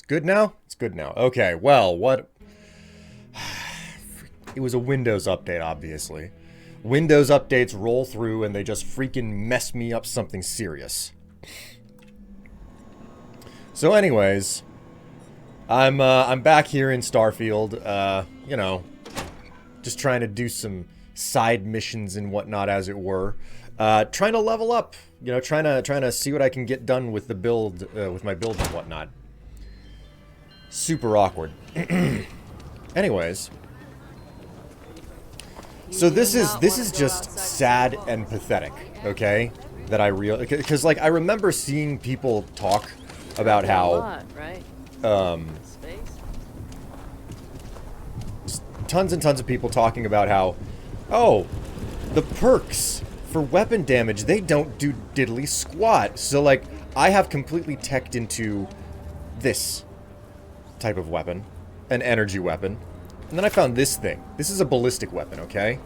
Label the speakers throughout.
Speaker 1: Good now? It's good now. Okay, well, what... It was a Windows update, obviously. Windows updates roll through and they just freaking mess me up something serious. So anyways, I'm back here in Starfield, you know, just trying to do some side missions and whatnot, as it were. Trying to level up, you know, trying to see what I can get done with the build, with my build and whatnot. Super awkward. Anyways, so this is just sad and pathetic, okay? That I because like I remember seeing people talk about how tons and tons of people talking about how, oh, the perks for weapon damage, they don't do diddly squat. So like I have completely teched into this type of weapon, an energy weapon. And then I found this thing. This is a ballistic weapon, okay?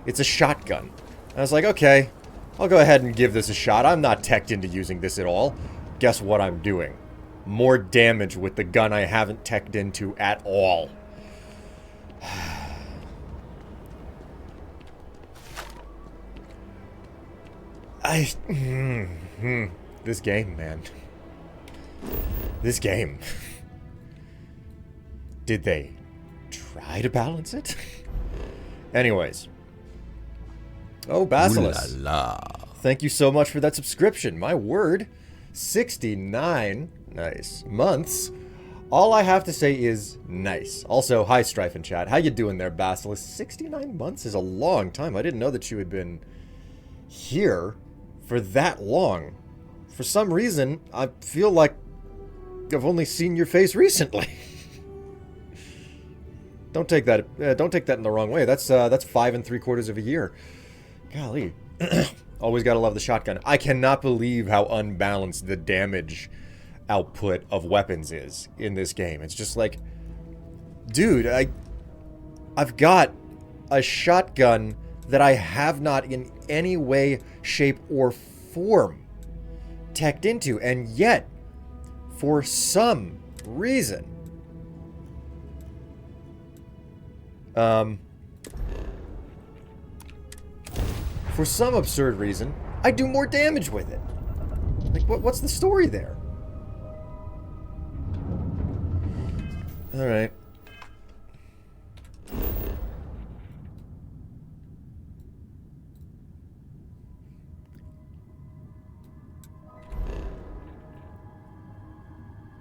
Speaker 1: It's a shotgun. And I was like, okay, I'll go ahead and give this a shot. I'm not teched into using this at all. Guess what I'm doing? More damage with the gun I haven't teched into at all. This game, man. This game. Did they try to balance it? Anyways. Oh, Basilisk.
Speaker 2: Ooh la la.
Speaker 1: Thank you so much for that subscription. My word. 69 nice months. All I have to say is nice. Also, hi Strife in chat. How you doing there, Basilisk? 69 months is a long time. I didn't know that you had been here for that long. For some reason, I feel like I've only seen your face recently. Don't take that in the wrong way. That's 5 3/4 of a year. Golly. Always gotta love the shotgun. I cannot believe how unbalanced the damage output of weapons is in this game. It's just like, dude, I've got a shotgun that I have not in any way, shape, or form teched into, and yet, for some reason, for some absurd reason, I do more damage with it. Like, what's the story there? Alright.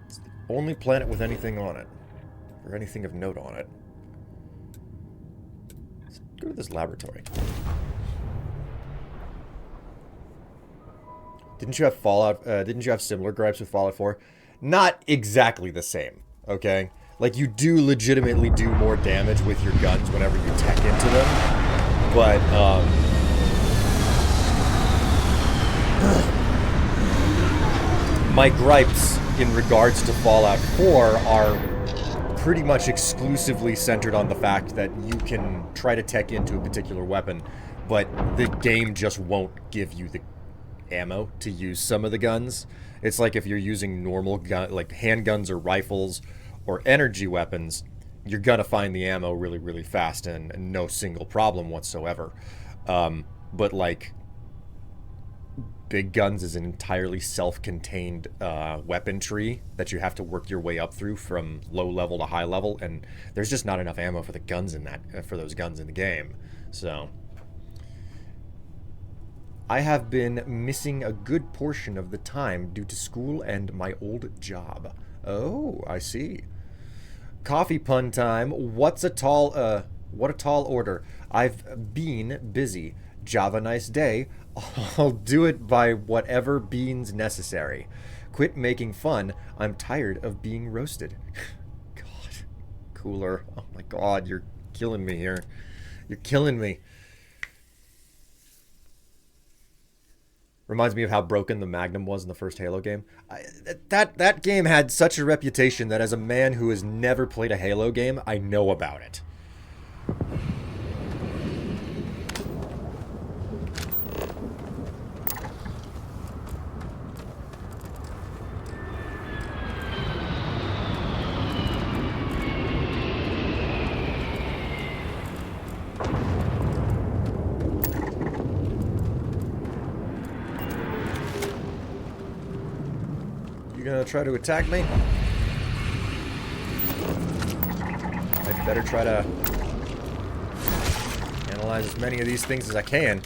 Speaker 1: It's the only planet with anything on it. Or anything of note on it. Let's go to this laboratory. Didn't you have Fallout, didn't you have similar gripes with Fallout 4? Not exactly the same, okay? Like, you do legitimately do more damage with your guns whenever you tech into them, but, my gripes in regards to Fallout 4 are pretty much exclusively centered on the fact that you can try to tech into a particular weapon, but the game just won't give you the ammo to use some of the guns. It's like if you're using normal gun, like handguns or rifles or energy weapons, you're gonna find the ammo really, really fast and no single problem whatsoever. But like, big guns is an entirely self-contained weapon tree that you have to work your way up through from low level to high level, and there's just not enough ammo for the guns in that for those guns in the game. So I have been missing a good portion of the time due to school and my old job. Oh, I see. Coffee pun time. What a tall order. I've been busy. Java nice day. I'll do it by whatever beans necessary. Quit making fun. I'm tired of being roasted. God. Cooler. Oh my god, you're killing me here. You're killing me. Reminds me of how broken the Magnum was in the first Halo game. That game had such a reputation that as a man who has never played a Halo game, I know about it. You gonna try to attack me? I'd better try to analyze as many of these things as I can.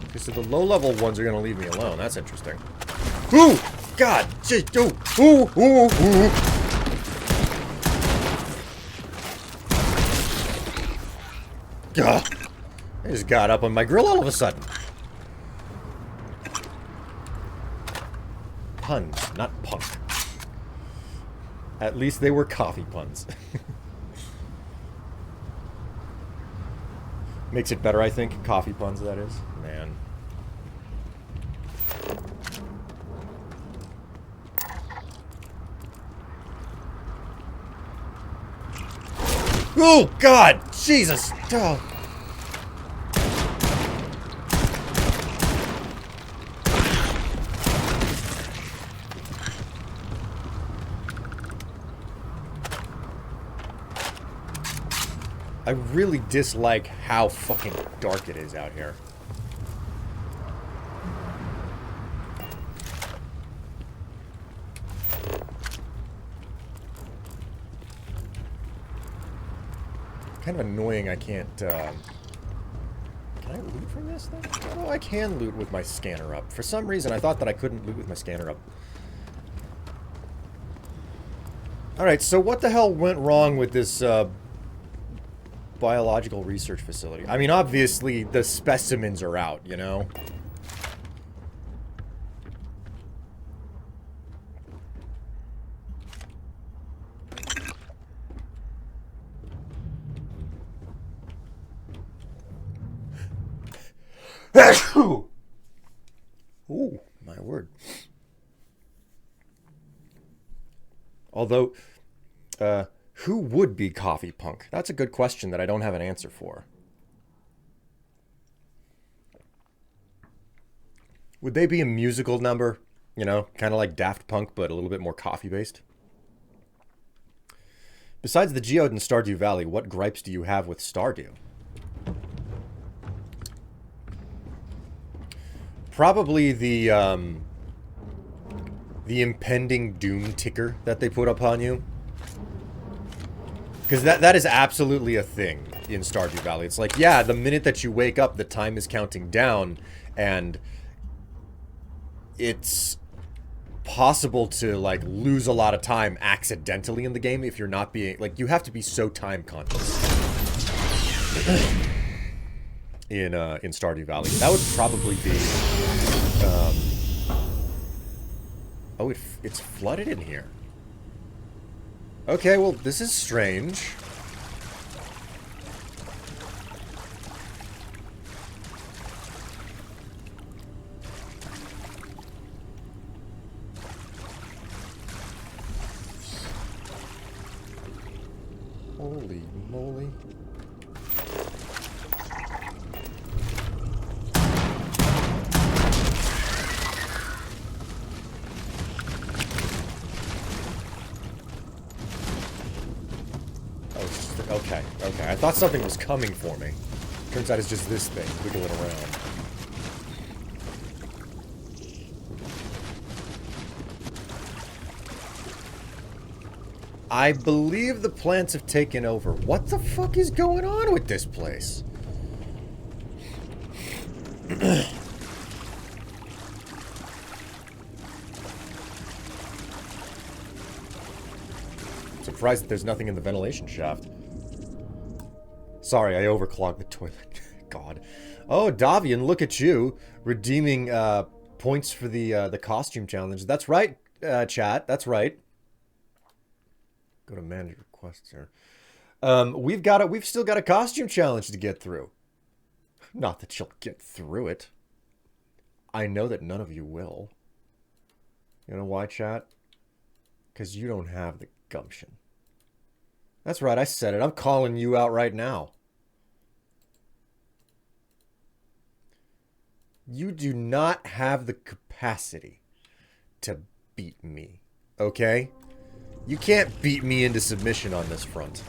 Speaker 1: Okay, so the low-level ones are gonna leave me alone. That's interesting. Ooh! God! Gee, ooh! Ooh! Ooh! Ooh! Gah! I just got up on my grill all of a sudden. Puns, not punk. At least they were coffee puns. Makes it better, I think. Coffee puns, that is. Man. Oh, God! Jesus! Oh. I really dislike how fucking dark it is out here. Kind of annoying I can't, Can I loot from this thing? Oh, I can loot with my scanner up. For some reason, I thought that I couldn't loot with my scanner up. Alright, so what the hell went wrong with this, biological research facility? I mean, obviously, the specimens are out, you know? Ooh, my word. Although, who would be Coffee Punk? That's a good question that I don't have an answer for. Would they be a musical number? You know, kind of like Daft Punk, but a little bit more coffee-based? Besides the Geode and Stardew Valley, what gripes do you have with Stardew? Probably the impending doom ticker that they put upon you. Because that is absolutely a thing in Stardew Valley. It's like, yeah, the minute that you wake up, the time is counting down, and it's possible to, like, lose a lot of time accidentally in the game if you're not being... Like, you have to be so time conscious in Stardew Valley. That would probably be... Oh, it's flooded in here. Okay, well, this is strange. Holy moly. Okay, okay. I thought something was coming for me. Turns out it's just this thing, wiggling around. I believe the plants have taken over. What the fuck is going on with this place? Surprised that there's nothing in the ventilation shaft. Sorry, I overclogged the toilet. God. Oh, Davian, look at you. Redeeming points for the costume challenge. That's right, chat. That's right. Go to manage requests here. We've still got a costume challenge to get through. Not that you'll get through it. I know that none of you will. You know why, chat? Because you don't have the gumption. That's right, I said it. I'm calling you out right now. You do not have the capacity to beat me, okay? You can't beat me into submission on this front.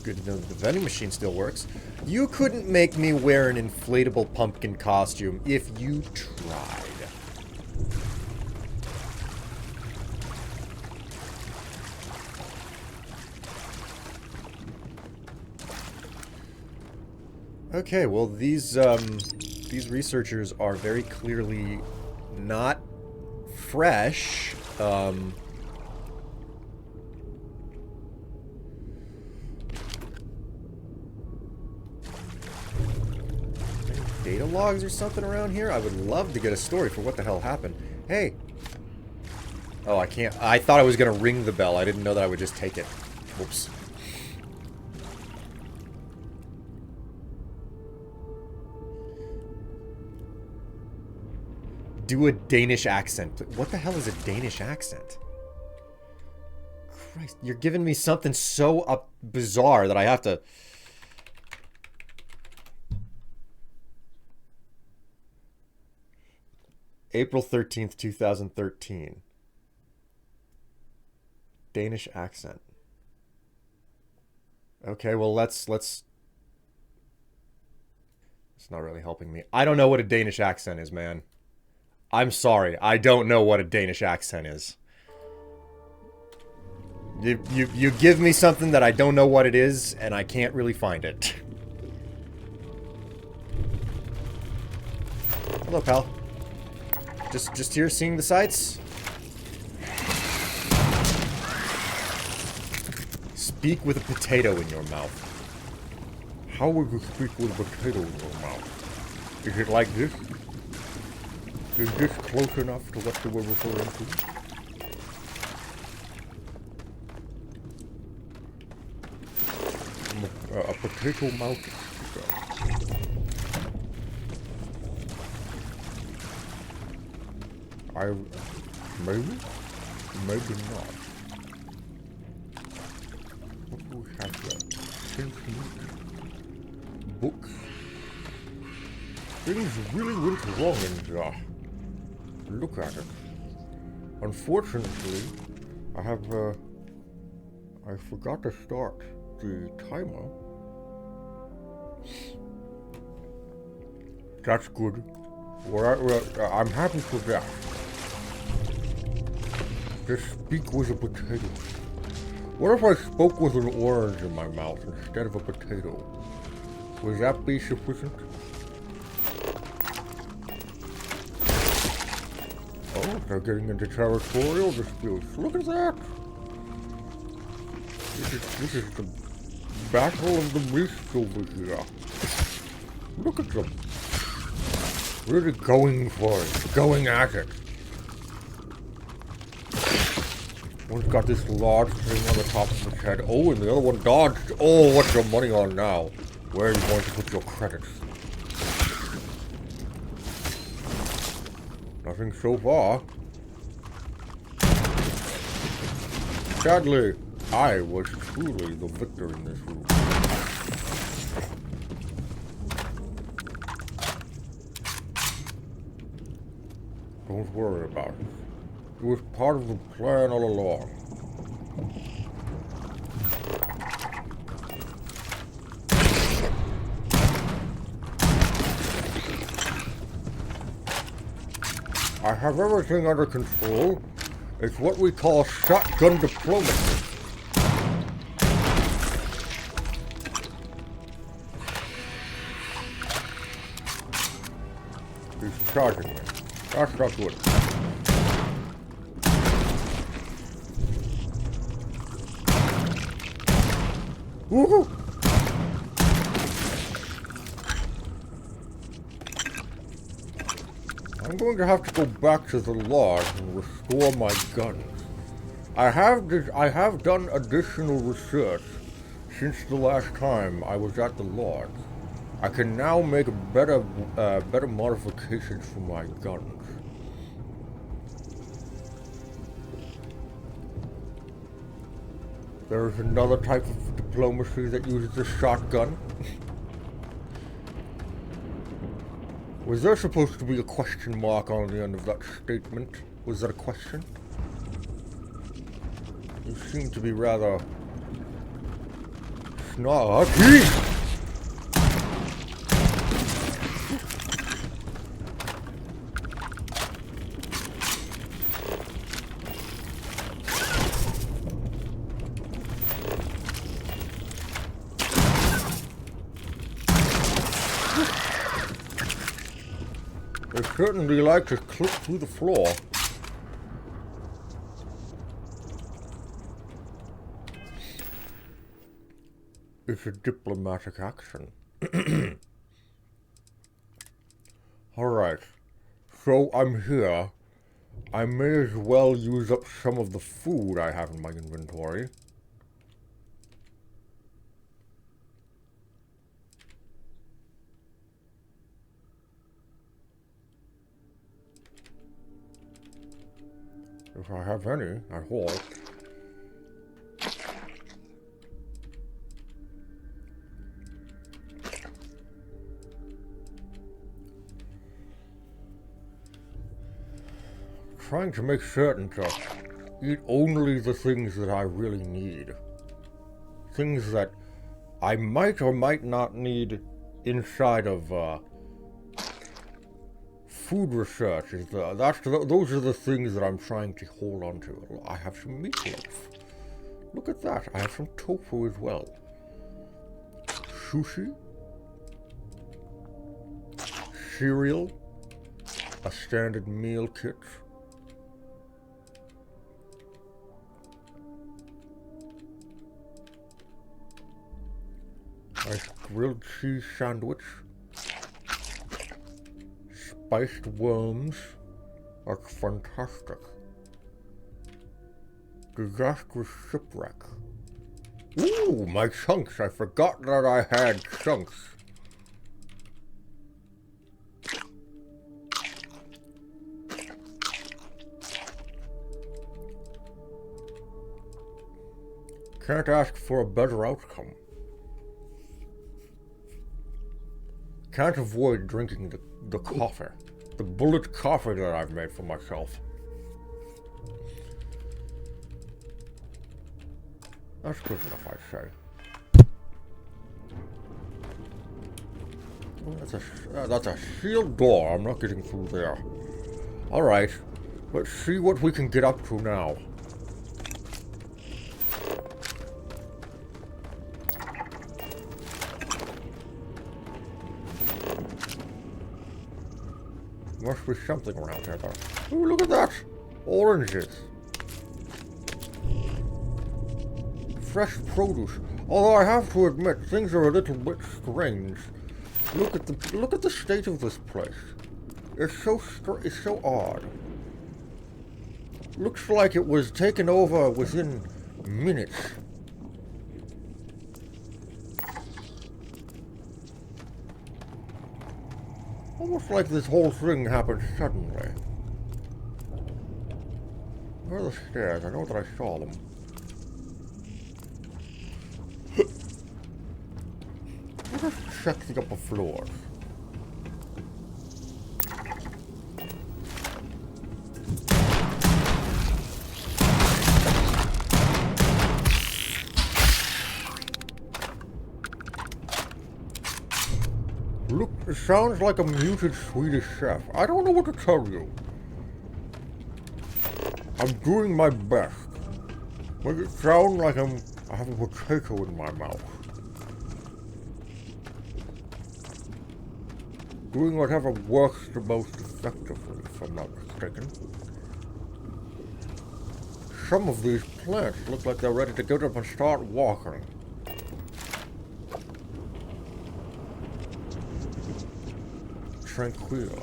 Speaker 1: Good to know that the vending machine still works. You couldn't make me wear an inflatable pumpkin costume if you tried. Okay, well these researchers are very clearly not fresh. Data logs or something around here? I would love to get a story for what the hell happened. Hey! Oh, I can't. I thought I was going to ring the bell. I didn't know that I would just take it. Whoops. Do a Danish accent. What the hell is a Danish accent? Christ, you're giving me something so bizarre that I have to... April 13th, 2013. Danish accent. Okay, well, let's... It's not really helping me. I don't know what a Danish accent is, man. I'm sorry. I don't know what a Danish accent is. You give me something that I don't know what it is, and I can't really find it. Hello, pal. Just here seeing the sights? Speak with a potato in your mouth. How would you speak with a potato in your mouth? Is it like this? Is this close enough to what you were referring to? A potato mouth. Maybe not. What do we have here? Books. Things really went wrong in there. Look at it. Unfortunately, I forgot to start the timer. That's good. I'm happy for that. Just speak with a potato. What if I spoke with an orange in my mouth instead of a potato? Would that be sufficient? Oh, they're getting into territorial disputes. Look at that! This is the battle of the beasts over here. Look at them. Really going for it. Going at it. One's got this large thing on the top of his head. Oh, and the other one dodged. Oh, what's your money on now? Where are you going to put your credits? Nothing so far. Sadly, I was truly the victor in this room. Don't worry about it. It was part of the plan all along. I have everything under control. It's what we call shotgun diplomacy. He's charging me. That's not good. Woohoo! I'm going to have to go back to the lodge and restore my guns. I have done additional research since the last time I was at the lodge. I can now make better modifications for my guns. There's another type of diplomacy that uses a shotgun. Was there supposed to be a question mark on the end of that statement? Was that a question? You seem to be rather snarky. They certainly like to clip through the floor. It's a diplomatic action. Alright, so I'm here. I may as well use up some of the food I have in my inventory. If I have any, I hope. Trying to make certain to eat only the things that I really need. Things that I might or might not need inside of food research. Those are the things that I'm trying to hold on to. I have some meatloaf. Look at that. I have some tofu as well. Sushi. Cereal. A standard meal kit. Nice grilled cheese sandwich. Spiced worms are fantastic. Disastrous shipwreck. Ooh, my chunks. I forgot that I had chunks. Can't ask for a better outcome. Can't avoid drinking the coffee. The bullet coffee that I've made for myself. That's good enough, I say. Oh, that's a sealed door. I'm not getting through there. Alright, let's see what we can get up to now. Must be something around here, though. Ooh, look at that! Oranges. Fresh produce. Although I have to admit, things are a little bit strange. Look at the state of this place. It's so odd. Looks like it was taken over within minutes. Almost like this whole thing happened suddenly. Where are the stairs? I know that I saw them. Let us check the upper floors. Look, it sounds like a muted Swedish chef. I don't know what to tell you. I'm doing my best. Make it sound like I have a potato in my mouth. Doing whatever works the most effectively, if I'm not mistaken. Some of these plants look like they're ready to get up and start walking. Tranquila.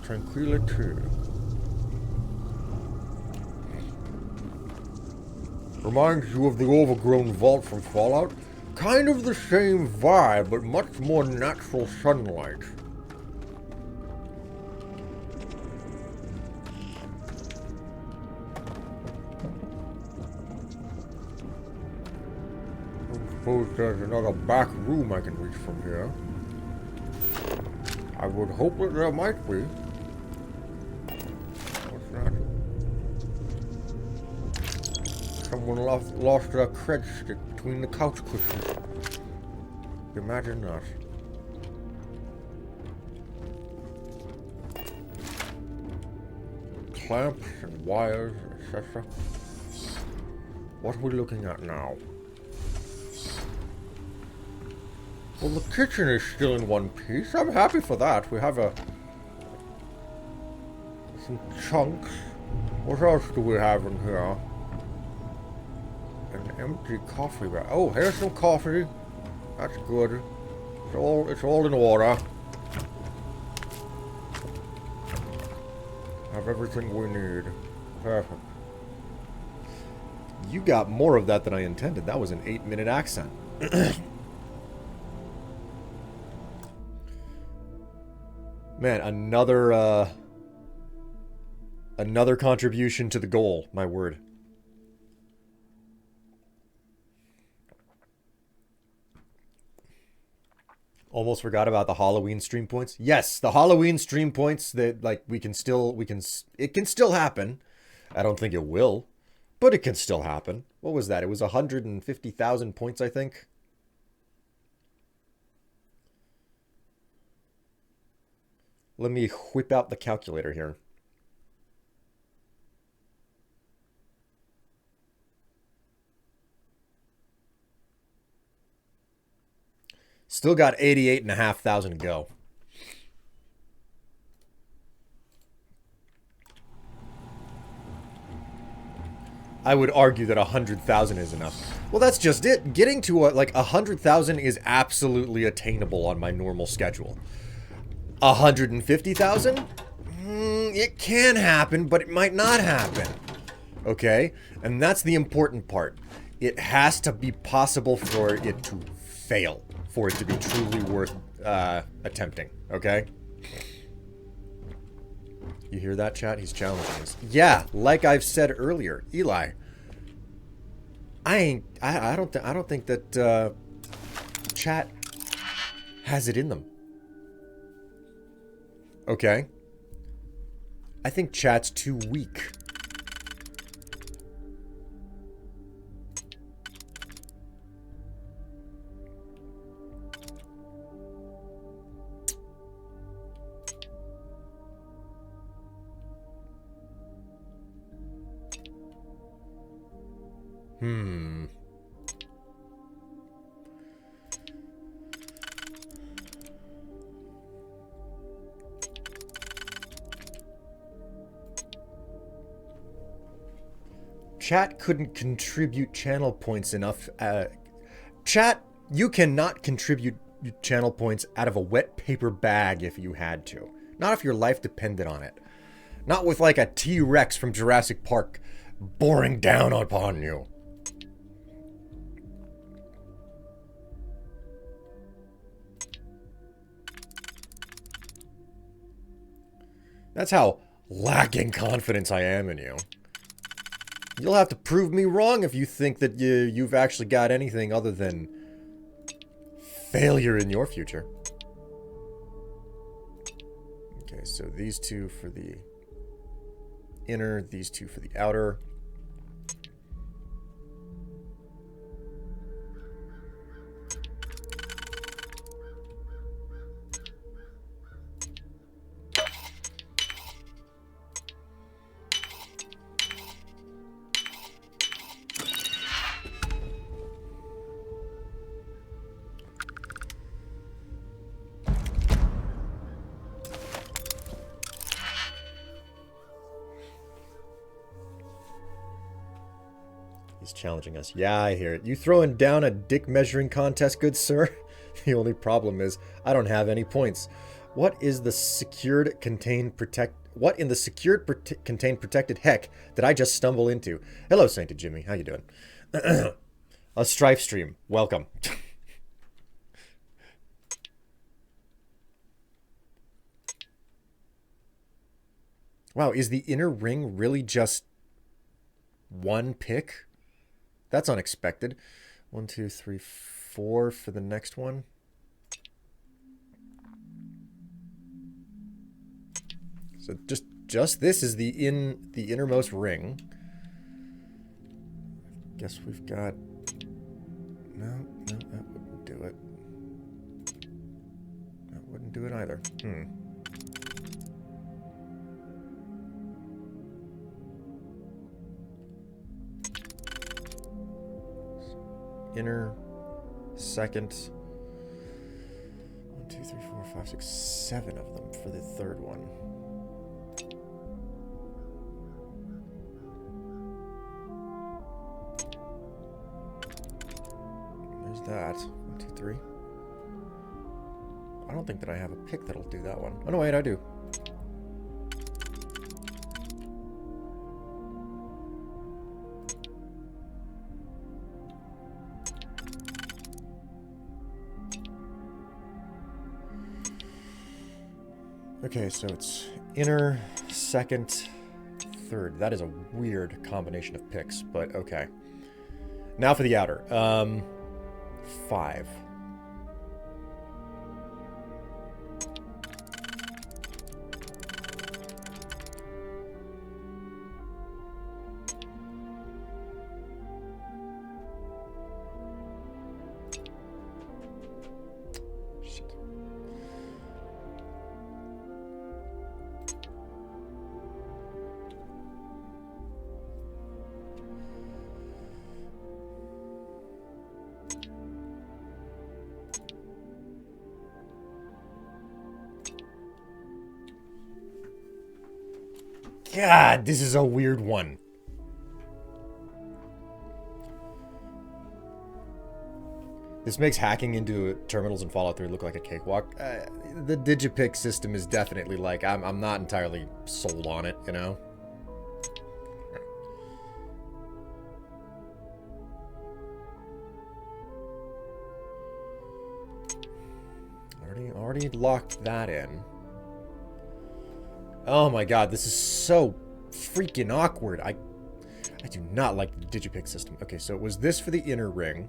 Speaker 1: Tranquility. Reminds you of the overgrown vault from Fallout. Kind of the same vibe, but much more natural sunlight. I suppose there's another back room I can reach from here. I would hope that there might be. What's that? Someone lost their cred stick between the couch cushions. Imagine that. Clamps and wires, etc. What are we looking at now? Well, the kitchen is still in one piece. I'm happy for that. We have some chunks. What else do we have in here? An empty coffee bag. Oh, here's some coffee. That's good. It's all in order. Have everything we need. Perfect. You got more of that than I intended. That was an 8-minute accent. Man, another contribution to the goal, my word. Almost forgot about the Halloween stream points. Yes, the Halloween stream points that like it can still happen. I don't think it will, but it can still happen. What was that? It was 150,000 points, I think. Let me whip out the calculator here. Still got 88,500 to go. I would argue that 100,000 is enough. Well, that's just it. Getting to like 100,000 is absolutely attainable on my normal schedule. 150,000? It can happen, but it might not happen. Okay? And that's the important part. It has to be possible for it to fail, for it to be truly worth attempting. Okay? You hear that, chat? He's challenging us. Yeah, like I've said earlier, Eli. I don't think that chat has it in them. Okay. I think chat's too weak. Chat couldn't contribute channel points enough. Chat, you cannot contribute channel points out of a wet paper bag if you had to. Not if your life depended on it. Not with like a T-Rex from Jurassic Park boring down upon you. That's how lacking confidence I am in you. You'll have to prove me wrong if you think that you've actually got anything other than failure in your future. Okay, so these two for the inner, these two for the outer. Challenging us. Yeah, I hear it. You throwing down a dick measuring contest, good sir? The only problem is I don't have any points. What is the secured contained What in the secured contained protected heck did I just stumble into? Hello, Sainted Jimmy. How you doing? A Strife stream. Welcome. Wow, is the inner ring really just one pick? That's unexpected. 1, 2, 3, 4 for the next one. So just this is the innermost ring. Guess we've got... No, that wouldn't do it. That wouldn't do it either. Inner, second... 1, 2, 3, 4, 5, 6, 7 of them for the third one. There's that. 1, 2, 3. I don't think that I have a pick that'll do that one. Oh no, wait, I do. Okay, so it's inner, second, third. That is a weird combination of picks, but okay. Now for the outer. 5. God, this is a weird one. This makes hacking into terminals in Fallout 3 look like a cakewalk. The Digipick system is definitely like, I'm not entirely sold on it, you know? Already locked that in. Oh my god, this is so freaking awkward. I do not like the Digipick system. Okay, so it was this for the inner ring.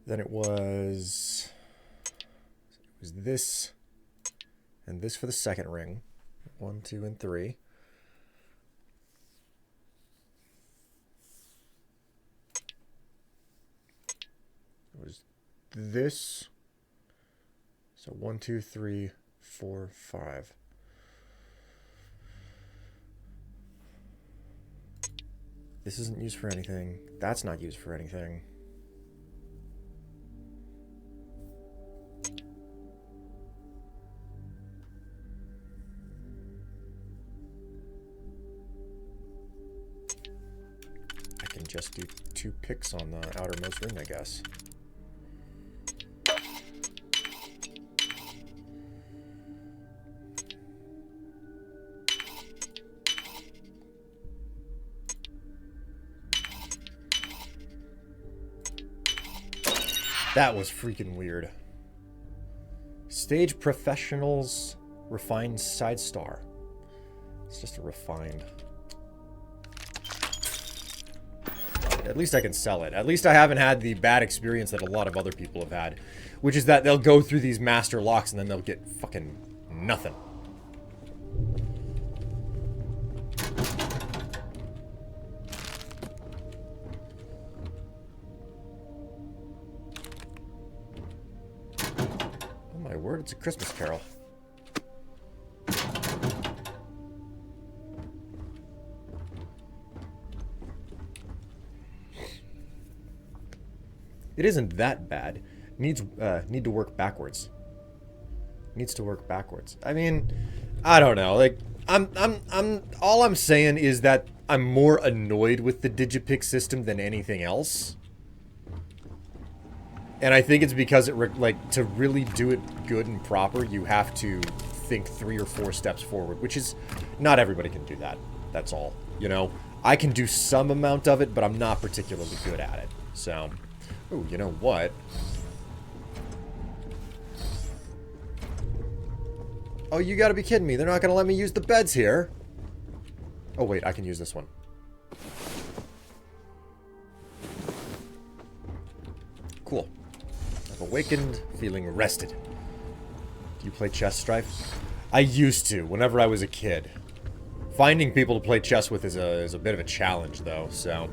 Speaker 1: Then it was this and this for the second ring. 1, 2, and 3. It was this. So 1, 2, 3, 4, 5. This isn't used for anything. That's not used for anything. I can just do 2 picks on the outermost ring, I guess. That was freaking weird. Stage Professionals Refined Side Star. It's just a refined. At least I can sell it. At least I haven't had the bad experience that a lot of other people have had. Which is that they'll go through these master locks and then they'll get fucking nothing. It's a Christmas Carol. It isn't that bad. Need to work backwards. Needs to work backwards. I mean, I don't know. Like, all I'm saying is that I'm more annoyed with the Digipick system than anything else. And I think it's because to really do it good and proper, you have to think 3 or 4 steps forward, which is, not everybody can do that. That's all. You know, I can do some amount of it, but I'm not particularly good at it. So, ooh, you know what? Oh, you gotta be kidding me. They're not gonna let me use the beds here. Oh, wait, I can use this one. Cool. I've awakened, feeling rested. Do you play chess, Strife? I used to, whenever I was a kid. Finding people to play chess with is a bit of a challenge, though, so...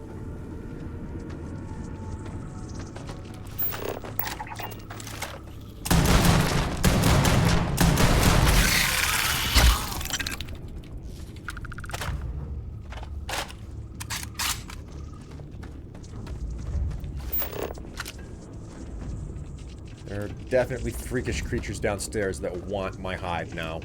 Speaker 1: There are definitely freakish creatures downstairs that want my hide now.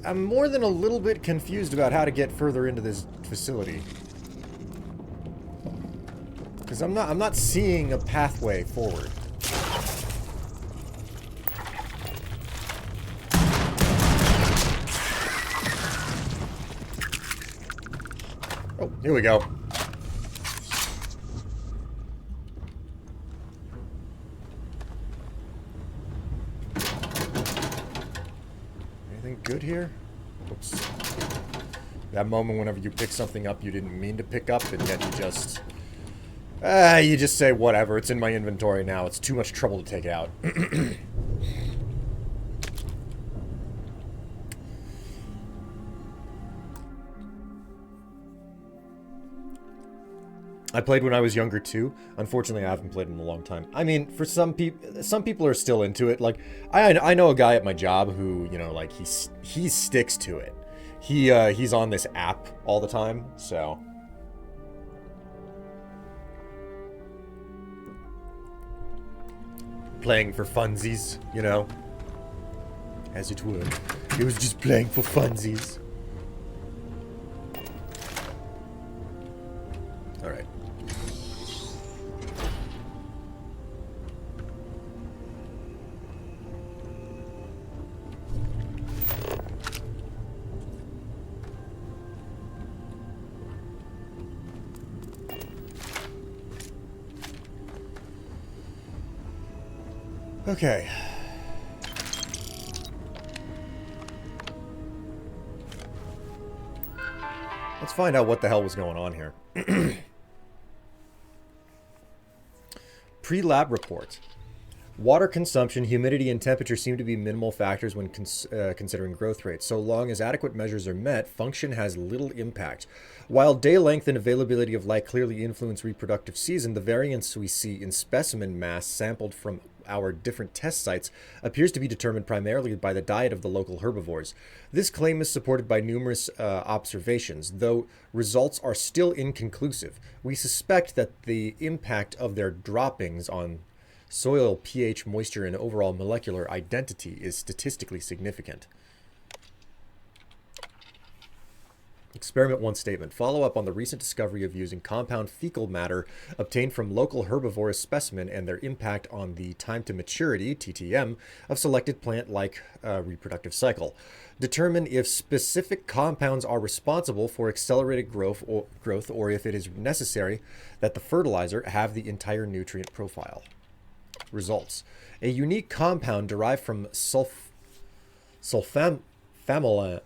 Speaker 1: I'm more than a little bit confused about how to get further into this facility. Because I'm not seeing a pathway forward. Oh, here we go. Good here? Oops. That moment whenever you pick something up you didn't mean to pick up, and yet you just say, whatever, it's in my inventory now, it's too much trouble to take it out. I played when I was younger too. Unfortunately, I haven't played in a long time. I mean, for some people are still into it. Like, I know a guy at my job who, you know, like he sticks to it. He's on this app all the time, so. Playing for funsies, you know. As it were. He was just playing for funsies. Alright. Okay. Let's find out what the hell was going on here. Pre-lab report. Water consumption, humidity, and temperature seem to be minimal factors when considering growth rates. So long as adequate measures are met, function has little impact. While day length and availability of light clearly influence reproductive season, the variance we see in specimen mass sampled from our different test sites appears to be determined primarily by the diet of the local herbivores. This claim is supported by numerous observations, though results are still inconclusive. We suspect that the impact of their droppings on soil pH, moisture, and overall molecular identity is statistically significant. Experiment 1 statement. Follow up on the recent discovery of using compound fecal matter obtained from local herbivorous specimen and their impact on the time to maturity, TTM, of selected plant-like reproductive cycle. Determine if specific compounds are responsible for accelerated growth or if it is necessary that the fertilizer have the entire nutrient profile. Results. A unique compound derived from sulfanilamide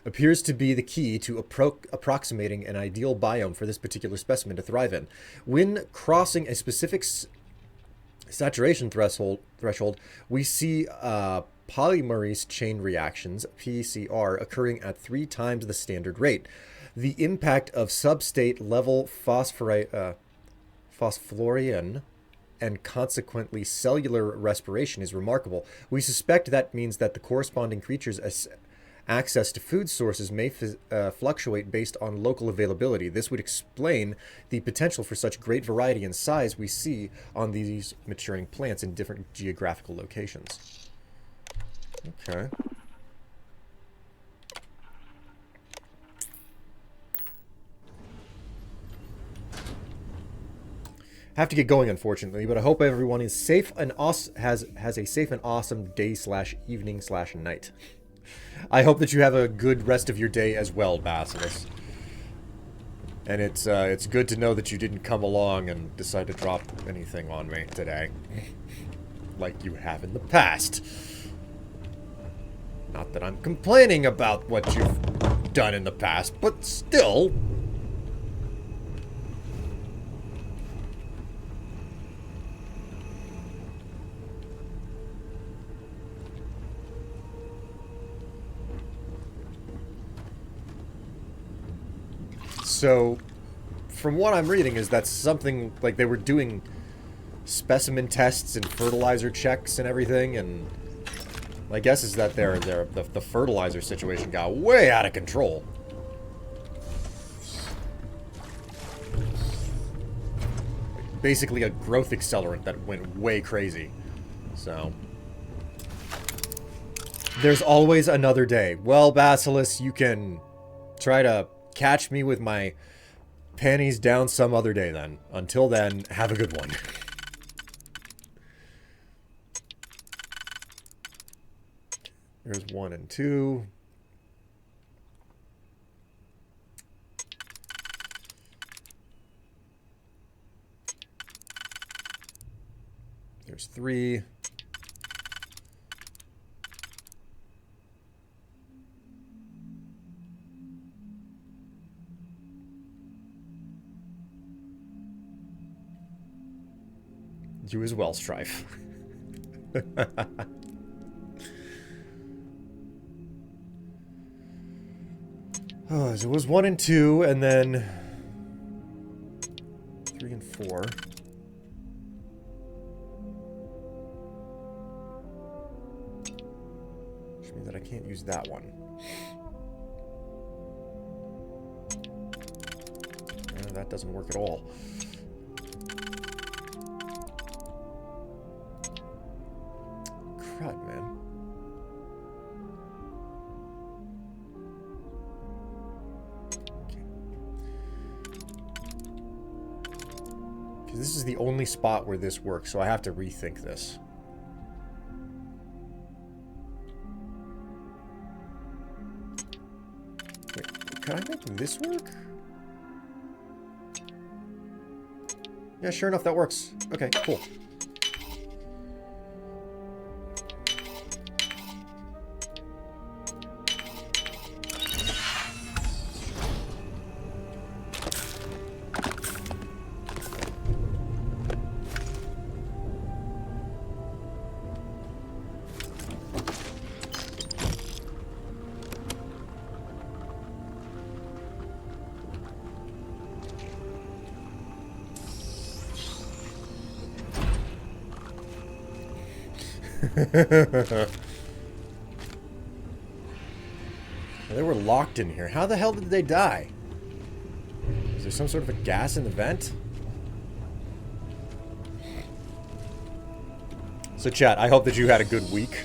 Speaker 1: appears to be the key to approximating an ideal biome for this particular specimen to thrive in. When crossing a specific saturation threshold, we see polymerase chain reactions, PCR, occurring at 3 times the standard rate. The impact of substate level phosphorylation and consequently cellular respiration is remarkable. We suspect that means that the corresponding creature's access to food sources may fluctuate based on local availability. This would explain the potential for such great variety and size we see on these maturing plants in different geographical locations. Okay. have to get going, unfortunately, but I hope everyone is safe and has a safe and awesome day / evening / night. I hope that you have a good rest of your day as well, Basilis. And it's good to know that you didn't come along and decide to drop anything on me today. Like you have in the past. Not that I'm complaining about what you've done in the past, but still. So, from what I'm reading is that something, like they were doing specimen tests and fertilizer checks and everything, and my guess is that the fertilizer situation got way out of control. Basically a growth accelerant that went way crazy. So, there's always another day. Well, Basilis, you can try to catch me with my panties down some other day then. Until then, have a good one. There's 1 and 2. There's 3. You as well, Strife. Oh, so it was 1 and 2, and then 3 and 4. Which means that I can't use that one. That doesn't work at all. Crud, man. Okay. Because this is the only spot where this works, so I have to rethink this. Wait, can I make this work? Yeah, sure enough, that works. Okay, cool. They were locked in here. How the hell did they die? Is there some sort of a gas in the vent? So chat, I hope that you had a good week.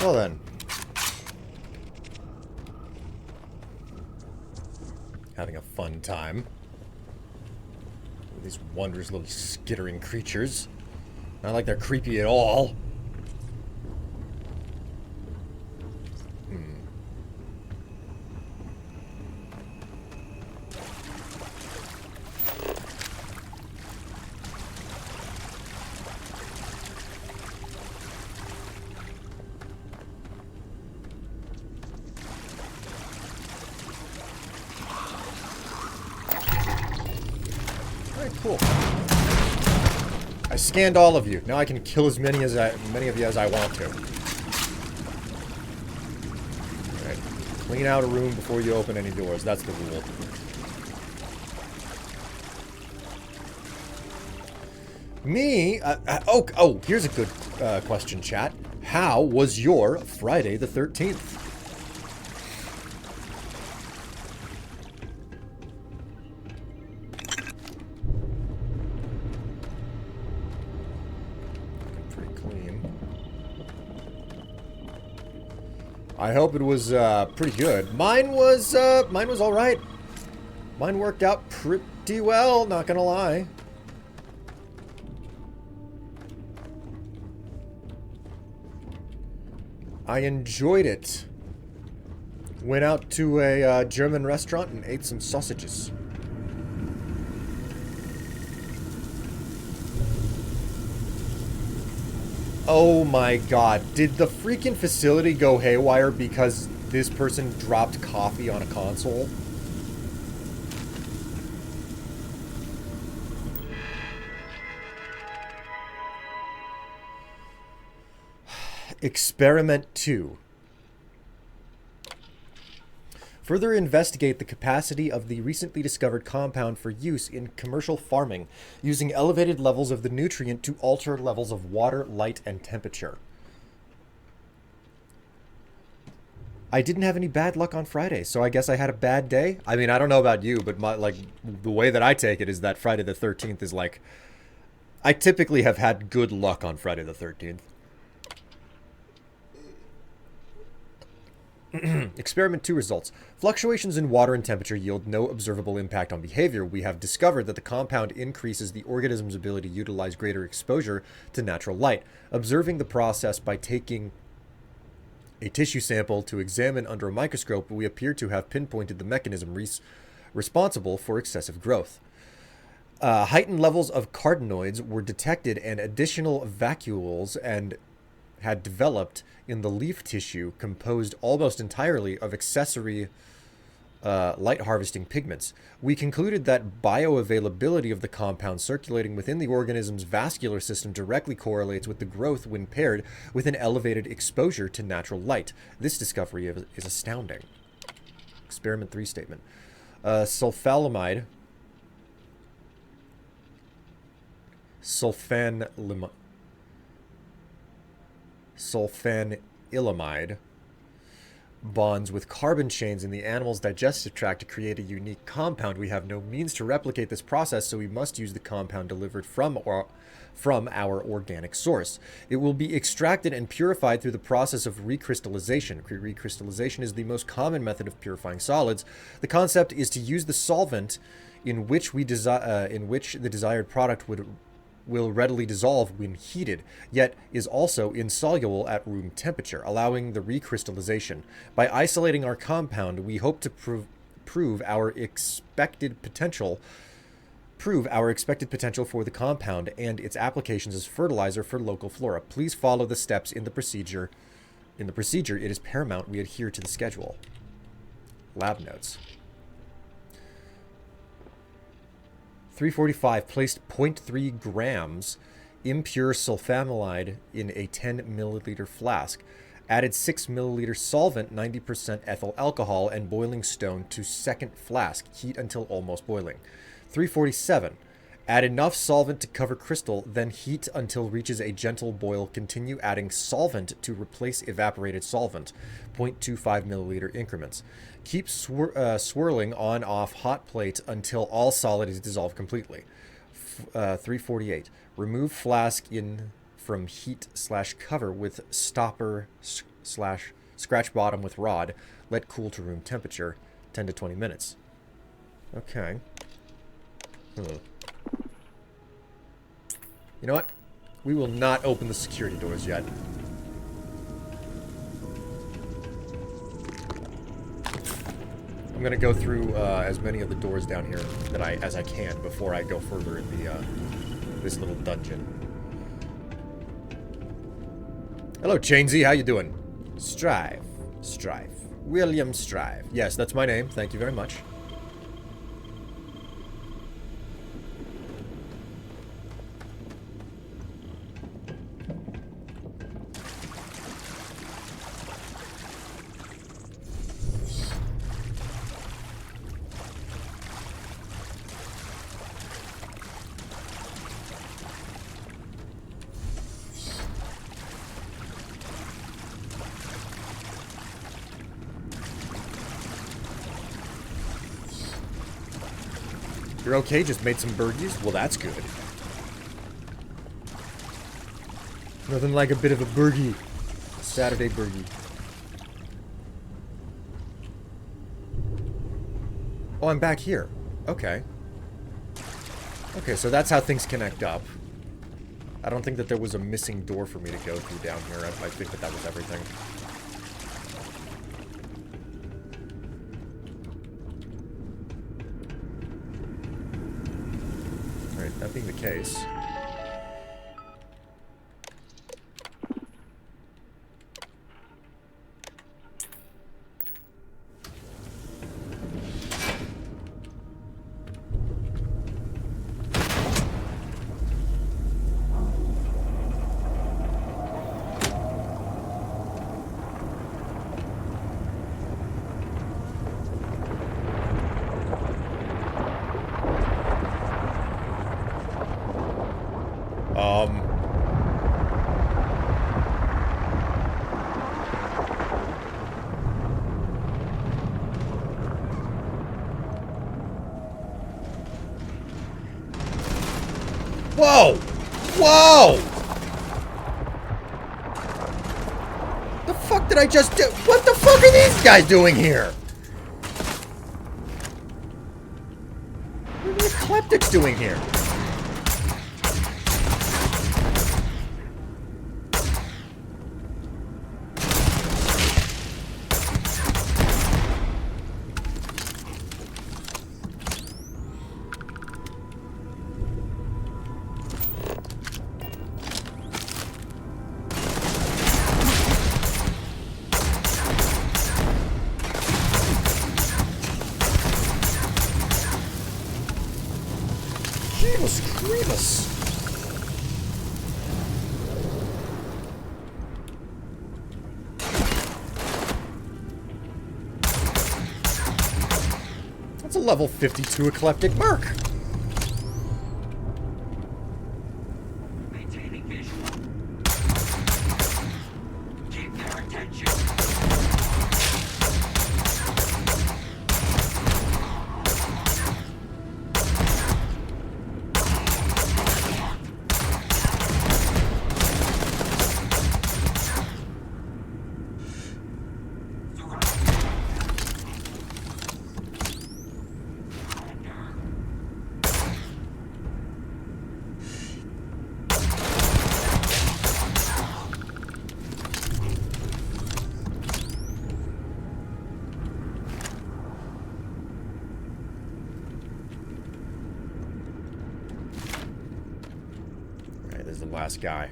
Speaker 1: Well then. Having a fun time. With these wondrous little skittering creatures. Not like they're creepy at all. Cool. I scanned all of you. Now I can kill as many of you as I want to. Alright. Clean out a room before you open any doors. That's the rule. Me? Here's a good question, chat. How was your Friday the 13th? Pretty clean. I hope it was pretty good. Mine was all right. Mine worked out pretty well, not gonna lie. I enjoyed it. Went out to a German restaurant and ate some sausages. Oh my god. Did the freaking facility go haywire because this person dropped coffee on a console? Experiment 2. Further investigate the capacity of the recently discovered compound for use in commercial farming, using elevated levels of the nutrient to alter levels of water, light, and temperature. I didn't have any bad luck on Friday, so I guess I had a bad day. I mean, I don't know about you, but the way that I take it is that Friday the 13th is like... I typically have had good luck on Friday the 13th. Experiment 2 results. Fluctuations in water and temperature yield no observable impact on behavior. We have discovered that the compound increases the organism's ability to utilize greater exposure to natural light. Observing the process by taking a tissue sample to examine under a microscope, we appear to have pinpointed the mechanism responsible for excessive growth. Heightened levels of carotenoids were detected, and additional vacuoles had developed in the leaf tissue composed almost entirely of accessory light harvesting pigments. We concluded that bioavailability of the compound circulating within the organism's vascular system directly correlates with the growth when paired with an elevated exposure to natural light. This discovery is astounding. Experiment 3 statement. Sulfanilamide bonds with carbon chains in the animal's digestive tract to create a unique compound. We have no means to replicate this process, so we must use the compound delivered from our organic source. It will be extracted and purified through the process of recrystallization. Recrystallization is the most common method of purifying solids. The concept is to use the solvent in which the desired product will readily dissolve when heated, yet is also insoluble at room temperature, allowing the recrystallization. By isolating our compound, we hope to prove our expected potential for the compound and its applications as fertilizer for local flora. Please follow the steps in the procedure. It is paramount we adhere to the schedule. Lab notes. 345 placed 0.3 grams impure sulfonamide in a 10 milliliter flask. Added 6 milliliter solvent, 90% ethyl alcohol, and boiling stone to second flask. Heat until almost boiling. 347. Add enough solvent to cover crystal, then heat until reaches a gentle boil. Continue adding solvent to replace evaporated solvent. 0.25 milliliter increments. Keep swirling on-off hot plate until all solid is dissolved completely. 348. Remove flask from heat/cover with stopper/scratch bottom with rod. Let cool to room temperature. 10 to 20 minutes. Okay. You know what? We will not open the security doors yet. I'm gonna go through as many of the doors down here as I can before I go further in the this little dungeon. Hello, Chainsy. How you doing? Strife. William Strife. Yes, that's my name. Thank you very much. You're okay? Just made some burgies? Well, that's good. Nothing like a bit of a burgie. A Saturday burgie. Oh, I'm back here. Okay. Okay, so that's how things connect up. I don't think that there was a missing door for me to go through down here. I think that that was everything. Alright, that being the case... Whoa! Whoa! The fuck did I just do? What the fuck are these guys doing here? What are the eclectics doing here? That's a level 52 eclectic merc.
Speaker 2: Maintaining visual. Keep their attention.
Speaker 1: The last guy.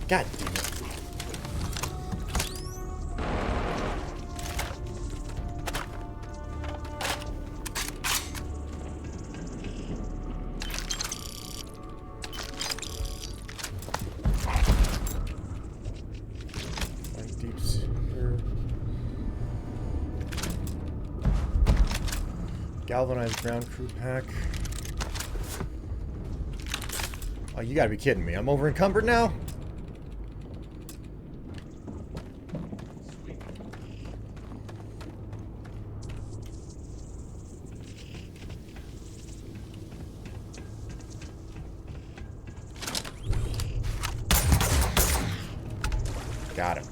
Speaker 1: God damn it. Galvanized ground crew pack. Oh, you gotta be kidding me. I'm over encumbered now? Got him.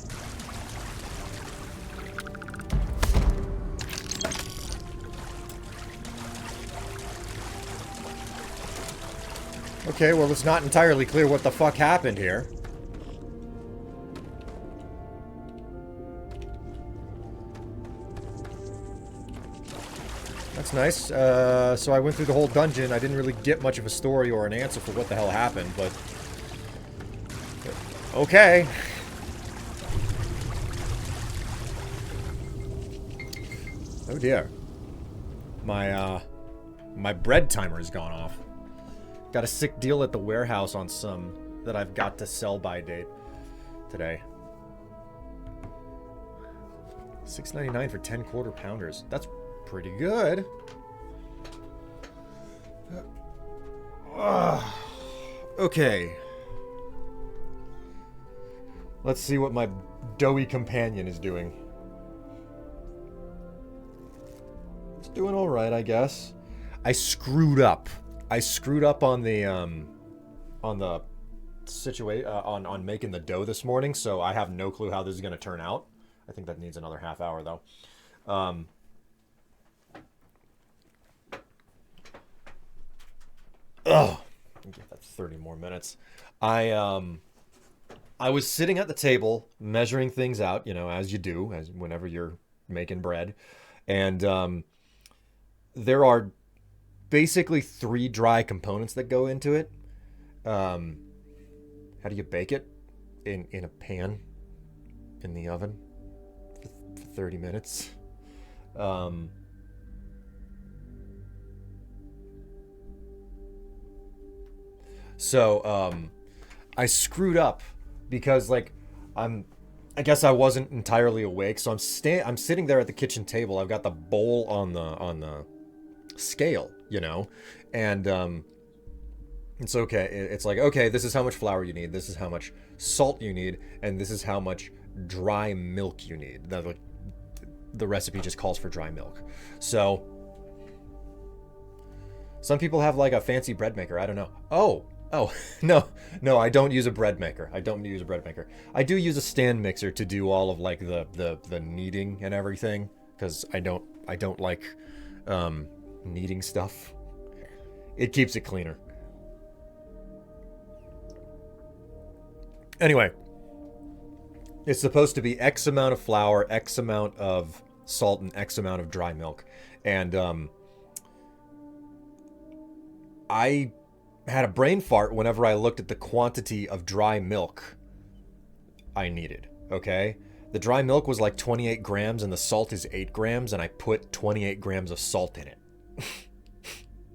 Speaker 1: Okay, well, it's not entirely clear what the fuck happened here. That's nice. So I went through the whole dungeon. I didn't really get much of a story or an answer for what the hell happened, but... Okay. Oh dear. My bread timer has gone off. Got a sick deal at the warehouse on some that I've got to sell by date today. $6.99 for 10 quarter pounders. That's pretty good. Okay. Let's see what my doughy companion is doing. It's doing all right, I guess. I screwed up. I screwed up on the on making the dough this morning, so I have no clue how this is going to turn out. I think that needs another half hour though. That's 30 more minutes. I was sitting at the table measuring things out, you know, as you do, as whenever you're making bread, and there are basically 3 dry components that go into it. How do you bake it? In a pan, in the oven, for 30 minutes. So I screwed up because, like, I guess I wasn't entirely awake, so I'm sitting there at the kitchen table. I've got the bowl on the scale, you know, and it's okay. It's like, okay, this is how much flour you need, this is how much salt you need, and this is how much dry milk you need. The recipe just calls for dry milk. So some people have like a fancy bread maker. I don't know. Oh, no, I don't use a bread maker. I don't use a bread maker. I do use a stand mixer to do all of like the kneading and everything, because I don't like kneading stuff. It keeps it cleaner. Anyway, it's supposed to be X amount of flour, X amount of salt, and X amount of dry milk. And I had a brain fart whenever I looked at the quantity of dry milk I needed, okay? The dry milk was like 28 grams and the salt is 8 grams, and I put 28 grams of salt in it.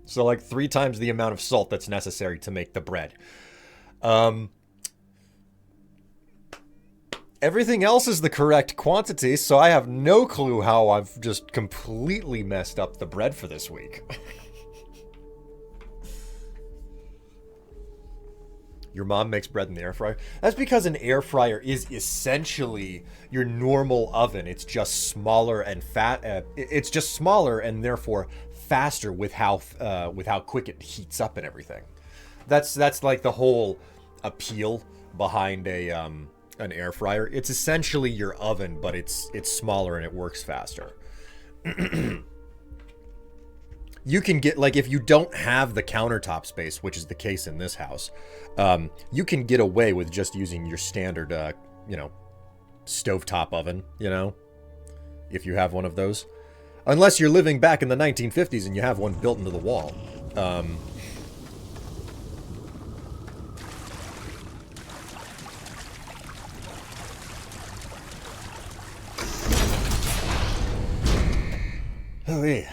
Speaker 1: So like 3 times the amount of salt that's necessary to make the bread. Everything else is the correct quantity, so I have no clue how I've just completely messed up the bread for this week. Your mom makes bread in the air fryer? That's because an air fryer is essentially your normal oven. It's just smaller and it's just smaller and therefore faster with how quick it heats up and everything. That's like the whole appeal behind an air fryer. It's essentially your oven, but it's smaller and it works faster. You can get, like, if you don't have the countertop space, which is the case in this house, you can get away with just using your standard, stovetop oven, you know, if you have one of those. Unless you're living back in the 1950s and you have one built into the wall. Oh, yeah.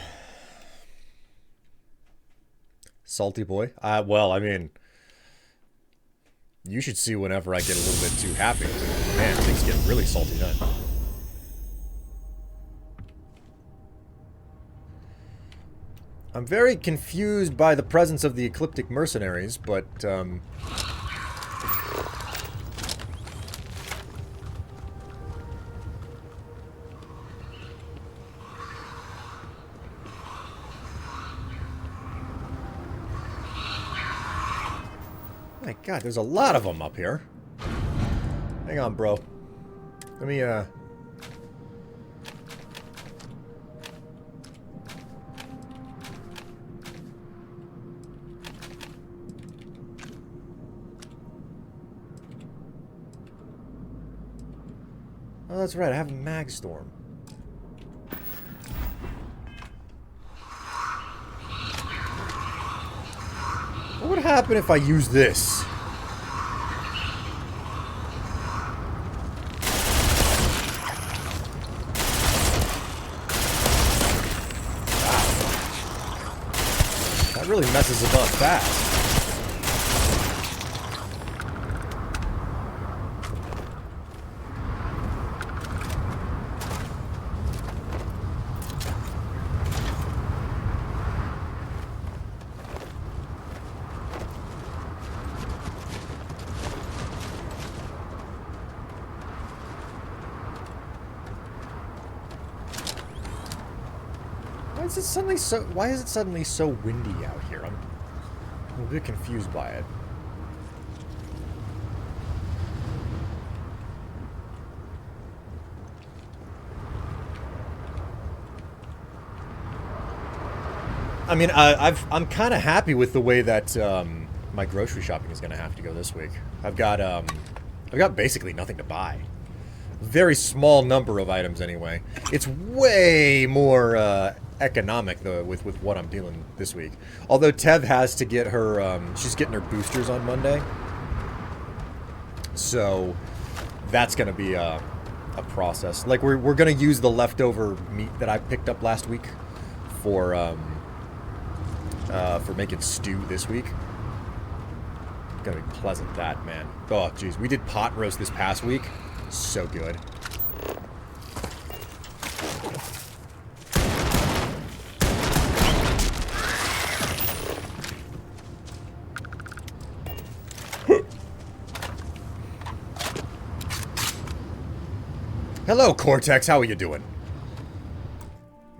Speaker 1: Salty boy? Well, I mean, you should see whenever I get a little bit too happy. Man, things get really salty then. I'm very confused by the presence of the ecliptic mercenaries, but, my God, there's a lot of them up here. Hang on, bro. Let me, Oh, that's right, I have a mag storm. What would happen if I use this? Wow. That really messes them up fast. is it suddenly so? Why is it suddenly so windy out here? I'm a bit confused by it. I mean, I'm kind of happy with the way that my grocery shopping is going to have to go this week. I've got basically nothing to buy. Very small number of items anyway. It's way more economic though with what I'm dealing this week. Although Tev has to get her, she's getting her boosters on Monday, so that's going to be a process. Like we're going to use the leftover meat that I picked up last week for making stew this week. It's gonna be pleasant, that, man. Oh, jeez. We did pot roast this past week. So good. Hello, Cortex. How are you doing?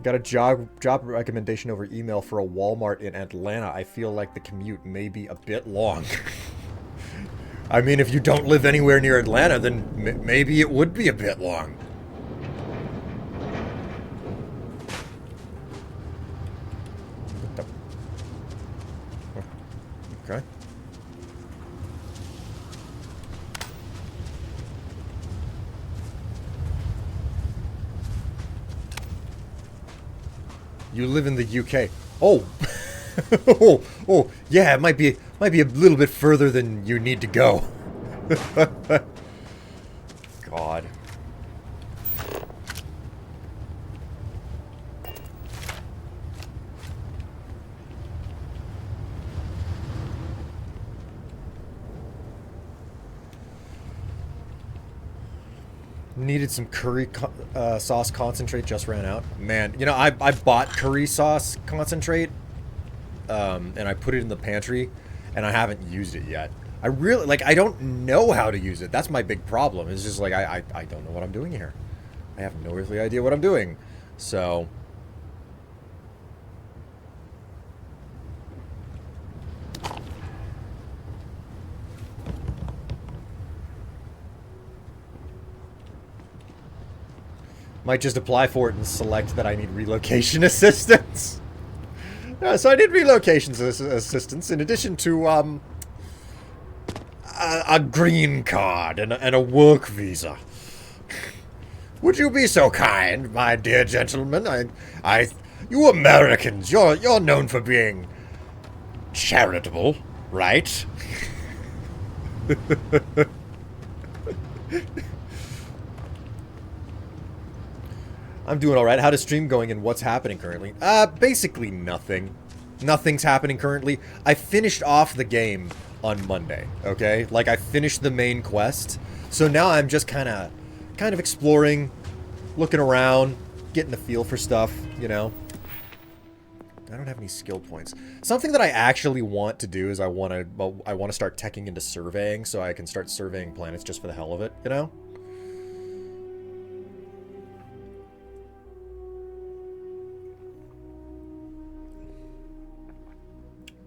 Speaker 1: Got a job recommendation over email for a Walmart in Atlanta. I feel like the commute may be a bit long. I mean, if you don't live anywhere near Atlanta, then maybe it would be a bit long. Okay. You live in the UK. Oh. oh, yeah, it might be a little bit further than you need to go. God. Needed some curry sauce concentrate, just ran out. Man, you know, I bought curry sauce concentrate, and I put it in the pantry, and I haven't used it yet. I really, like, I don't know how to use it. That's my big problem. It's just like, I don't know what I'm doing here. I have no earthly idea what I'm doing. So... might just apply for it and select that I need relocation assistance. So I need relocation assistance in addition to a green card and a work visa. Would you be so kind, my dear gentleman? You Americans, you're known for being charitable, right? I'm doing alright. How's stream going and what's happening currently? Basically nothing. Nothing's happening currently. I finished off the game on Monday, okay? Like, I finished the main quest. So now I'm just kind of exploring, looking around, getting the feel for stuff, you know? I don't have any skill points. Something that I actually want to do is I want to start teching into surveying so I can start surveying planets just for the hell of it, you know?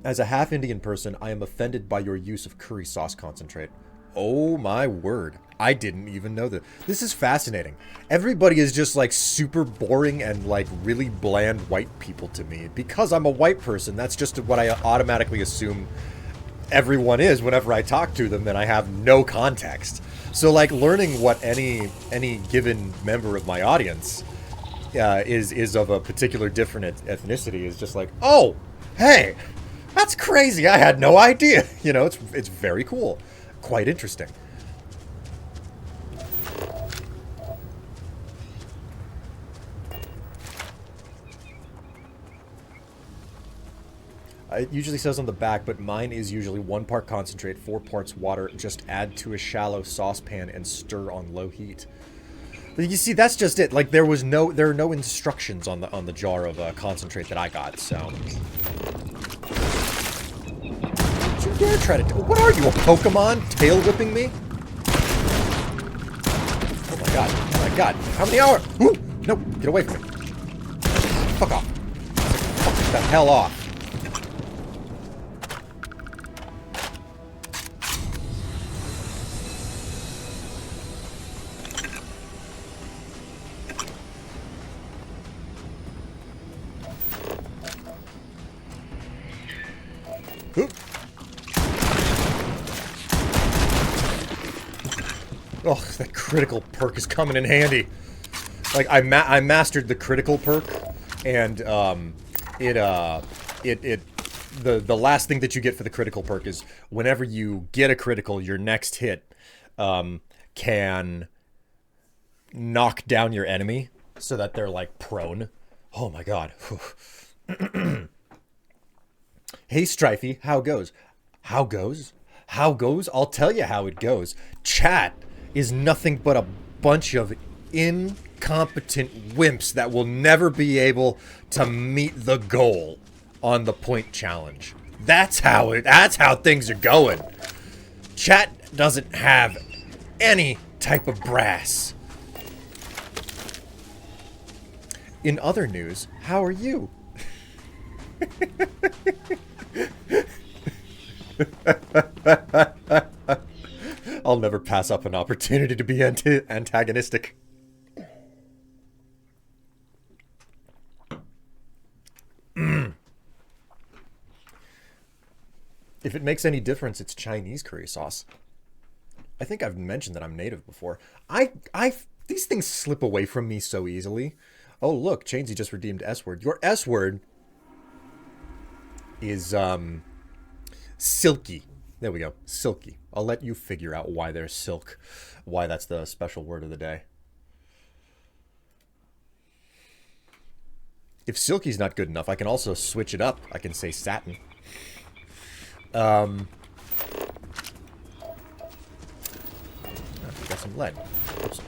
Speaker 1: As a half-Indian person, I am offended by your use of curry sauce concentrate. Oh my word. I didn't even know that. This is fascinating. Everybody is just like super boring and like really bland white people to me. Because I'm a white person, that's just what I automatically assume everyone is whenever I talk to them, and I have no context. So like learning what any given member of my audience is of a particular different ethnicity is just like, oh, hey! That's crazy. I had no idea. You know, it's very cool. Quite interesting. It usually says on the back, but mine is usually 1 part concentrate, 4 parts water. Just add to a shallow saucepan and stir on low heat. But you see, that's just it. Like there are no instructions on the jar of concentrate that I got. So. Don't you dare try to... What are you, a Pokemon? Tail whipping me? Oh my god. Oh my god. How many hours? Ooh! No, get away from me. Fuck off. the hell off. Oop. Oh, that critical perk is coming in handy. Like, I mastered the critical perk, and, the last thing that you get for the critical perk is whenever you get a critical, your next hit, can knock down your enemy so that they're, like, prone. Oh my god. Hey, Strifey, how goes? How goes? How goes? I'll tell you how it goes. Chat is nothing but a bunch of incompetent wimps that will never be able to meet the goal on the point challenge. That's how things are going. Chat doesn't have any type of brass. In other news, how are you? I'll never pass up an opportunity to be antagonistic. If it makes any difference, it's Chinese curry sauce. I think I've mentioned that I'm native before. These things slip away from me so easily. Oh, look, Chainsy just redeemed S-word. Your S-word is, silky. There we go. Silky. I'll let you figure out why there's silk. Why that's the special word of the day. If silky's not good enough, I can also switch it up. I can say satin. Oh, we got some lead. Oops.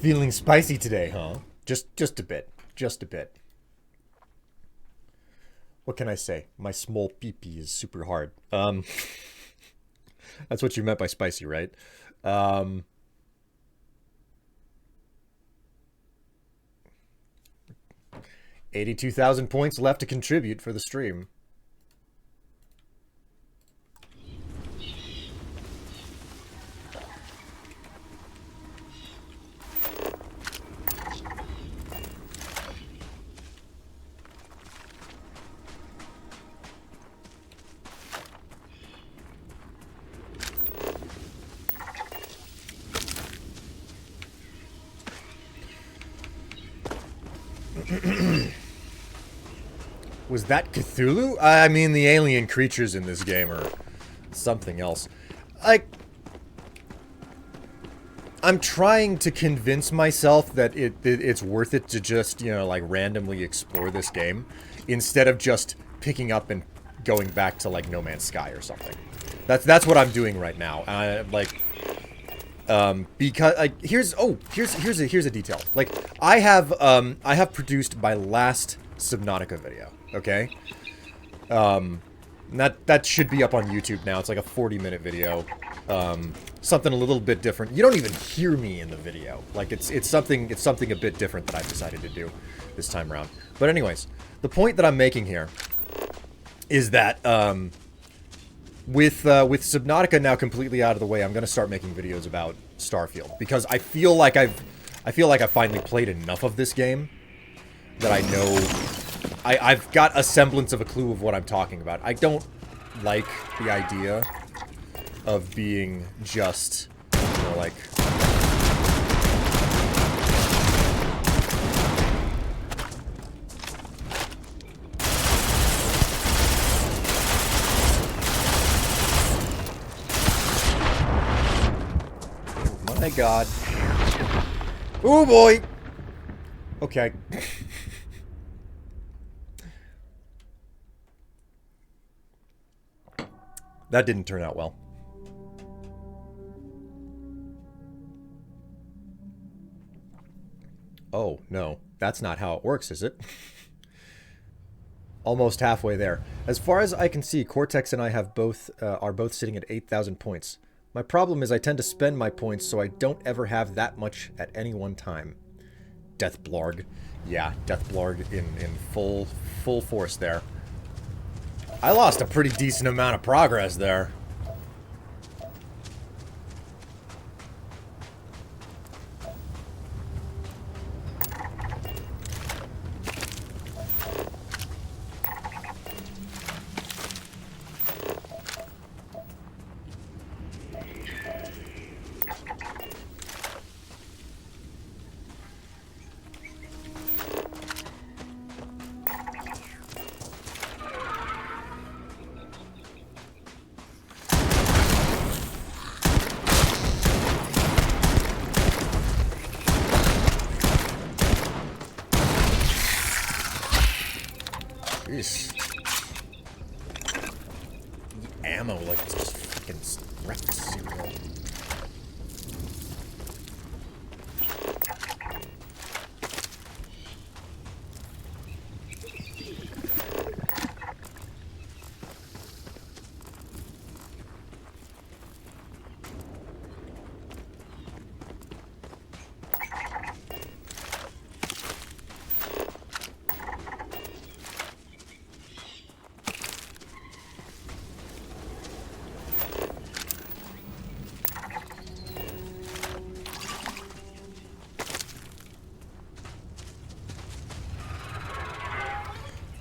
Speaker 1: Feeling spicy today, huh? Just a bit. Just a bit. What can I say? My small pee-pee is super hard. That's what you meant by spicy, right? 82,000 points left to contribute for the stream. Was that Cthulhu? I mean, the alien creatures in this game are something else. Like, I'm trying to convince myself that it's worth it to just, you know, like, randomly explore this game instead of just picking up and going back to, like, No Man's Sky or something. That's what I'm doing right now. Because, like, here's a detail. Like, I have produced my last Subnautica video, okay? That should be up on YouTube now. It's like a 40-minute video. Something a little bit different. You don't even hear me in the video. Like, it's something a bit different that I've decided to do this time around. But anyways, the point that I'm making here is that, with Subnautica now completely out of the way, I'm gonna start making videos about Starfield because I feel like I've finally played enough of this game that I know I've got a semblance of a clue of what I'm talking about. I don't like the idea of being just, you know, like, my god. Oh boy! Okay. That didn't turn out well. Oh, no. That's not how it works, is it? Almost halfway there. As far as I can see, Cortex and I are both sitting at 8,000 points. My problem is I tend to spend my points, so I don't ever have that much at any one time. Deathblarg. Yeah, Deathblarg in full force there. I lost a pretty decent amount of progress there. Jeez. The ammo, like, it's just freaking wrecked cereal.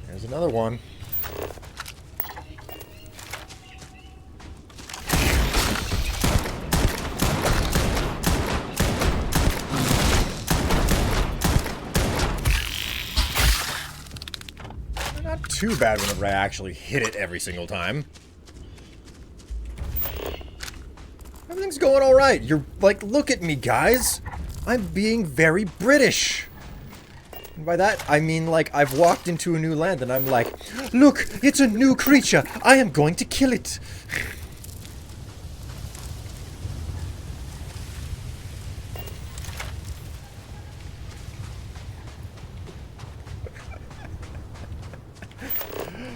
Speaker 1: There's another one. Not too bad whenever I actually hit it every single time. Everything's going alright. You're like, look at me, guys. I'm being very British. And by that, I mean, like, I've walked into a new land and I'm like, look, it's a new creature. I am going to kill it.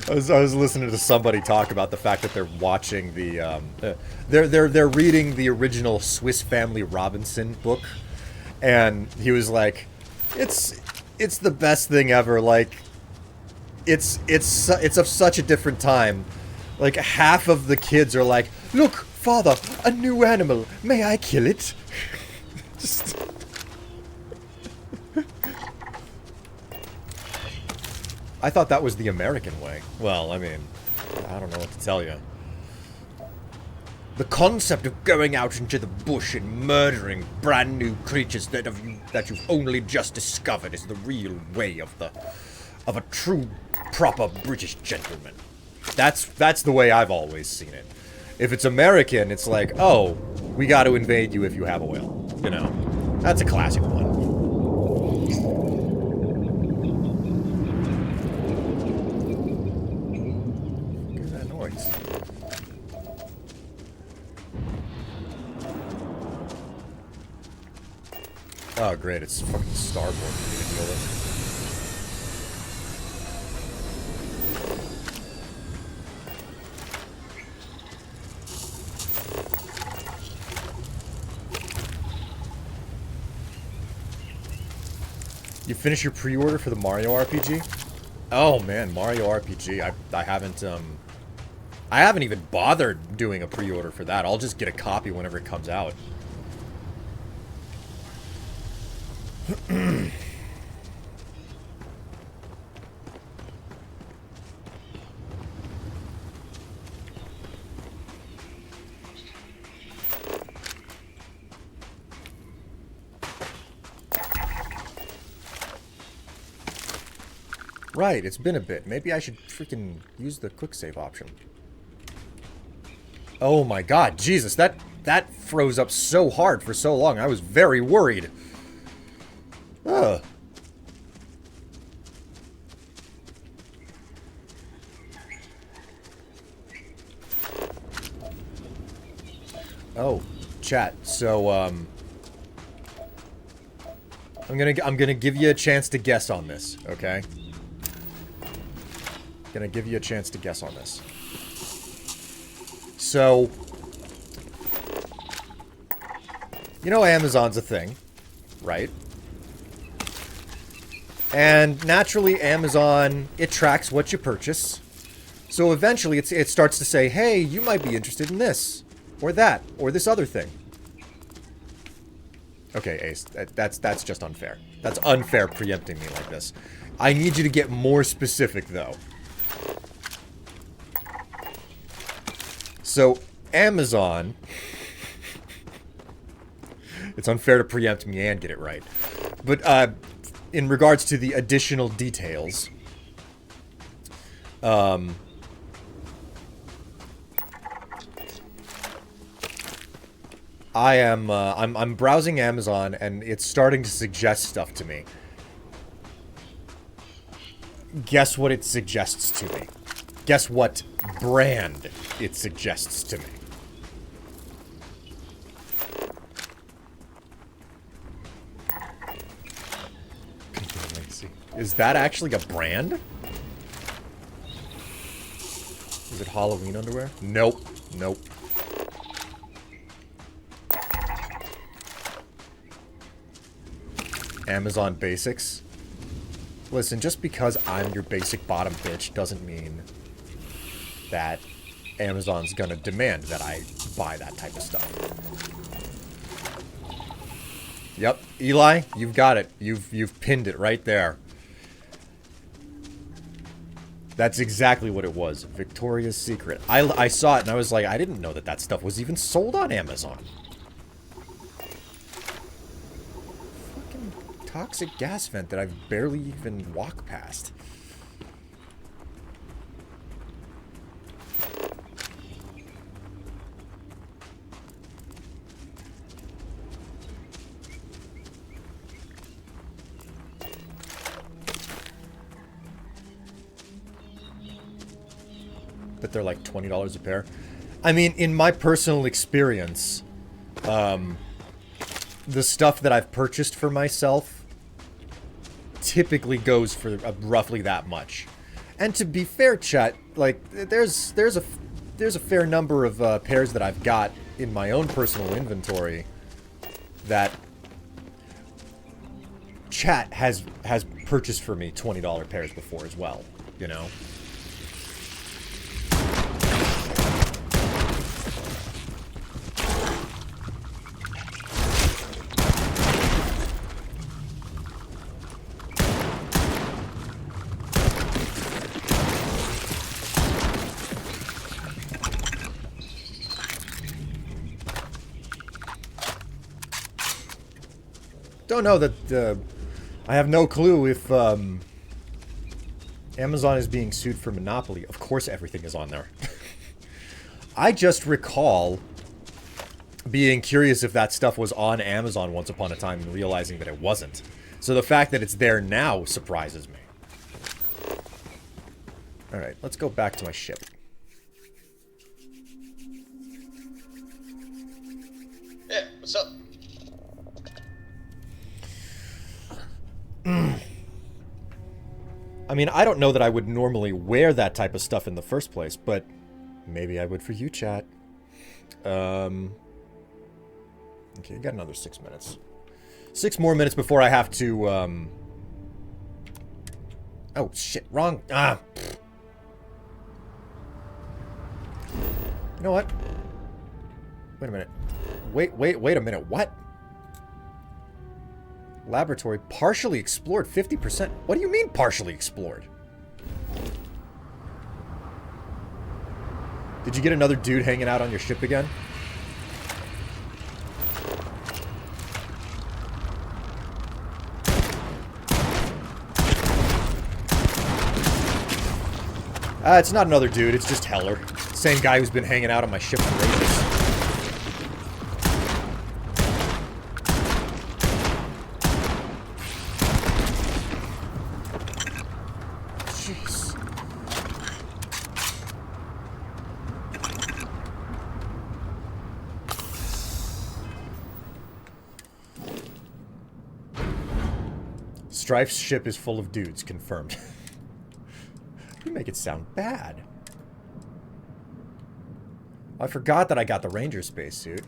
Speaker 1: I was listening to somebody talk about the fact that they're watching the they're reading the original Swiss Family Robinson book, and he was like, it's the best thing ever. Like, it's of such a different time. Like, half of the kids are like, look, father, a new animal. May I kill it? Just. I thought that was the American way. Well, I mean, I don't know what to tell you. The concept of going out into the bush and murdering brand new creatures that you've only just discovered is the real way of a true, proper British gentleman. That's the way I've always seen it. If it's American, it's like, oh, we got to invade you if you have a whale. You know, that's a classic one. Oh, great, it's fucking starboard for me to deal with. You finish your pre-order for the Mario RPG? Oh man, Mario RPG. I haven't even bothered doing a pre-order for that. I'll just get a copy whenever it comes out. Right, it's been a bit. Maybe I should freaking use the quick save option. Oh my god, Jesus, that froze up so hard for so long. I was very worried. Ugh. Oh, chat. So, I'm gonna give you a chance to guess on this, okay? Gonna give you a chance to guess on this. So, you know Amazon's a thing, right? And naturally, Amazon, it tracks what you purchase. So eventually, it starts to say, hey, you might be interested in this, or that, or this other thing. Okay, Ace, that's just unfair. That's unfair preempting me like this. I need you to get more specific, though. So, Amazon... It's unfair to preempt me and get it right. But, in regards to the additional details... I'm browsing Amazon, and it's starting to suggest stuff to me. Guess what it suggests to me. Guess what brand it suggests to me. Is that actually a brand? Is it Halloween underwear? Nope. Nope. Amazon Basics. Listen, just because I'm your basic bottom bitch doesn't mean that Amazon's gonna demand that I buy that type of stuff. Yep, Eli, you've got it. You've pinned it right there. That's exactly what it was. Victoria's Secret. I saw it and I was like, I didn't know that that stuff was even sold on Amazon. Fucking toxic gas vent that I've barely even walked past. But they're like $20 a pair. I mean, in my personal experience, the stuff that I've purchased for myself typically goes for roughly that much. And to be fair, chat, like there's a fair number of pairs that I've got in my own personal inventory that chat has purchased for me $20 pairs before as well, you know. Don't know that, I have no clue if, Amazon is being sued for monopoly. Of course everything is on there. I just recall being curious if that stuff was on Amazon once upon a time and realizing that it wasn't. So the fact that it's there now surprises me. Alright, let's go back to my ship.
Speaker 3: Yeah, what's up?
Speaker 1: I mean, I don't know that I would normally wear that type of stuff in the first place, but maybe I would for you, chat. Okay, got another 6 minutes. 6 more minutes before I have to, Oh, shit, wrong. Ah. You know what? Wait a minute. Wait a minute. What? Laboratory partially explored 50%. What do you mean partially explored? Did you get another dude hanging out on your ship again? It's not another dude, it's just Heller. Same guy who's been hanging out on my ship for ages. Strife's ship is full of dudes. Confirmed. You make it sound bad. I forgot that I got the Ranger spacesuit.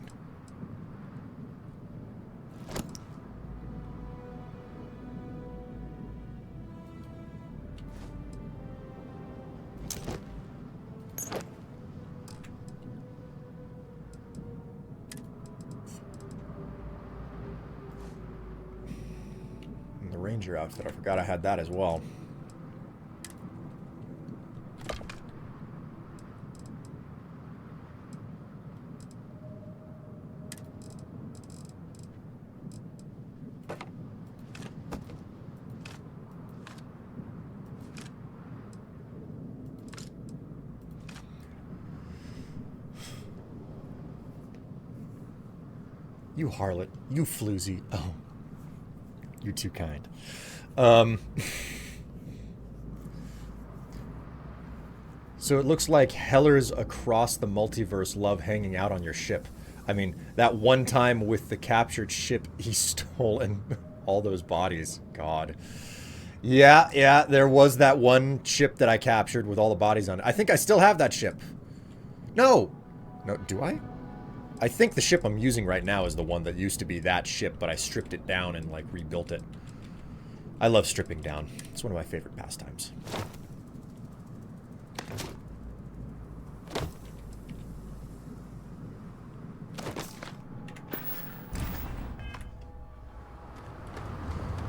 Speaker 1: And the Ranger outfit, I forgot I had that as well. You harlot. You floozy. Oh. You're too kind. So it looks like Hellers across the multiverse love hanging out on your ship. I mean, that one time with the captured ship he stole and all those bodies. God. Yeah, there was that one ship that I captured with all the bodies on it. I think I still have that ship. No, do I? I think the ship I'm using right now is the one that used to be that ship, but I stripped it down and, like, rebuilt it. I love stripping down. It's one of my favorite pastimes.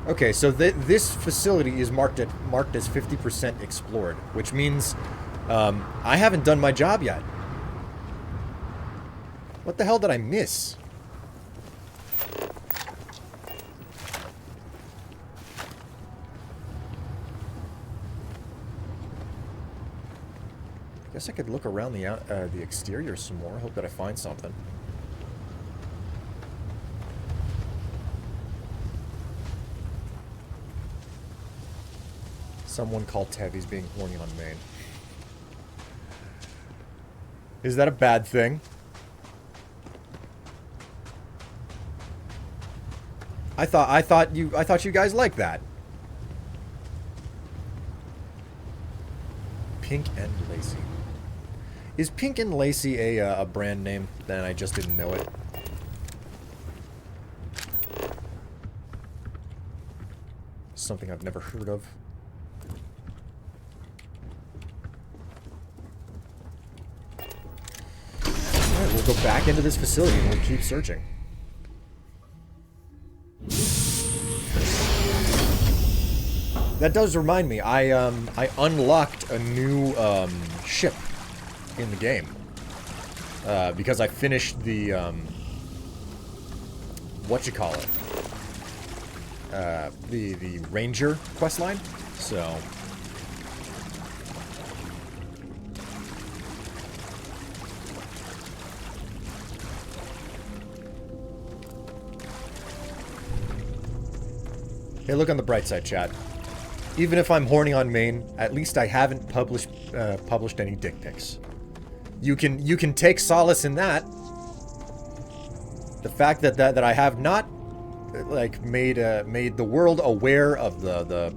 Speaker 1: Okay, so this facility is marked as 50% explored, which means I haven't done my job yet. What the hell did I miss? Guess I could look around the exterior some more. Hope that I find something. Someone called Tevy's being horny on Maine. Is that a bad thing? I thought you guys liked that. Pink and Lacy. Is Pink and Lacy a brand name? Then I just didn't know it. Something I've never heard of. Alright, we'll go back into this facility and we'll keep searching. That does remind me, I unlocked a new ship in the game because I finished the whatchamacallit, the Ranger questline. So hey, look on the bright side, chat. Even if I'm horny on Maine, at least I haven't published any dick pics. You can take solace in that. The fact that I have not like made the world aware of the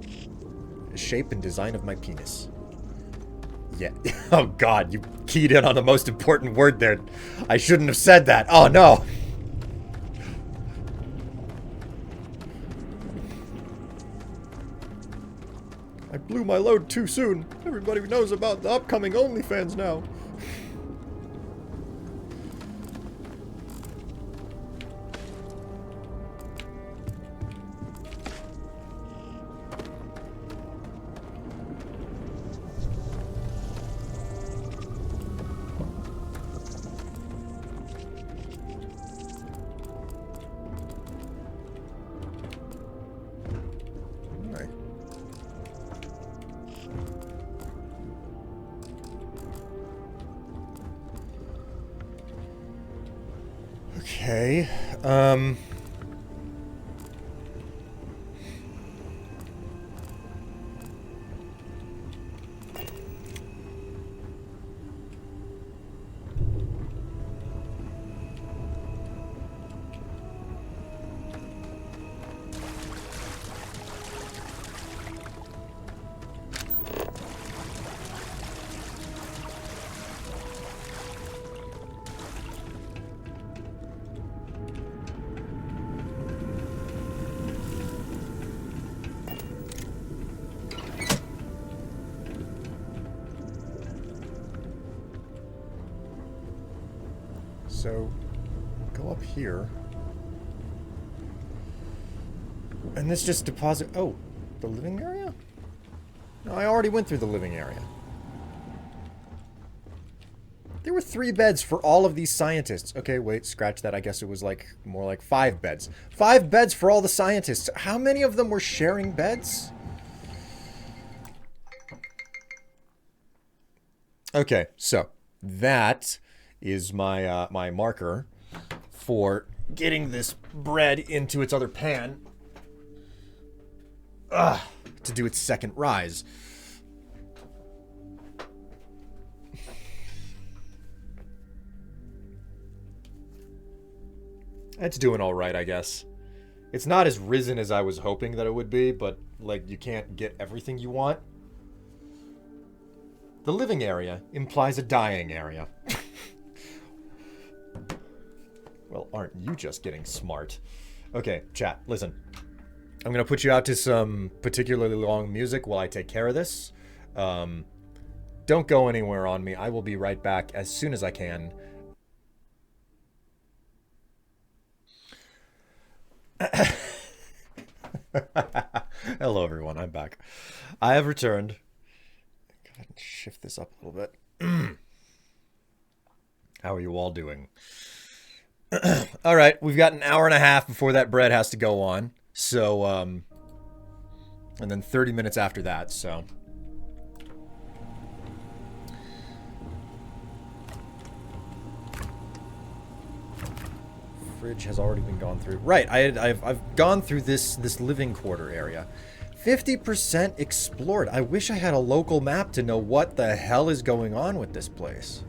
Speaker 1: shape and design of my penis. Yeah. Oh God, you keyed in on the most important word there. I shouldn't have said that. Oh no. I blew my load too soon. Everybody knows about the upcoming OnlyFans now. Okay, So, go up here. And this just deposit... Oh, the living area? No, I already went through the living area. There were 3 beds for all of these scientists. Okay, wait, scratch that. I guess it was like more like 5 beds. 5 beds for all the scientists. How many of them were sharing beds? Okay, so that is my my marker for getting this bread into its other pan. To do its second rise. It's doing all right, I guess. It's not as risen as I was hoping that it would be, but, like, you can't get everything you want. The living area implies a dying area. Well, aren't you just getting smart? Okay, chat, listen. I'm going to put you out to some particularly long music while I take care of this. Don't go anywhere on me. I will be right back as soon as I can. Hello, everyone. I'm back. I have returned. Go ahead and shift this up a little bit. How are you all doing? All right, we've got an hour and a half before that bread has to go on. So, and then 30 minutes after that, so. Fridge has already been gone through. Right, I've gone through this living quarter area. 50% explored. I wish I had a local map to know what the hell is going on with this place.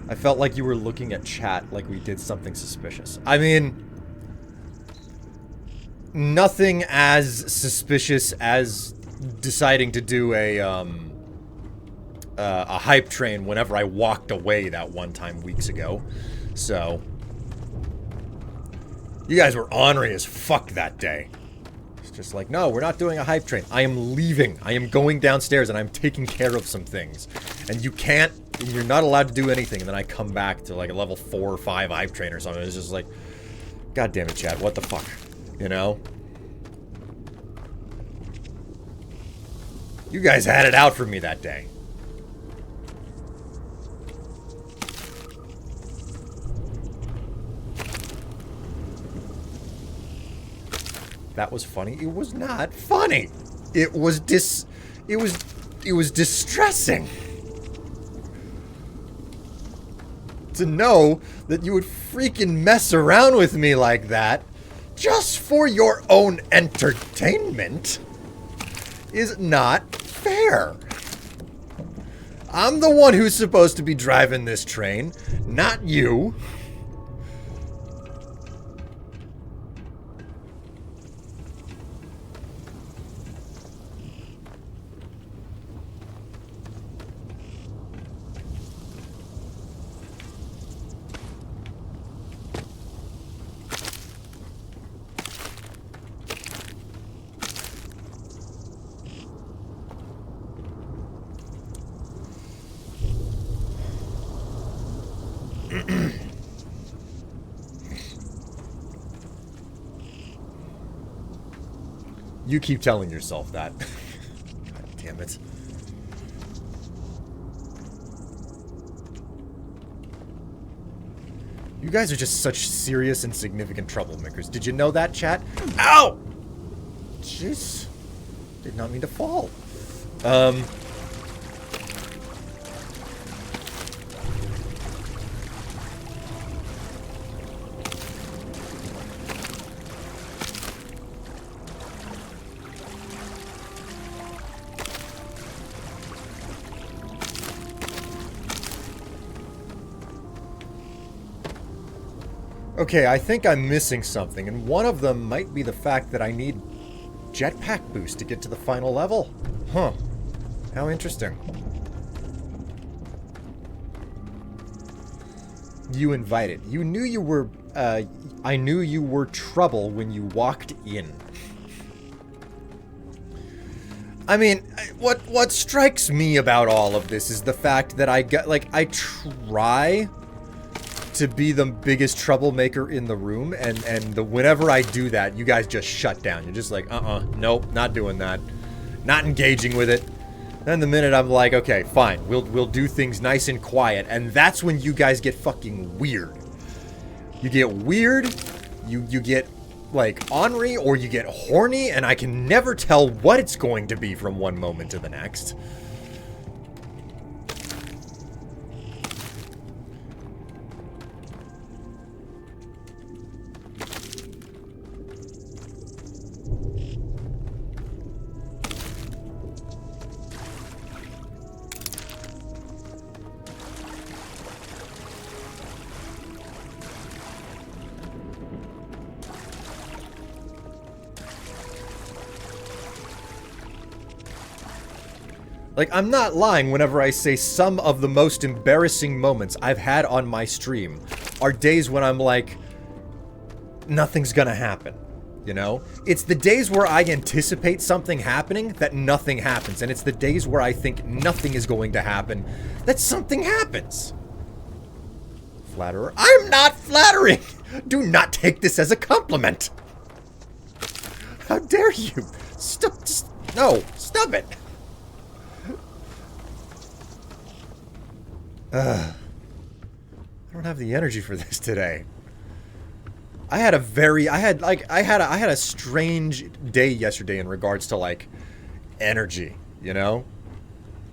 Speaker 1: I felt like you were looking at chat like we did something suspicious. I mean, nothing as suspicious as deciding to do a hype train whenever I walked away that one time weeks ago. So, you guys were ornery as fuck that day. It's just like, no, we're not doing a hype train. I am leaving. I am going downstairs and I'm taking care of some things. And you can't, you're not allowed to do anything. And then I come back to like a level 4 or 5 hype train or something. It's just like, God damn it, chat. What the fuck? You know? You guys had it out for me that day. That was funny. It was not funny. It was distressing. To know that you would freaking mess around with me like that just for your own entertainment is not fair. I'm the one who's supposed to be driving this train, not you. You keep telling yourself that. God damn it. You guys are just such serious and significant troublemakers. Did you know that, chat? Ow! Jeez. Did not mean to fall. Okay, I think I'm missing something, and one of them might be the fact that I need jetpack boost to get to the final level. Huh. How interesting. You invited. You knew you were, I knew you were trouble when you walked in. I mean, what strikes me about all of this is the fact that I try to be the biggest troublemaker in the room, and whenever I do that, you guys just shut down. You're just like, nope, not doing that. Not engaging with it. Then the minute I'm like, okay, fine, we'll do things nice and quiet, and that's when you guys get fucking weird. You get weird, you get like ornery, or you get horny, and I can never tell what it's going to be from one moment to the next. Like, I'm not lying whenever I say some of the most embarrassing moments I've had on my stream are days when I'm like, nothing's gonna happen, you know? It's the days where I anticipate something happening that nothing happens, and it's the days where I think nothing is going to happen that something happens. Flatterer. I'm not flattering! Do not take this as a compliment! How dare you? Stop, no, stop it! I don't have the energy for this today. I had a strange day yesterday in regards to, like, energy, you know?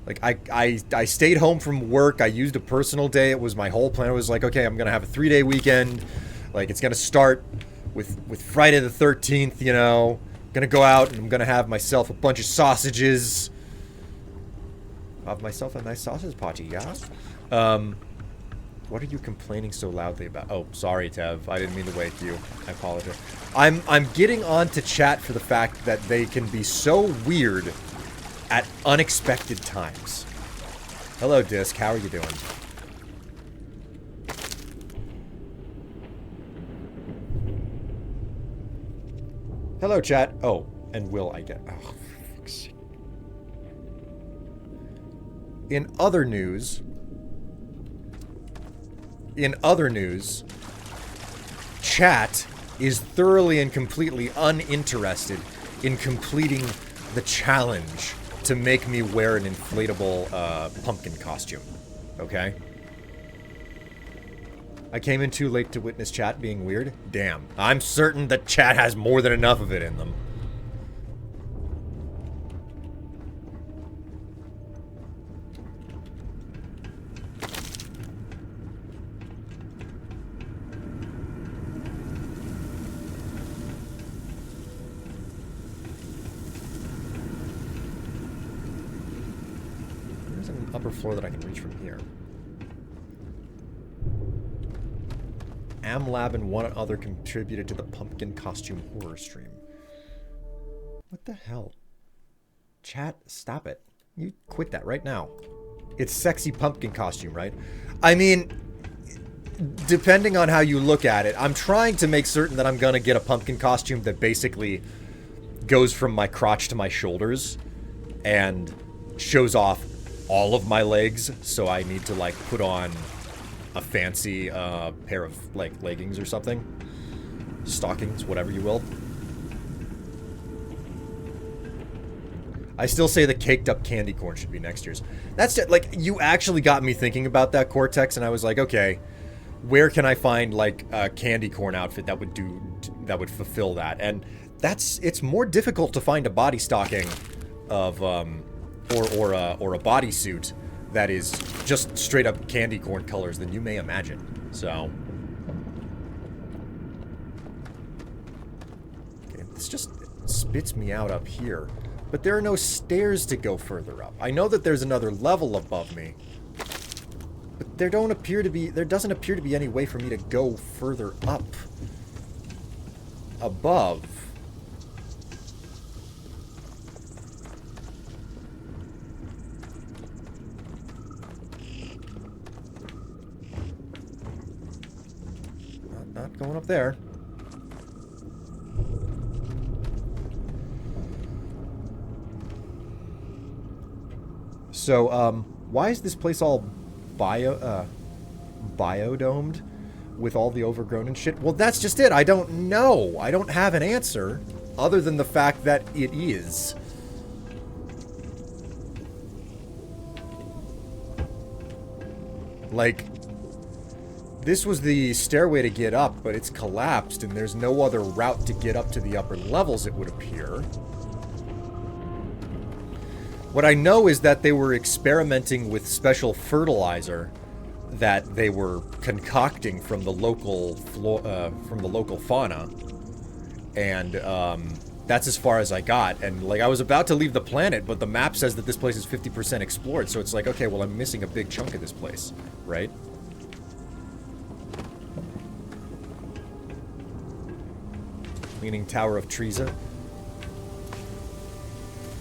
Speaker 1: Like, I stayed home from work, I used a personal day, it was my whole plan. I was like, okay, I'm gonna have a 3-day weekend. Like, it's gonna start with Friday the 13th, you know? I'm gonna go out and I'm gonna have myself a bunch of sausages. Have myself a nice sausage party, yeah? What are you complaining so loudly about? Oh, sorry, Tev. I didn't mean to wake you. I apologize. I'm getting on to chat for the fact that they can be so weird at unexpected times. Hello, Disc. How are you doing? Hello, chat. Oh, and Will, I get... Oh, for fuck's sake. In other news, chat is thoroughly and completely uninterested in completing the challenge to make me wear an inflatable pumpkin costume. Okay? I came in too late to witness chat being weird. Damn. I'm certain that chat has more than enough of it in them. Upper floor that I can reach from here. AmLab and one other contributed to the pumpkin costume horror stream. What the hell? Chat, stop it. You quit that right now. It's sexy pumpkin costume, right? I mean, depending on how you look at it, I'm trying to make certain that I'm gonna get a pumpkin costume that basically goes from my crotch to my shoulders and shows off all of my legs, so I need to, like, put on a fancy pair of, like, leggings or something. Stockings, whatever you will. I still say the caked up candy corn should be next year's. That's it. Like, you actually got me thinking about that, Cortex, and I was like, okay, where can I find, like, a candy corn outfit that would fulfill that? And it's more difficult to find a body stocking of, or a bodysuit that is just straight up candy corn colors than you may imagine. So, okay, this just spits me out up here, but there are no stairs to go further up. I know that there's another level above me, but there doesn't appear to be any way for me to go further up above. Not going up there. So, why is this place all biodomed with all the overgrown and shit? Well, that's just it. I don't know. I don't have an answer other than the fact that it is. Like, this was the stairway to get up, but it's collapsed, and there's no other route to get up to the upper levels, it would appear. What I know is that they were experimenting with special fertilizer that they were concocting from the local fauna, and that's as far as I got. And like, I was about to leave the planet, but the map says that this place is 50% explored, so it's like, okay, well, I'm missing a big chunk of this place, right? Leaning Tower of Treza.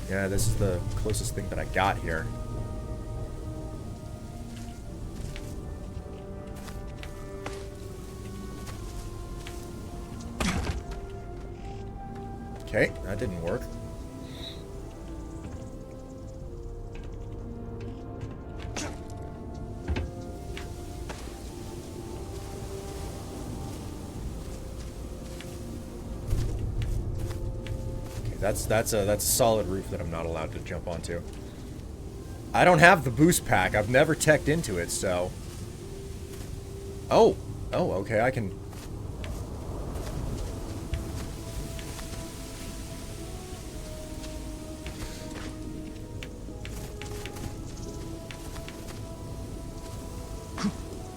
Speaker 1: Yeah, this is the closest thing that I got here. Okay, that didn't work. That's a solid roof that I'm not allowed to jump onto. I don't have the boost pack. I've never teched into it, so. Oh, okay. I can.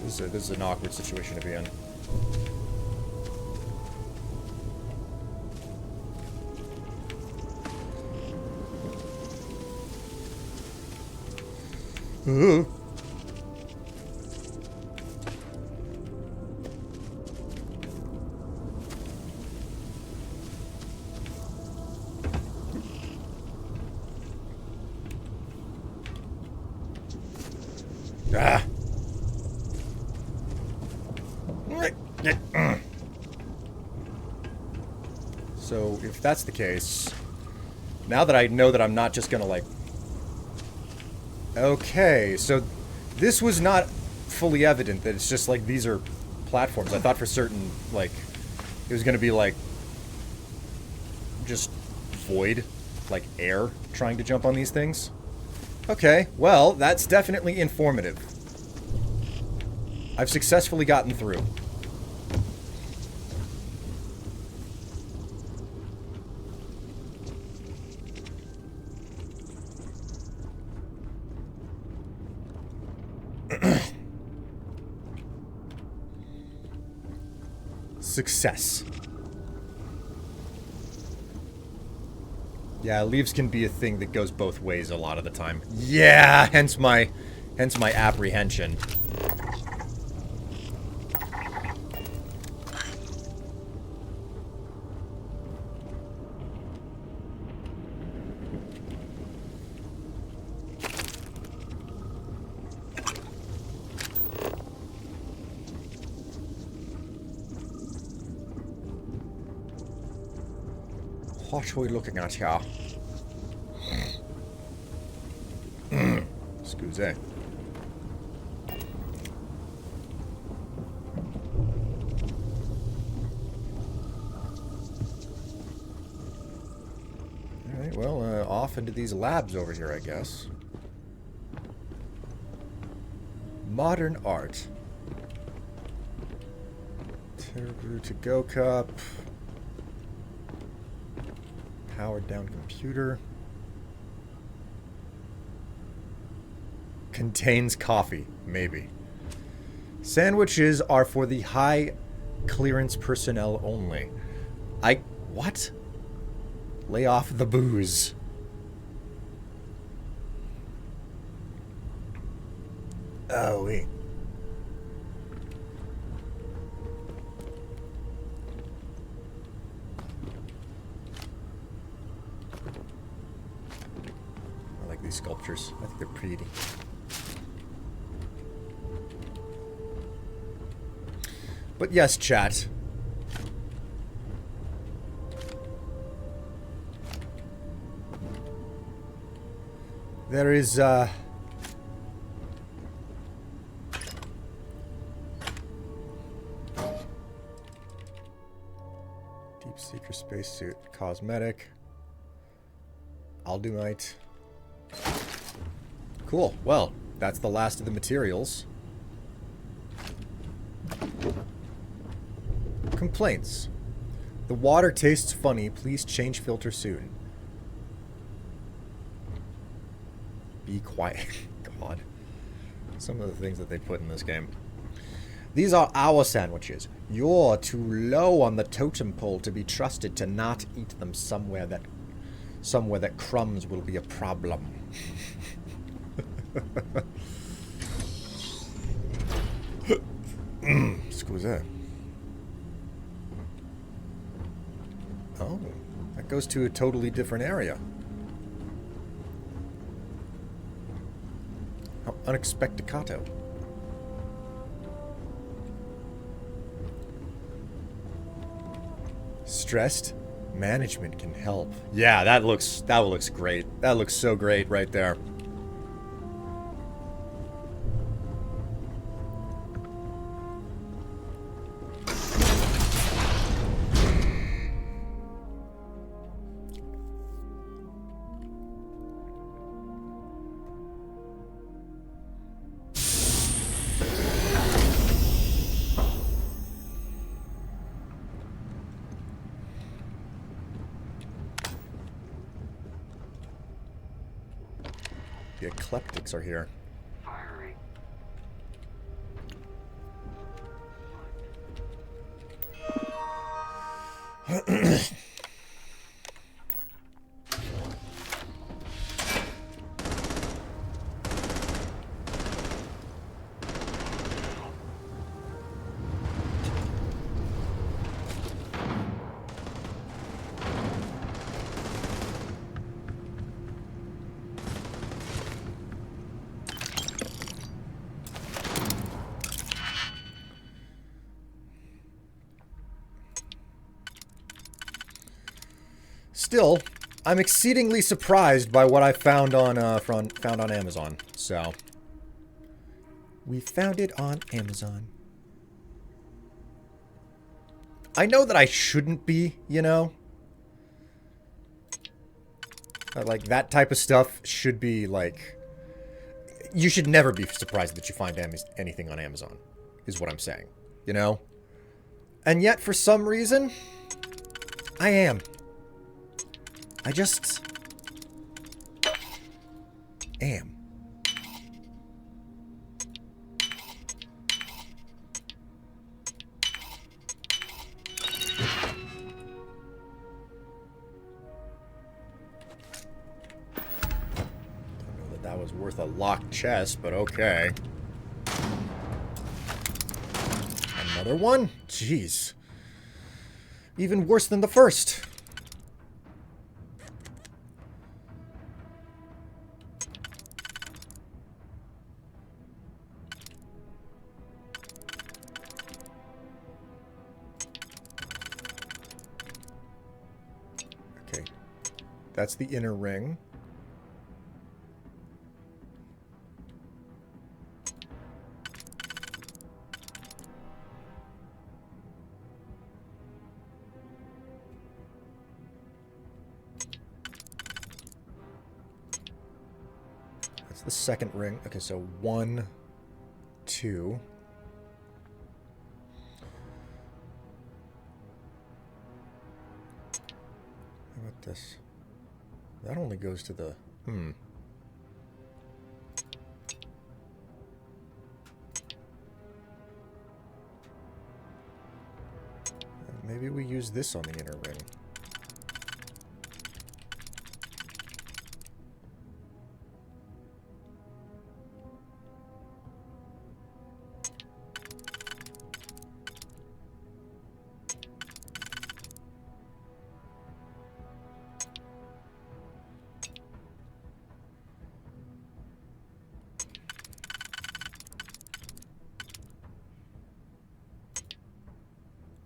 Speaker 1: This is an awkward situation to be in. Ah. So, if that's the case, now that I know that I'm not just gonna, like... Okay, so this was not fully evident that it's just, like, these are platforms. I thought for certain, like, it was gonna be, like, just void, like air, trying to jump on these things. Okay, well, that's definitely informative. I've successfully gotten through. Success. Yeah, leaves can be a thing that goes both ways a lot of the time. Yeah, hence my apprehension. What are we looking at here? Excuse me. Alright, well, off into these labs over here, I guess. Modern art. Terbrew to go cup. Powered down computer. Contains coffee, maybe. Sandwiches are for the high clearance personnel only. What? Lay off the booze. Oh, wait. I like these sculptures. I think they're pretty. But yes, chat. There is, Spacesuit. Cosmetic. Aldumite. Cool. Well, that's the last of the materials. Complaints. The water tastes funny. Please change filter soon. Be quiet. God. Some of the things that they put in this game. These are our sandwiches. You're too low on the totem pole to be trusted to not eat them somewhere that crumbs will be a problem. Scusa. Oh, that goes to a totally different area. How unexpecticato. Stressed? Management can help. Yeah, that looks great. That looks so great right there. The eclectics are here.
Speaker 2: Firing.
Speaker 1: Still, I'm exceedingly surprised by what I found on Amazon. So, we found it on Amazon. I know that I shouldn't be, you know. Like, that type of stuff should be, like... You should never be surprised that you find anything on Amazon, is what I'm saying. You know? And yet, for some reason, I am. I just... am. That was worth a locked chest, but okay. Another one? Jeez. Even worse than the first. Okay. That's the inner ring. The second ring. Okay, so 1, 2. How about this? That only goes to the... Maybe we use this on the inner ring.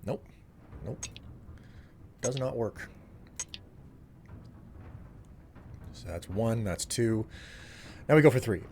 Speaker 1: Nope. Nope. Does not work. So that's 1, that's 2. Now we go for 3.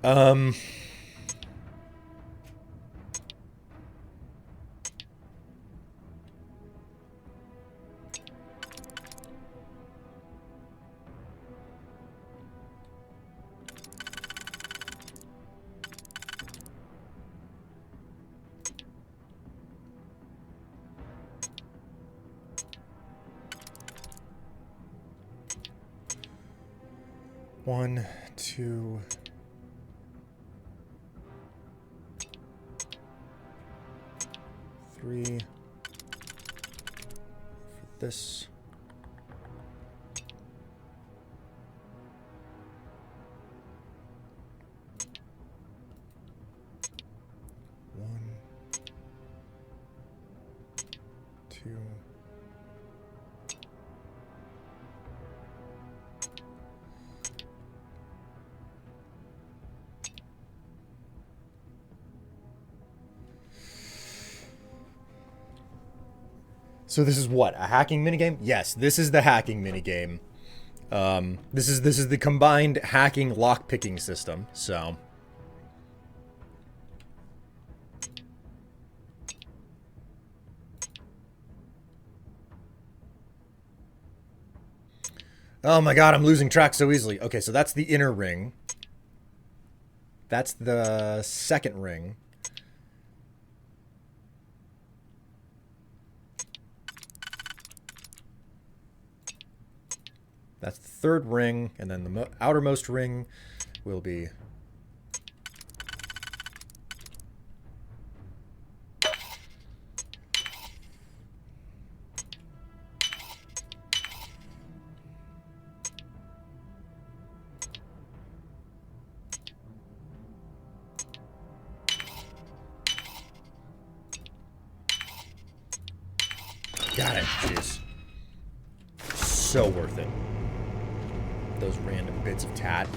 Speaker 1: 1, 2... 3... For this... So this is what? A hacking minigame? Yes, this is the hacking minigame. This is the combined hacking lockpicking system, so... Oh my god, I'm losing track so easily. Okay, so that's the inner ring. That's the second ring. That's the third ring, and then the outermost ring will be... Got it. Jeez. So worth it. Those random bits of tat.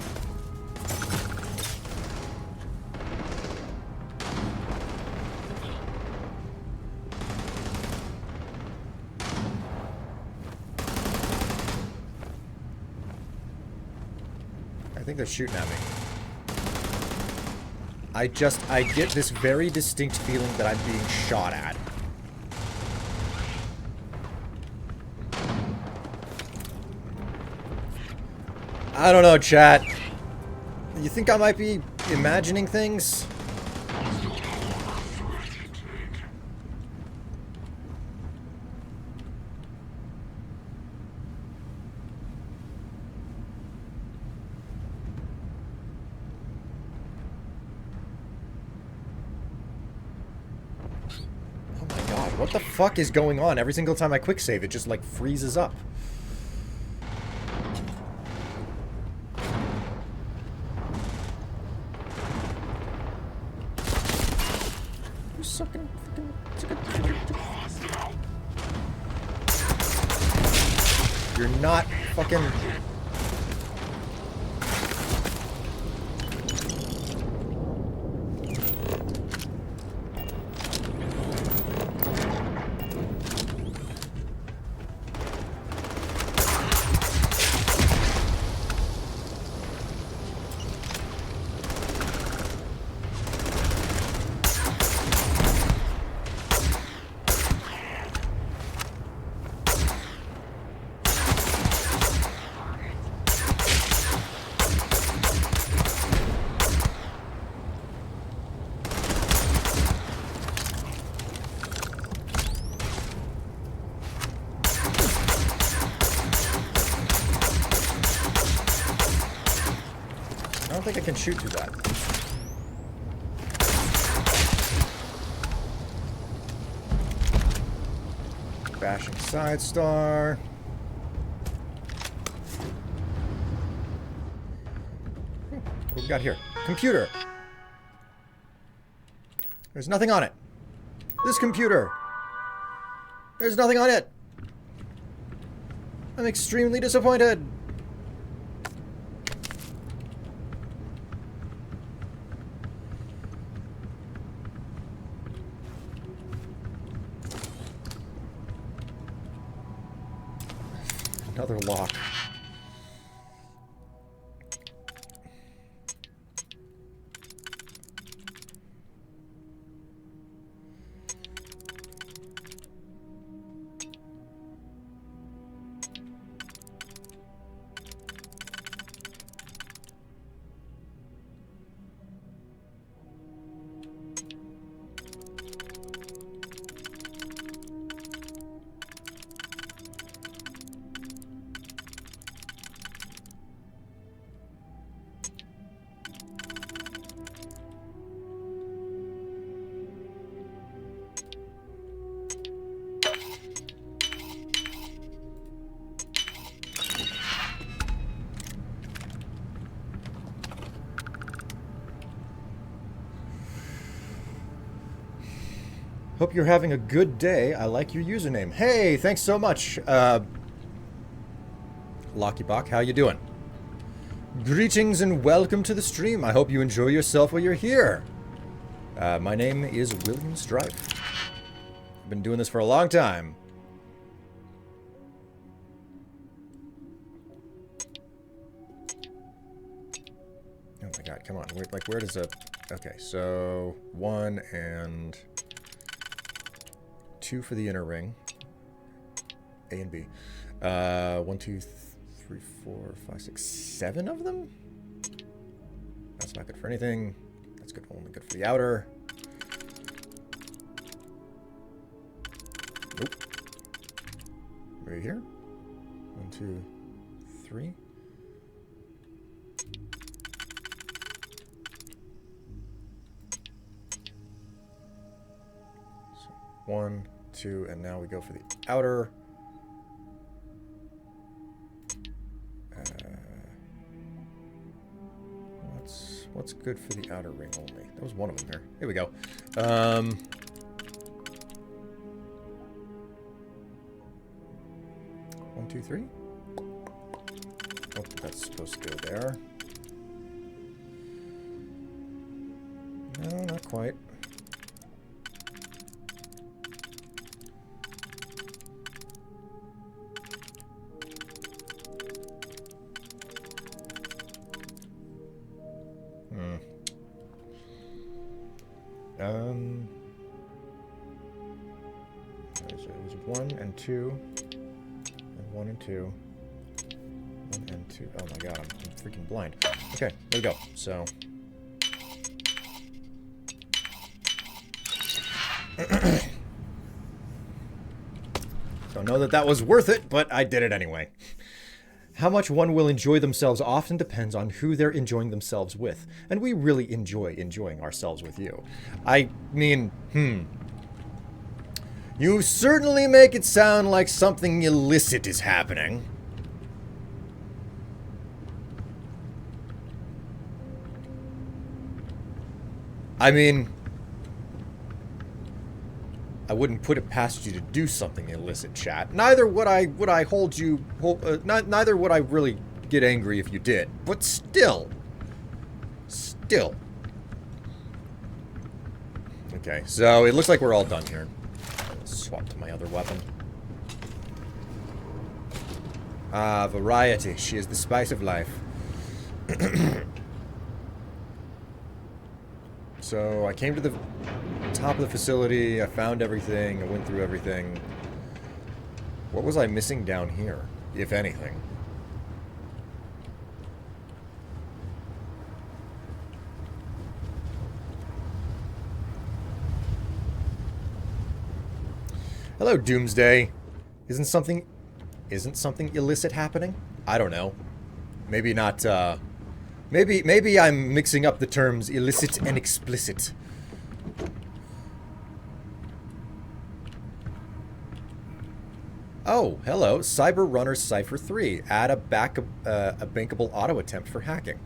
Speaker 1: I think they're shooting at me. I get this very distinct feeling that I'm being shot at. I don't know, chat. You think I might be imagining things? Oh my god, what the fuck is going on? Every single time I quick save, it just like freezes up. You're not fucking... I don't think I can shoot through that. Bashing side star. What we got here? Computer. There's nothing on it. This computer. There's nothing on it. I'm extremely disappointed. Another lock. Hope you're having a good day. I like your username. Hey, thanks so much. Lockybach, how you doing? Greetings and welcome to the stream. I hope you enjoy yourself while you're here. My name is William Strife. I've been doing this for a long time. Oh my god, come on. Where does a... Okay, so 1 and 2 for the inner ring. A and B. 1, 2, 3, 4, 5, 6, 7 of them? That's not good for anything. That's good, only good for the outer. Nope. Right here. 1, 2, 3. So 1, 2, and now we go for the outer. What's good for the outer ring only? That was one of them there. Here we go. 1, 2, 3. Oh, that's supposed to go there. No, not quite. It was 1 and 2, and 1 and 2, 1 and 2. Oh my god, I'm freaking blind. Okay, there we go. So, don't know that was worth it, but I did it anyway. How much one will enjoy themselves often depends on who they're enjoying themselves with. And we really enjoy enjoying ourselves with you. I mean, You certainly make it sound like something illicit is happening. I mean, I wouldn't put it past you to do something illicit, chat. Neither would I hold you. Neither would I really get angry if you did. But still. Okay, so it looks like we're all done here. Swap to my other weapon. Ah, variety. She is the spice of life. So I came to the top of the facility, I found everything, I went through everything. What was I missing down here, if anything? Hello, Doomsday. Isn't something illicit happening? I don't know. Maybe not, Maybe I'm mixing up the terms illicit and explicit. Oh, hello. Cyber Runner Cypher 3. Add a bankable auto attempt for hacking.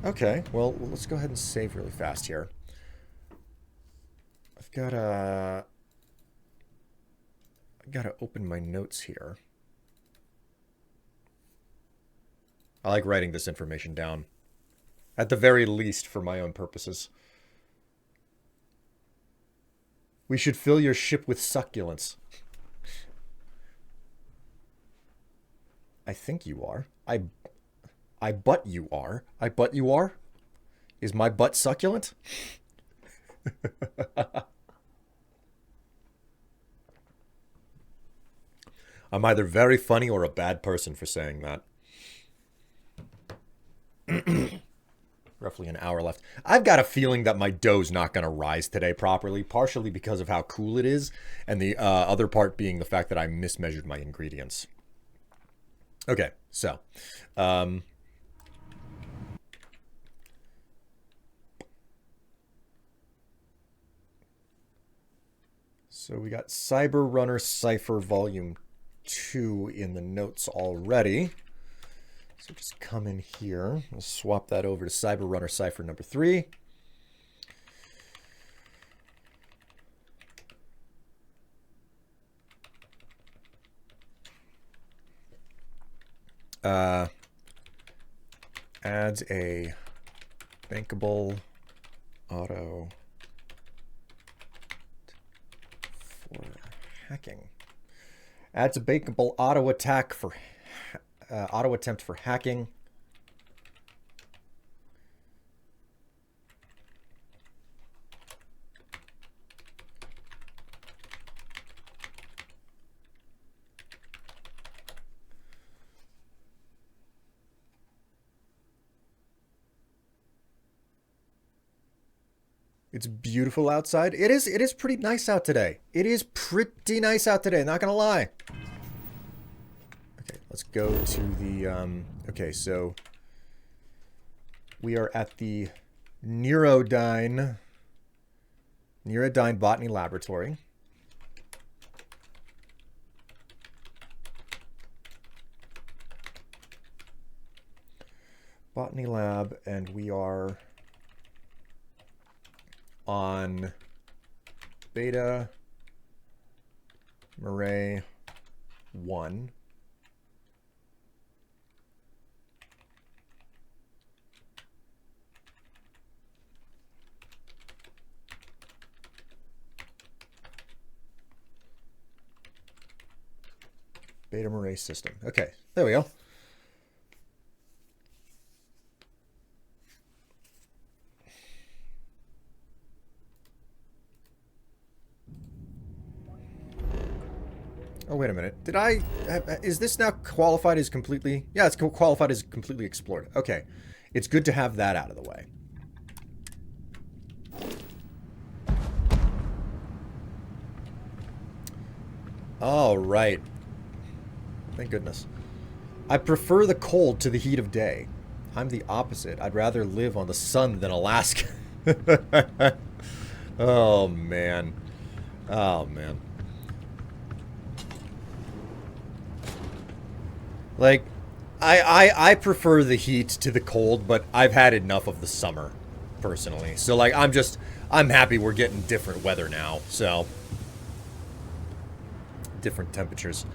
Speaker 1: Okay, well, let's go ahead and save really fast here. I've got to open my notes here. I like writing this information down. At the very least, for my own purposes. We should fill your ship with succulents. I think you are. I butt you are. I butt you are? Is my butt succulent? I'm either very funny or a bad person for saying that. Roughly an hour left. I've got a feeling that my dough's not going to rise today properly, partially because of how cool it is, and the other part being the fact that I mismeasured my ingredients. Okay, so. So we got Cyber Runner Cypher Volume 2 in the notes already. So just come in here. We'll swap that over to Cyber Runner Cypher number 3. Adds a bankable auto for hacking. Adds a bankable auto attack for auto attempt for hacking. It's beautiful outside. It is pretty nice out today. It is pretty nice out today, not gonna lie. Okay, let's go to the okay, so we are at the Neurodyne Botany Laboratory. Botany Lab, and we are on Beta Murray 1. Beta Murray system. Okay, there we go. Oh, wait a minute. Did I... Is this now qualified as completely... Yeah, it's qualified as completely explored. Okay. It's good to have that out of the way. All right. Thank goodness. I prefer the cold to the heat of day. I'm the opposite. I'd rather live on the sun than Alaska. Oh, man. Oh, man. Like, I prefer the heat to the cold, but I've had enough of the summer, personally. So, like, I'm happy we're getting different weather now, so. Different temperatures.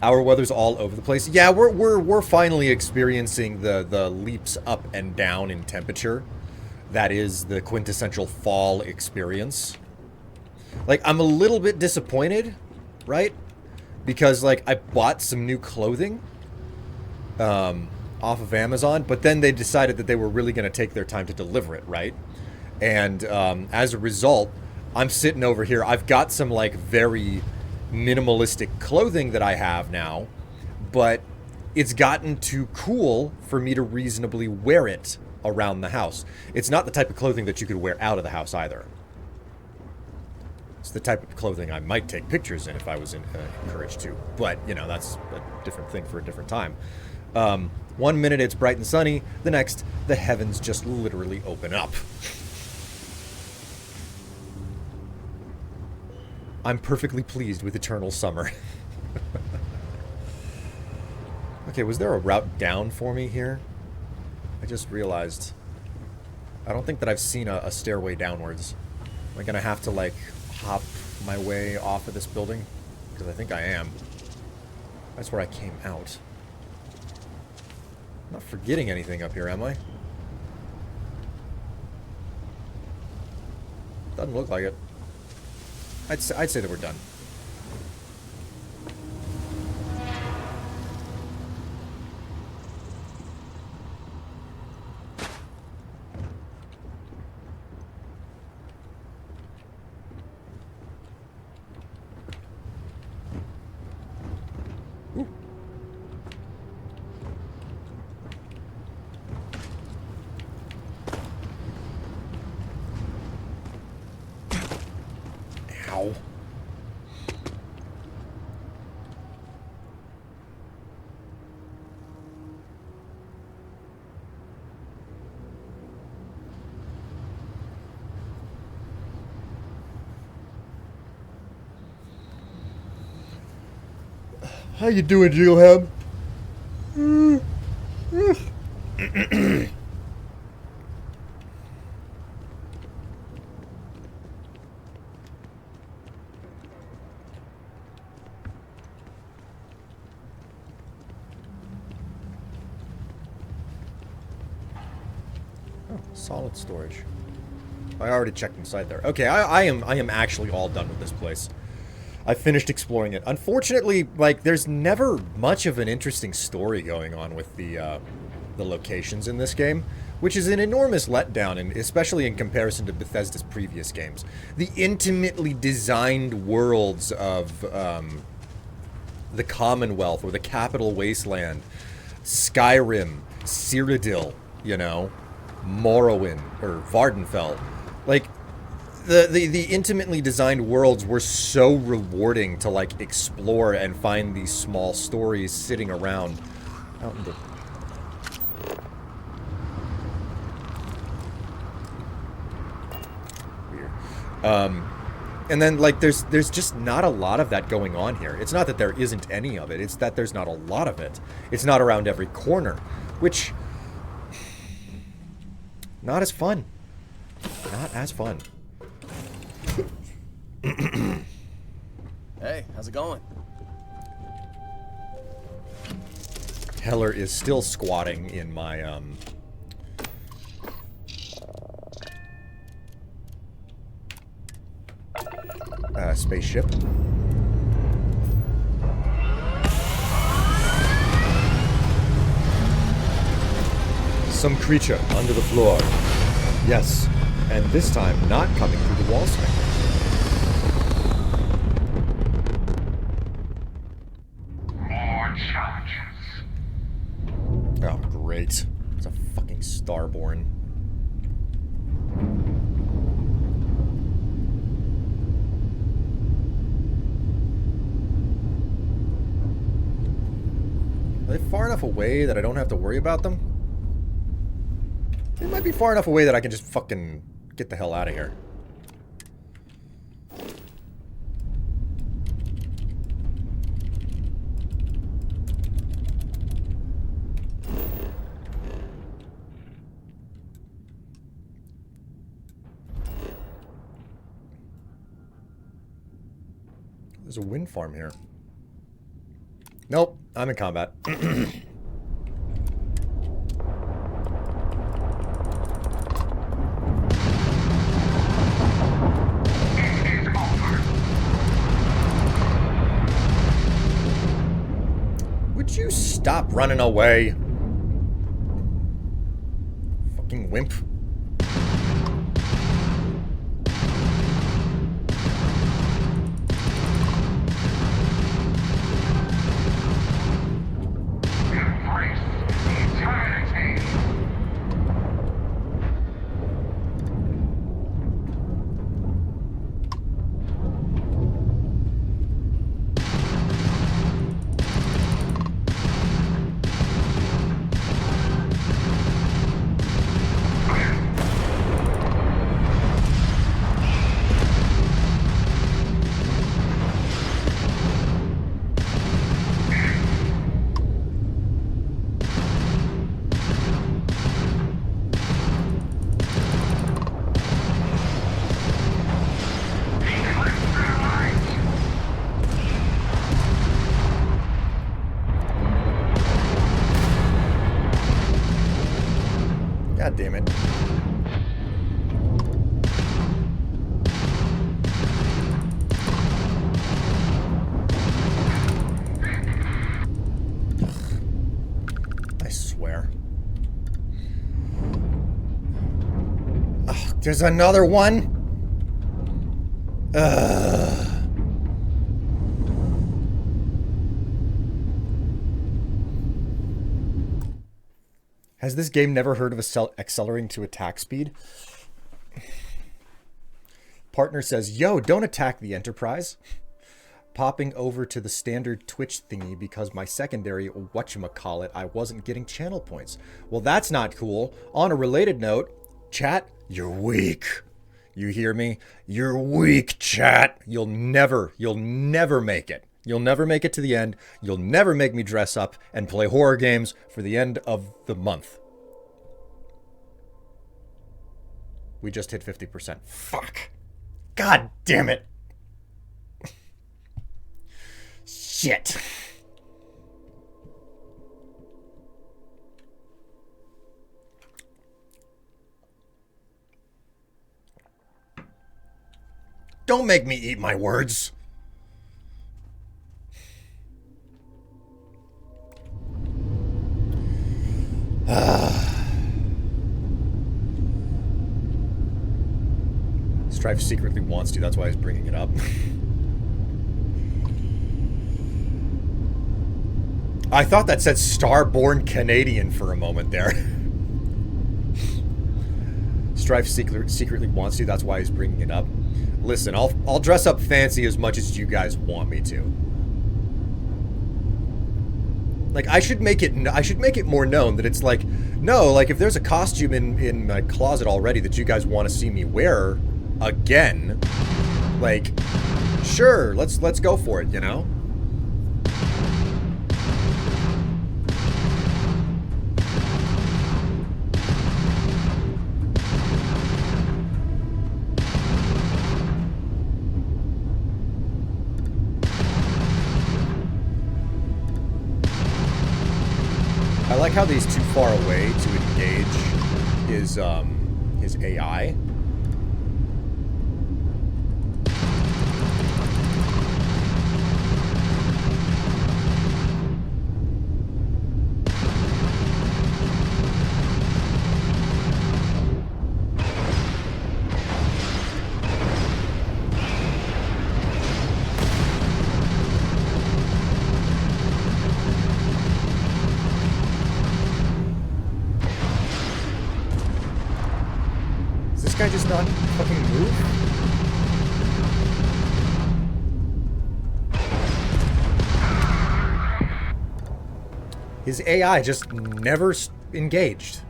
Speaker 1: Our weather's all over the place. Yeah, we're finally experiencing the leaps up and down in temperature. That is the quintessential fall experience. Like, I'm a little bit disappointed, right? Because, like, I bought some new clothing off of Amazon, but then they decided that they were really going to take their time to deliver it, right? And as a result, I'm sitting over here. I've got some, like, very minimalistic clothing that I have now, but it's gotten too cool for me to reasonably wear it around the house. It's not the type of clothing that you could wear out of the house either. It's the type of clothing I might take pictures in if I was encouraged to. But, you know, that's a different thing for a different time. 1 minute it's bright and sunny, the next, the heavens just literally open up. I'm perfectly pleased with eternal summer. Okay, was there a route down for me here? I just realized. I don't think that I've seen a stairway downwards. Am I gonna have to, like, hop my way off of this building? Because I think I am. That's where I came out. I'm not forgetting anything up here, am I? Doesn't look like it. I'd say that we're done. Ooh. Ow. How you doing, Geohab? Oh, solid storage. I already checked inside there. Okay, I am actually all done with this place. I finished exploring it. Unfortunately, like, there's never much of an interesting story going on with the locations in this game, which is an enormous letdown, and especially in comparison to Bethesda's previous games. The intimately designed worlds of the Commonwealth or the Capital Wasteland, Skyrim, Cyrodiil, you know, Morrowind or Vardenfell, like the intimately designed worlds were so rewarding to like explore and find these small stories sitting around out in the and then, like, there's just not a lot of that going on here. It's not that there isn't any of it. It's that there's not a lot of it. It's not around every corner, which... not as fun. Not as fun.
Speaker 4: Hey, how's it going?
Speaker 1: Heller is still squatting in my, spaceship. Some creature under the floor. Yes, and this time not coming through the wall strength.
Speaker 2: More challenges.
Speaker 1: Oh, great. It's a fucking Starborn. Are they far enough away that I don't have to worry about them? They might be far enough away that I can just fucking get the hell out of here. There's a wind farm here. Nope, I'm in combat. Would you stop running away? Fucking wimp.
Speaker 2: Embrace eternity.
Speaker 1: God damn it. I swear. Ugh, there's another one? Ugh. Has this game never heard of accelerating to attack speed? Partner says, yo, don't attack the Enterprise. Popping over to the standard Twitch thingy because my secondary, whatchamacallit, I wasn't getting channel points. Well, that's not cool. On a related note, chat, you're weak. You hear me? You're weak, chat. You'll never make it. You'll never make it to the end. You'll never make me dress up and play horror games for the end of the month. We just hit 50%. Fuck. God damn it. Shit. Don't make me eat my words. Strife secretly wants to, that's why he's bringing it up. I thought that said Starborn Canadian for a moment there. Strife secretly wants to, that's why he's bringing it up. Listen, I'll dress up fancy as much as you guys want me to. Like, I should make it more known that it's like, no, like if there's a costume in my closet already that you guys want to see me wear again, like, sure, let's go for it, you know? I like how he's too far away to engage his AI. Guy just not fucking move? His AI just never engaged.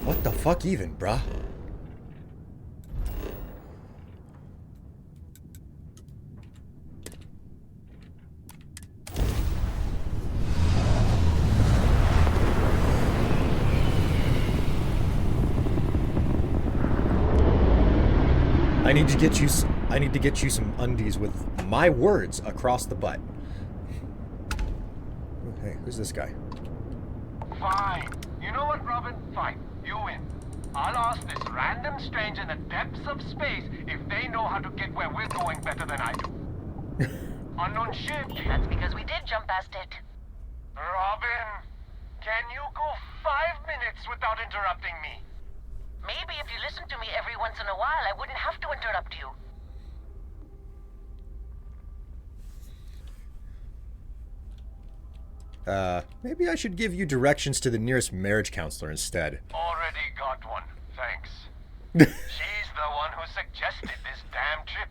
Speaker 1: What the fuck even, bruh? I need to get you some undies with my words across the butt. Oh, hey, who's this guy?
Speaker 2: Fine. You know what, Robin? Fine. You win. I'll ask this random stranger in the depths of space if they know how to get where we're going better than I do. Unknown ship.
Speaker 4: That's because we did jump past it.
Speaker 2: Robin, can you go 5 minutes without interrupting me?
Speaker 4: Maybe if you listen to me every once in a while, I wouldn't have to interrupt you.
Speaker 1: Maybe I should give you directions to the nearest marriage counselor instead.
Speaker 2: Already got one, thanks. She's the one who suggested this damn trip.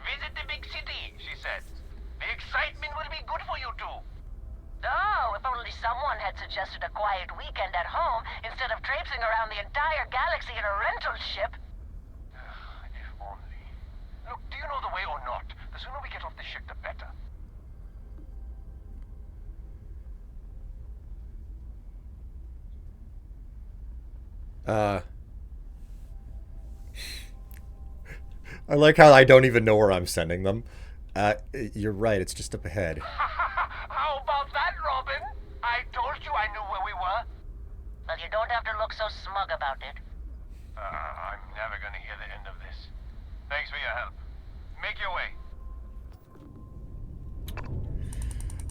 Speaker 2: Visit the big city, she said. The excitement will be good for you two.
Speaker 4: Oh, if only someone had suggested a quiet weekend at home instead of traipsing around the entire galaxy in a rental ship.
Speaker 2: If only. Look, do you know the way or not? The sooner we get off the ship, the better.
Speaker 1: I like how I don't even know where I'm sending them. You're right, it's just up ahead.
Speaker 2: How about that, Robin? I told you I knew where we were.
Speaker 4: Well, you don't have to look so smug about it.
Speaker 2: I'm never gonna hear the end of this. Thanks for your help. Make your way.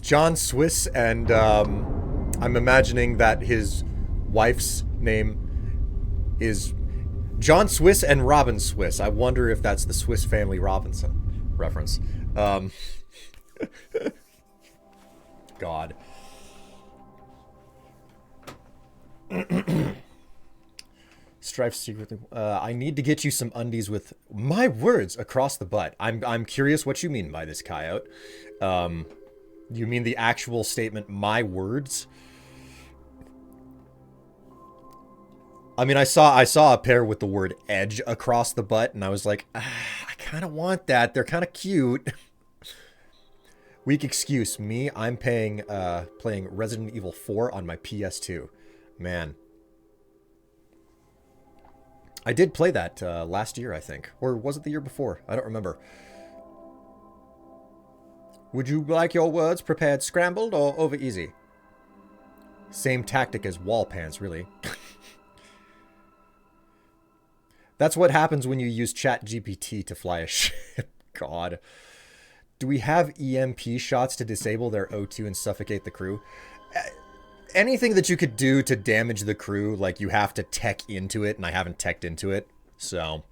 Speaker 1: John Swiss, and I'm imagining that his wife's name is John Swiss and Robin Swiss. I wonder if that's the Swiss Family Robinson reference. God. Strife secretly. I need to get you some undies with my words across the butt. I'm curious what you mean by this, Coyote. You mean the actual statement, my words? I mean, I saw a pair with the word edge across the butt, and I was like, I kind of want that. They're kind of cute. Weak excuse. Me, I'm playing Resident Evil 4 on my PS2. Man. I did play that last year, I think. Or was it the year before? I don't remember. Would you like your words prepared scrambled or over easy? Same tactic as wall pants, really. That's what happens when you use ChatGPT to fly a ship. God. Do we have EMP shots to disable their O2 and suffocate the crew? Anything that you could do to damage the crew, like you have to tech into it, and I haven't teched into it, so.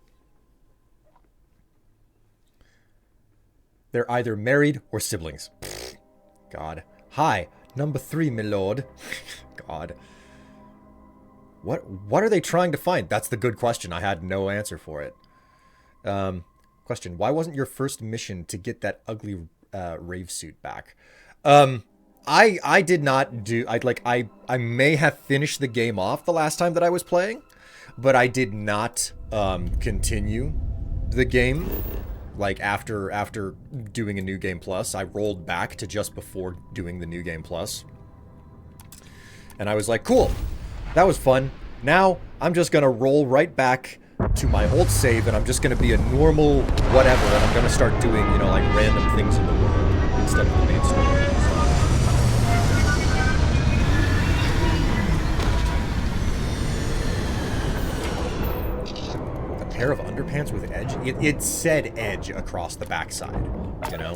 Speaker 1: They're either married or siblings. God. Hi, number 3, my lord. God. What are they trying to find? That's the good question. I had no answer for it. Question. Why wasn't your first mission to get that ugly rave suit back? I did not do... I may have finished the game off the last time that I was playing, but I did not continue the game. Like, after doing a New Game Plus, I rolled back to just before doing the New Game Plus. And I was like, cool, that was fun. Now, I'm just gonna roll right back to my old save, and I'm just gonna be a normal whatever, and I'm gonna start doing, you know, like, random things in the world instead of the main story. Pair of underpants with edge? It said edge across the backside, you know?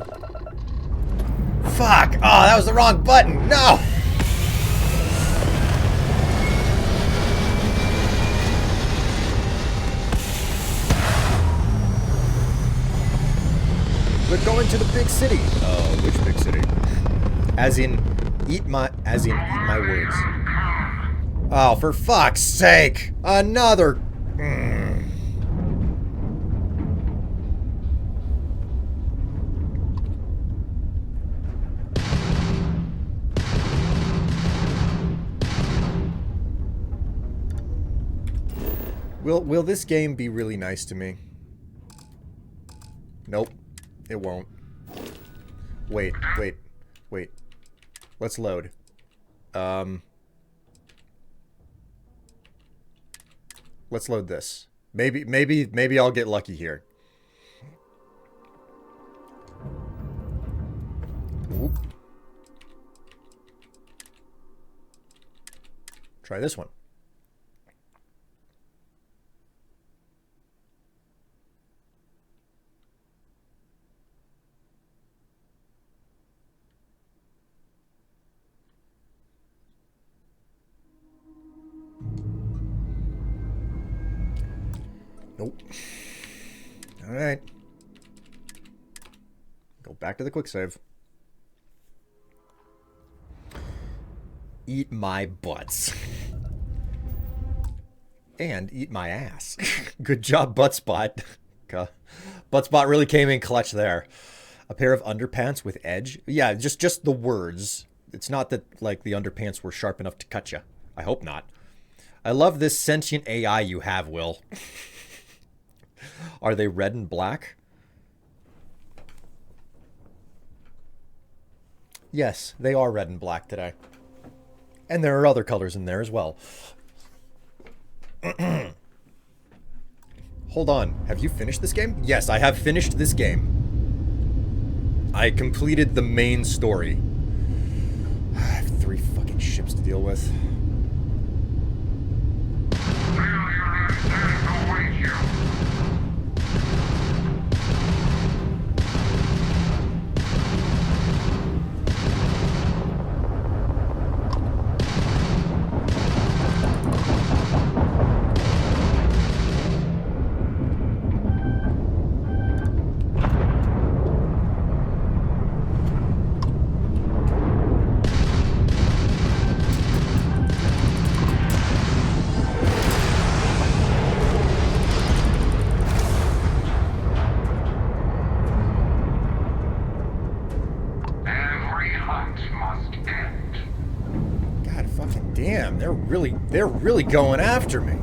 Speaker 1: Fuck! Oh, that was the wrong button! No! We're going to the big city. Oh, which big city? As in eat my words. Oh, for fuck's sake! Another... Will this game be really nice to me? Nope. It won't. Wait. Let's load. Let's load this. Maybe I'll get lucky here. Oop. Try this one. Nope. Alright. Go back to the quick save. Eat my butts. And eat my ass. Good job, Buttspot. Buttspot really came in clutch there. A pair of underpants with edge? Yeah, just the words. It's not that, like, the underpants were sharp enough to cut you. I hope not. I love this sentient AI you have, Will. Are they red and black? Yes, they are red and black today. And there are other colors in there as well. Hold on. Have you finished this game? Yes, I have finished this game. I completed the main story. I have 3 fucking ships to deal with. They're really going after me.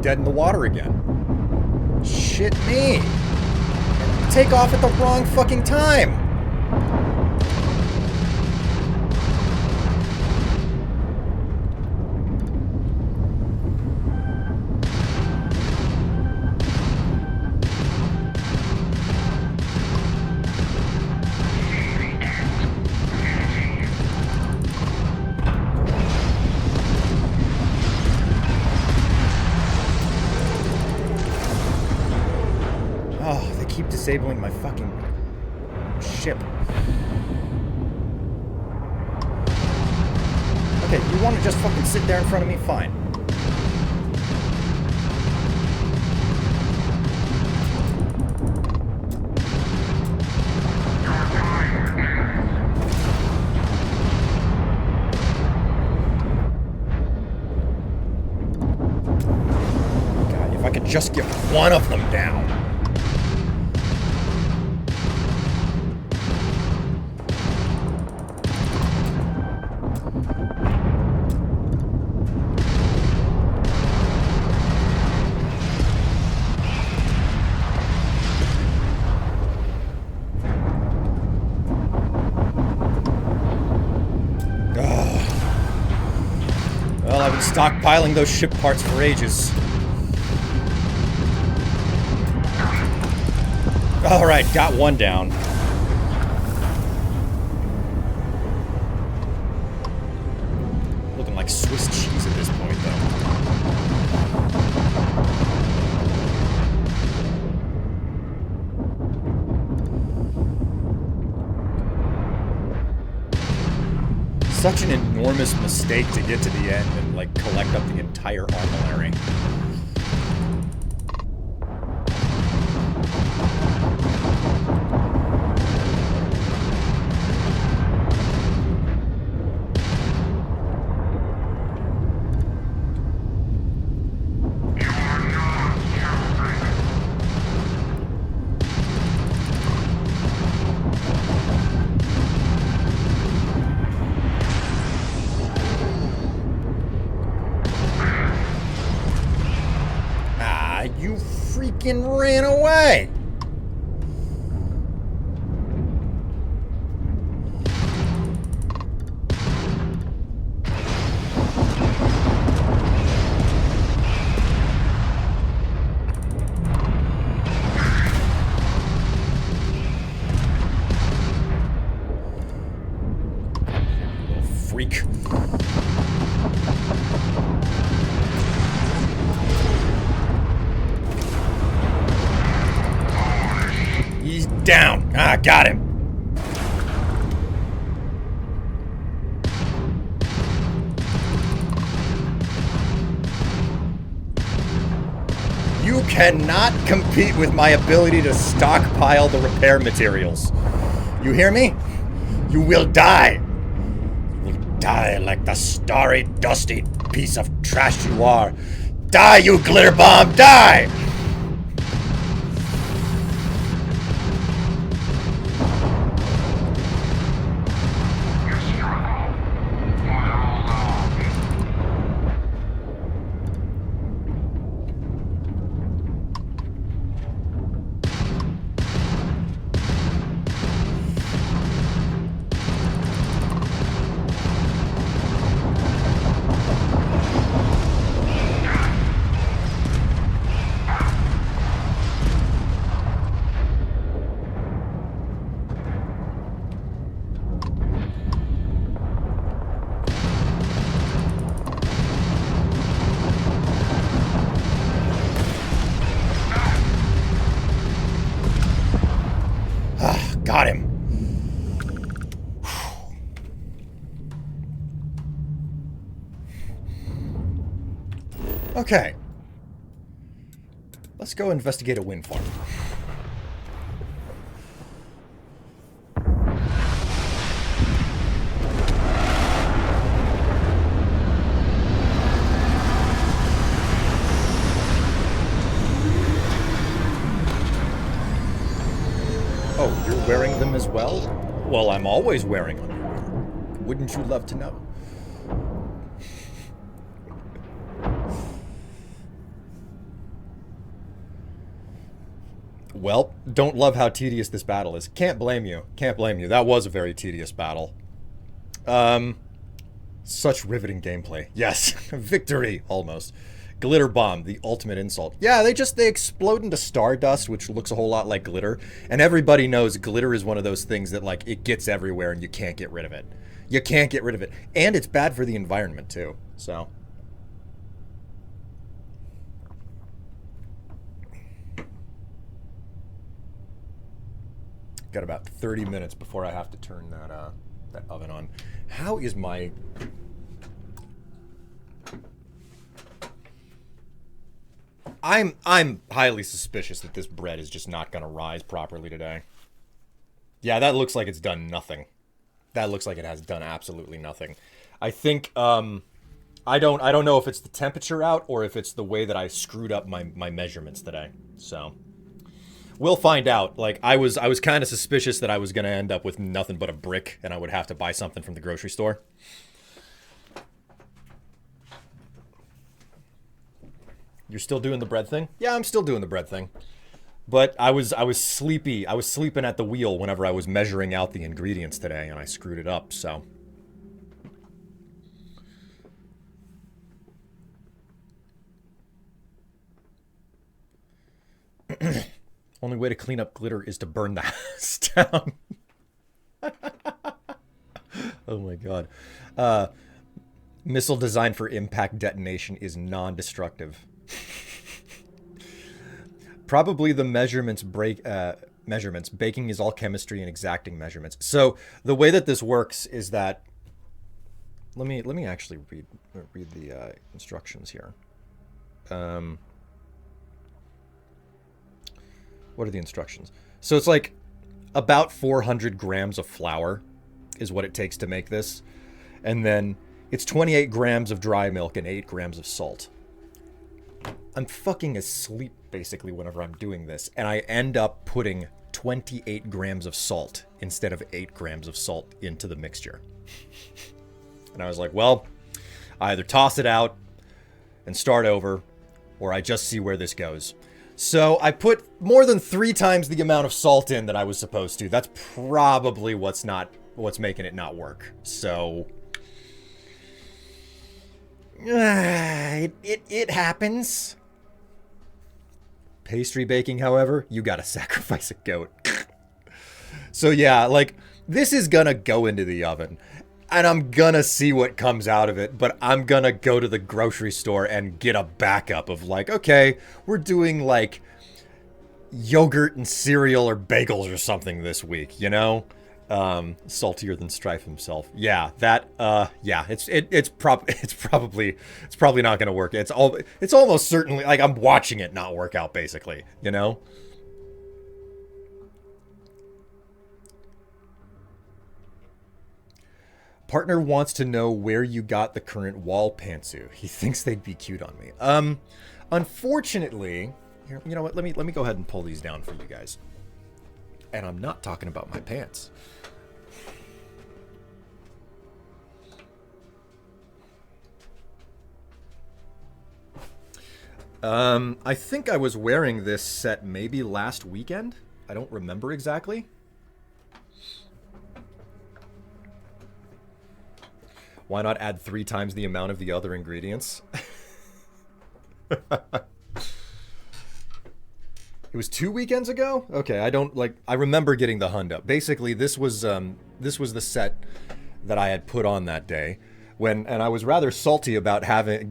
Speaker 1: Dead in the water again. Shit me. take off at the wrong fucking time. Disabling my fucking ship. Okay, you want to just fucking sit there in front of me? Fine. God, if I could just get one of them down. Stockpiling those ship parts for ages. Alright, got one down. Looking like Swiss cheese at this point, though. Such an enormous mistake to get to the end and, like, collect up the entire armillary. Ran away. Little freak. Down. Ah, got him. You cannot compete with my ability to stockpile the repair materials. You hear me? You will die. You will die like the starry, dusty piece of trash you are. Die, you glitter bomb, die! Got him. Okay. Let's go investigate a wind farm. Oh, you're wearing them as well? Well, I'm always wearing underwear. Wouldn't you love to know? Well, don't love how tedious this battle is. Can't blame you. Can't blame you. That was a very tedious battle. Such riveting gameplay. Yes. Victory, almost. Glitter bomb, the ultimate insult. Yeah, they explode into stardust, which looks a whole lot like glitter. And everybody knows glitter is one of those things that, like, it gets everywhere and you can't get rid of it. You can't get rid of it. And it's bad for the environment, too. So... got about 30 minutes before I have to turn that oven on. How is my... I'm highly suspicious that this bread is just not going to rise properly today. Yeah, that looks like it's done nothing. That looks like it has done absolutely nothing. I think I don't know if it's the temperature out or if it's the way that I screwed up my measurements today. So we'll find out. Like I was kind of suspicious that I was going to end up with nothing but a brick and I would have to buy something from the grocery store. You're still doing the bread thing? Yeah, I'm still doing the bread thing. But I was sleepy. I was sleeping at the wheel whenever I was measuring out the ingredients today, and I screwed it up, so. Only way to clean up glitter is to burn the house down. Oh my god. Missile designed for impact detonation is non-destructive. Probably the measurements measurements. Baking is all chemistry and exacting measurements. So the way that this works is that let me actually read the instructions here. What are the instructions? So it's like about 400 grams of flour is what it takes to make this, and then it's 28 grams of dry milk and 8 grams of salt. I'm fucking asleep, basically, whenever I'm doing this. And I end up putting 28 grams of salt instead of 8 grams of salt into the mixture. And I was like, well, I either toss it out and start over, or I just see where this goes. So I put more than 3 times the amount of salt in that I was supposed to. That's probably what's making it not work. So... It happens. Pastry baking, however, you gotta sacrifice a goat. So yeah, like, this is gonna go into the oven, and I'm gonna see what comes out of it, but I'm gonna go to the grocery store and get a backup of, like, okay, we're doing, like, yogurt and cereal or bagels or something this week, you know? Saltier than Strife himself. Yeah, that, yeah, it's probably not gonna work. It's almost certainly, like, I'm watching it not work out, basically, you know? Partner wants to know where you got the current wall pantsu. He thinks they'd be cute on me. Unfortunately, here, you know what, let me go ahead and pull these down for you guys. And I'm not talking about my pants. I think I was wearing this set maybe last weekend. I don't remember exactly. Why not add 3 times the amount of the other ingredients? It was 2 weekends ago? Okay, I remember getting the hundo. Basically, this was the set that I had put on that day. And I was rather salty about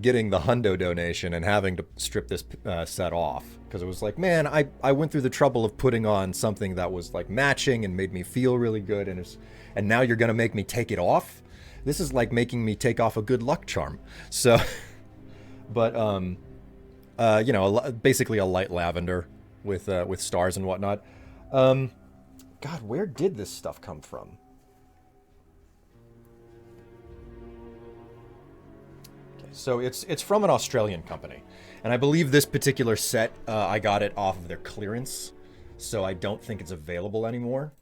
Speaker 1: getting the hundo donation and having to strip this set off, because it was like, man, I went through the trouble of putting on something that was like matching and made me feel really good, and now you're gonna make me take it off. This is like making me take off a good luck charm. So, but you know, basically a light lavender with stars and whatnot. God, where did this stuff come from? So it's from an Australian company, and I believe this particular set, I got it off of their clearance, so I don't think it's available anymore.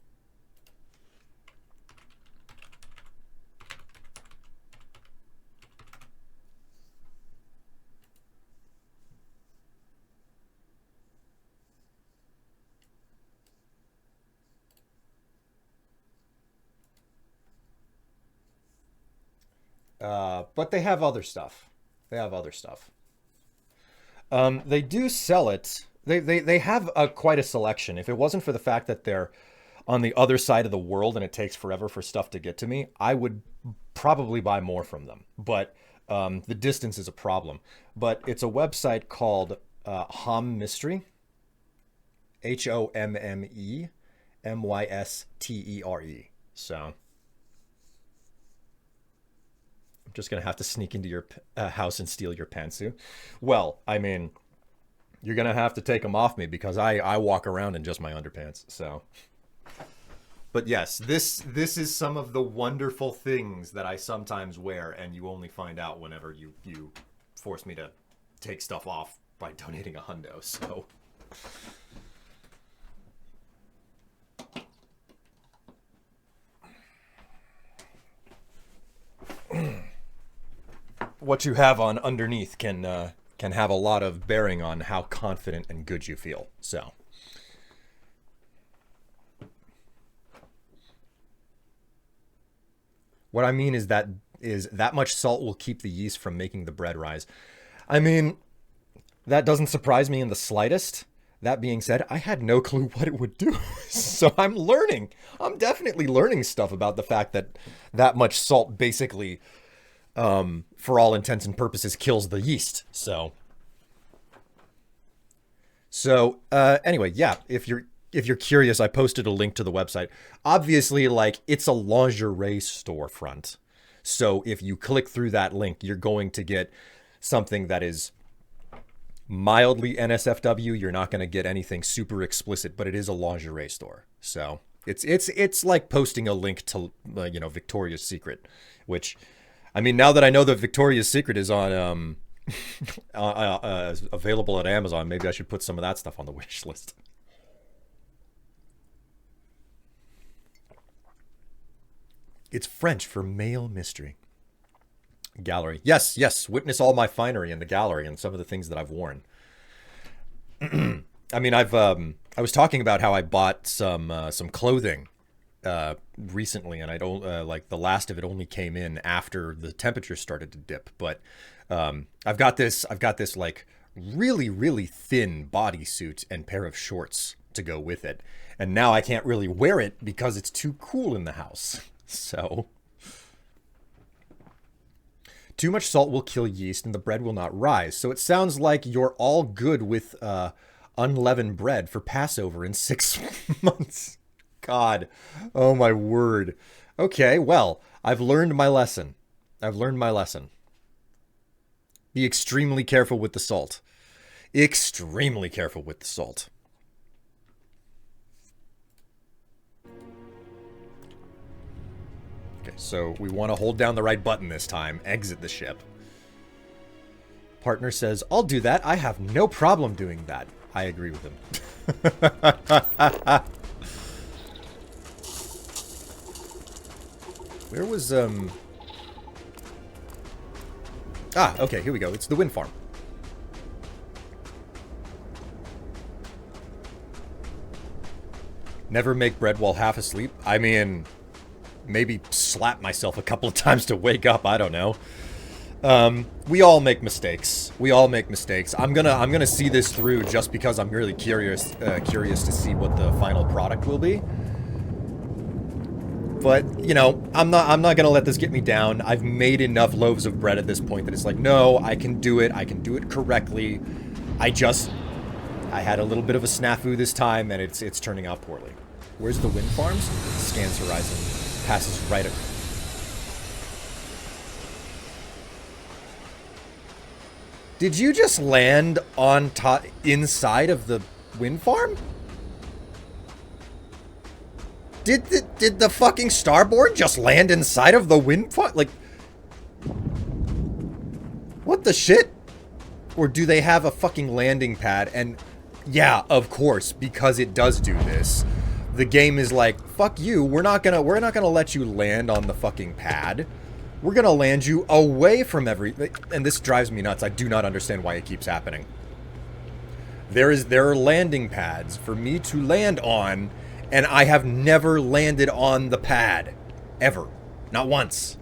Speaker 1: But they have other stuff. They have other stuff. They do sell it. They have quite a selection. If it wasn't for the fact that they're on the other side of the world and it takes forever for stuff to get to me, I would probably buy more from them. But the distance is a problem. But it's a website called Hom Mystery. HOMMEMYSTERE. So I'm just going to have to sneak into your house and steal your pantsuit. Well, I mean, you're going to have to take them off me because I walk around in just my underpants. So, but yes, this is some of the wonderful things that I sometimes wear, and you only find out whenever you force me to take stuff off by donating a hundo. So. What you have on underneath can have a lot of bearing on how confident and good you feel. So, what I mean is that much salt will keep the yeast from making the bread rise. I mean, that doesn't surprise me in the slightest. That being said, I had no clue what it would do. So I'm learning. I'm definitely learning stuff about the fact that much salt basically, for all intents and purposes, kills the yeast. So anyway, yeah, if you're curious, I posted a link to the website. Obviously, like, it's a lingerie storefront. So if you click through that link, you're going to get something that is mildly NSFW. You're not going to get anything super explicit, but it is a lingerie store. So it's like posting a link to Victoria's Secret, which, I mean, now that I know that Victoria's Secret is on available at Amazon, maybe I should put some of that stuff on the wish list. It's French for male mystery. Gallery. Yes. Witness all my finery in the gallery and some of the things that I've worn. I mean, I was talking about how I bought some clothing recently, and I don't like the last of it only came in after the temperature started to dip. But I've got this like really, really thin bodysuit and pair of shorts to go with it, and now I can't really wear it because it's too cool in the house. So. Too much salt will kill yeast and the bread will not rise. So it sounds like you're all good with unleavened bread for Passover in 6 months. God, oh my word. Okay, well, I've learned my lesson. Be extremely careful with the salt. Extremely careful with the salt. Okay, so we want to hold down the right button this time. Exit the ship. Partner says, I'll do that. I have no problem doing that. I agree with him. Where was, okay, here we go. It's the wind farm. Never make bread while half asleep. I mean, maybe slap myself a couple of times to wake up. I don't know. We all make mistakes. I'm gonna see this through just because I'm really curious to see what the final product will be. But, you know, I'm not gonna let this get me down. I've made enough loaves of bread at this point that it's like, no, I can do it correctly. I had a little bit of a snafu this time, and it's turning out poorly. Where's the wind farms? Scans horizon. Passes right at... Did you just land on top inside of the wind farm? Did the fucking starboard just land inside of the wind farm? Like, what the shit? Or do they have a fucking landing pad? And yeah, of course, because it does do this. The game is like, fuck you, we're not gonna let you land on the fucking pad. We're gonna land you away from and this drives me nuts. I do not understand why it keeps happening. There are landing pads for me to land on, and I have never landed on the pad. Ever. Not once.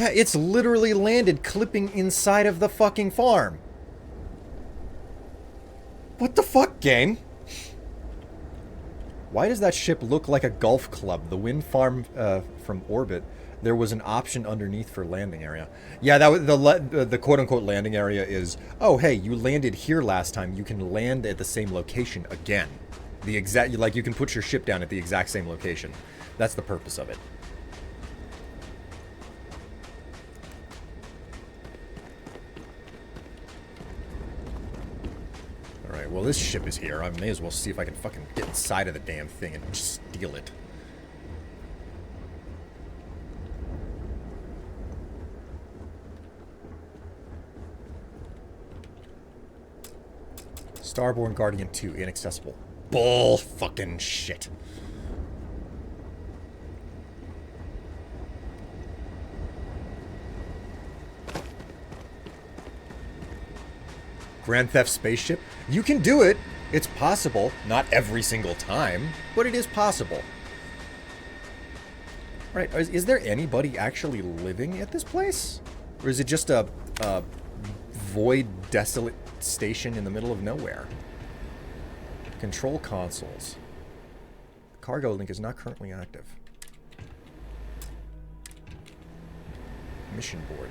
Speaker 1: Yeah, it's literally landed clipping inside of the fucking farm. What the fuck, game? Why does that ship look like a golf club? The wind farm from orbit, there was an option underneath for landing area. Yeah, that was the quote-unquote landing area is, oh, hey, you landed here last time. You can land at the same location again. The exact, like, you can put your ship down at the exact same location. That's the purpose of it. Alright, well, this ship is here. I may as well see if I can fucking get inside of the damn thing and just steal it. Starborn Guardian 2, inaccessible. Bull fucking shit. Grand Theft Spaceship? You can do it. It's possible. Not every single time, but it is possible. Right, is there anybody actually living at this place? Or is it just a void, desolate station in the middle of nowhere? Control consoles. Cargo link is not currently active. Mission board.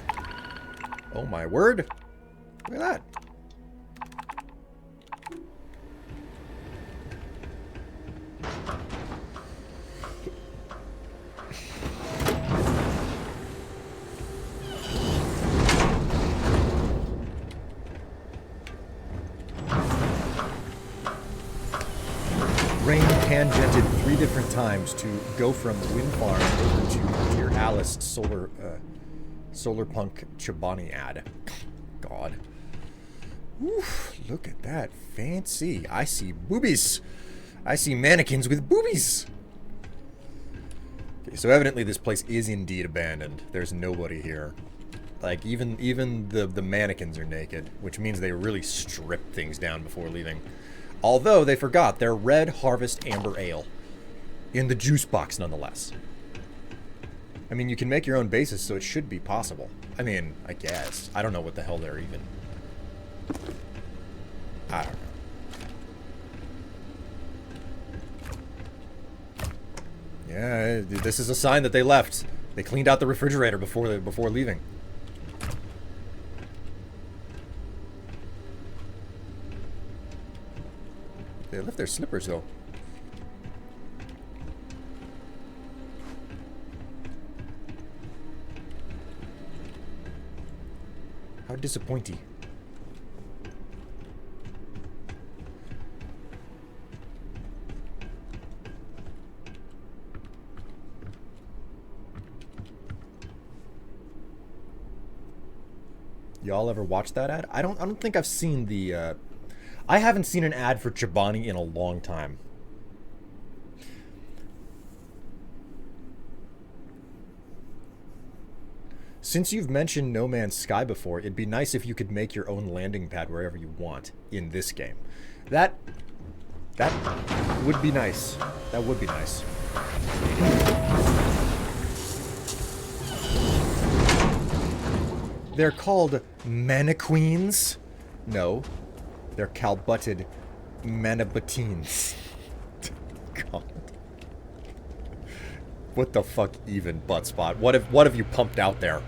Speaker 1: Oh my word! Look at that. Rain tangented 3 different times to go from wind farm over to Dear Alice solar punk Chobani ad. God. Oof, look at that. Fancy. I see boobies. I see mannequins with boobies. Okay, so evidently this place is indeed abandoned. There's nobody here. Like, even the mannequins are naked, which means they really stripped things down before leaving. Although they forgot their Red Harvest Amber Ale. In the juice box, nonetheless. I mean, you can make your own bases, so it should be possible. I mean, I guess. I don't know what the hell they're even... I don't know. Yeah, this is a sign that they left. They cleaned out the refrigerator before leaving. They left their slippers, though. How disappointing. Y'all ever watch that ad? I don't think I've seen the I haven't seen an ad for Chobani in a long time. Since you've mentioned No Man's Sky before, it'd be nice if you could make your own landing pad wherever you want in this game. That would be nice. That would be nice. They're called mannequins. No. They're cal-butted manabatines. God. What the fuck even, butt spot? What have you pumped out there?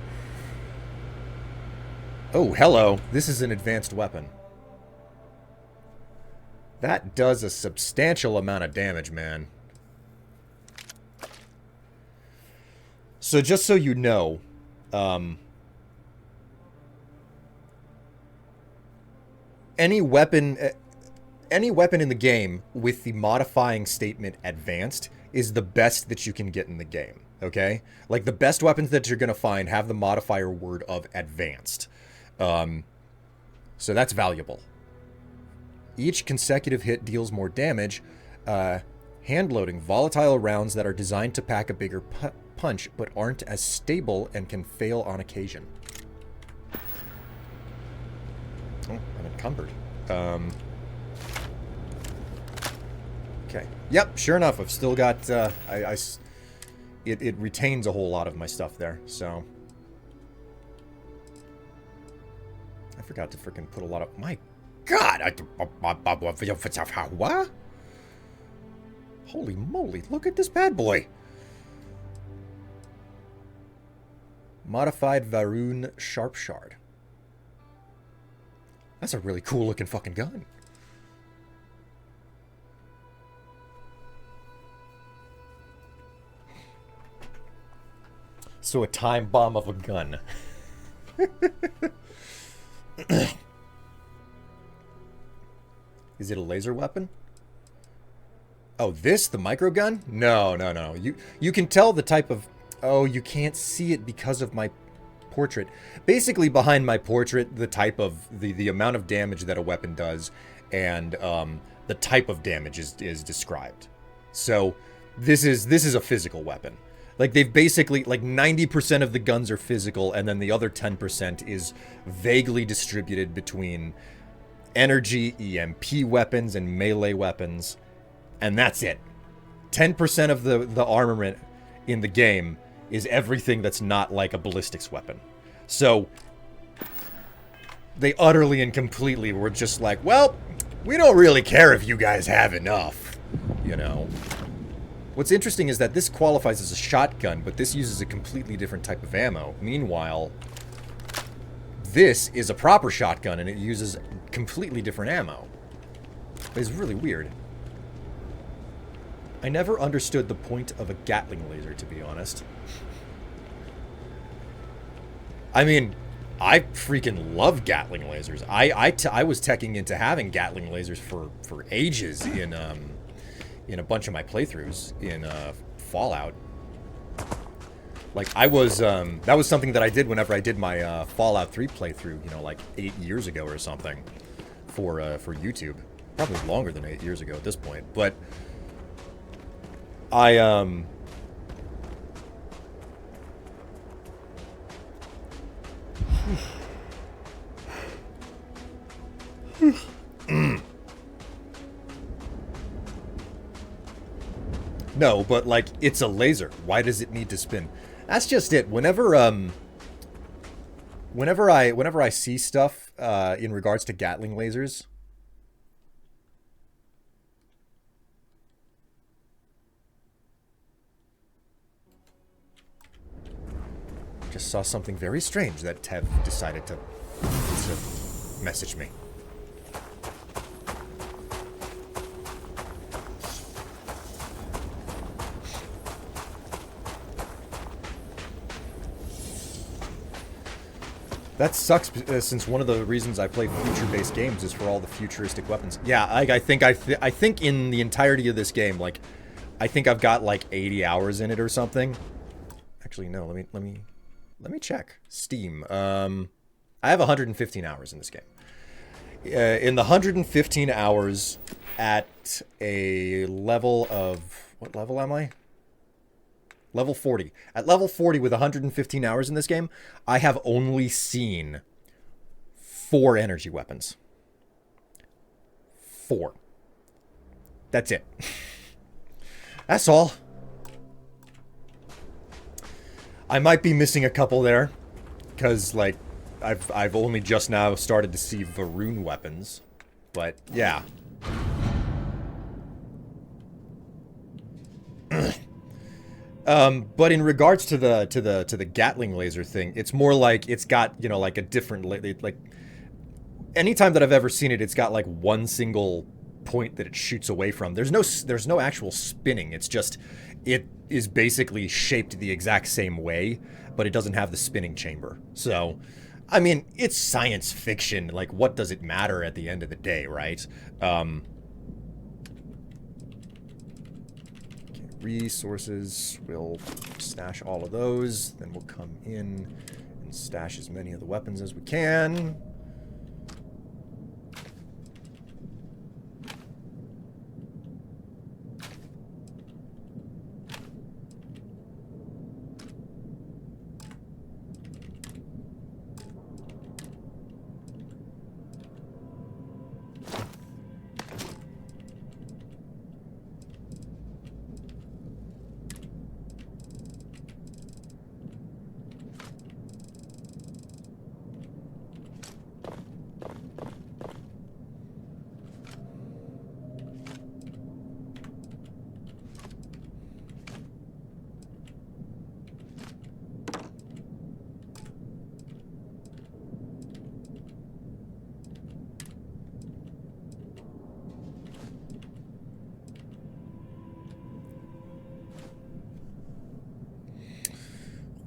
Speaker 1: Oh, hello. This is an advanced weapon. That does a substantial amount of damage, man. So just so you know, any weapon in the game with the modifying statement advanced is the best that you can get in the game, okay? Like, the best weapons that you're going to find have the modifier word of advanced. So that's valuable. Each consecutive hit deals more damage. Hand-loading volatile rounds that are designed to pack a bigger punch but aren't as stable and can fail on occasion. Oh, I'm encumbered. Okay. Yep, sure enough, I've still got, it retains a whole lot of my stuff there, so... I forgot to freaking put a lot of... My God! What? Holy moly, look at this bad boy. Modified Varun Sharp Shard. That's a really cool looking fucking gun. So a time bomb of a gun. Is it a laser weapon? Oh, this? The microgun? No, no, no. You can tell the type of... Oh, you can't see it because of my portrait. Basically, behind my portrait, the type of... The amount of damage that a weapon does and the type of damage is described. So, this is a physical weapon. Like, they've basically... Like, 90% of the guns are physical, and then the other 10% is vaguely distributed between energy, EMP weapons, and melee weapons. And that's it. 10% of the armament in the game is everything that's not like a ballistics weapon. So, they utterly and completely were just like, well, we don't really care if you guys have enough, you know. What's interesting is that this qualifies as a shotgun, but this uses a completely different type of ammo. Meanwhile, this is a proper shotgun, and it uses completely different ammo. It's really weird. I never understood the point of a Gatling laser, to be honest. I mean, I freaking love Gatling lasers. I was teching into having Gatling lasers for ages in a bunch of my playthroughs in Fallout. Like, I was, that was something that I did whenever I did my Fallout 3 playthrough, you know, like 8 years ago or something for YouTube. Probably longer than 8 years ago at this point, but No, but like, it's a laser. Why does it need to spin? That's just it. Whenever I see stuff in regards to Gatling lasers, just saw something very strange that Tev decided to message me. That sucks, since one of the reasons I play future-based games is for all the futuristic weapons. Yeah, I think in the entirety of this game, like, I think I've got like 80 hours in it or something. Actually, no. Let me check Steam. I have 115 hours in this game. In the 115 hours, at a level of... What level am I? Level 40. At level 40 with 115 hours in this game, I have only seen 4 energy weapons. 4. That's it. That's all. I might be missing a couple there, because, like, I've only just now started to see Varun weapons, but yeah. But in regards to the Gatling laser thing, it's more like it's got, you know, like a different, like, anytime that I've ever seen it, it's got like one single point that it shoots away from. There's no actual spinning. It's just, it is basically shaped the exact same way, but it doesn't have the spinning chamber. So, I mean, it's science fiction. Like, what does it matter at the end of the day, right? Resources, we'll stash all of those, then we'll come in and stash as many of the weapons as we can.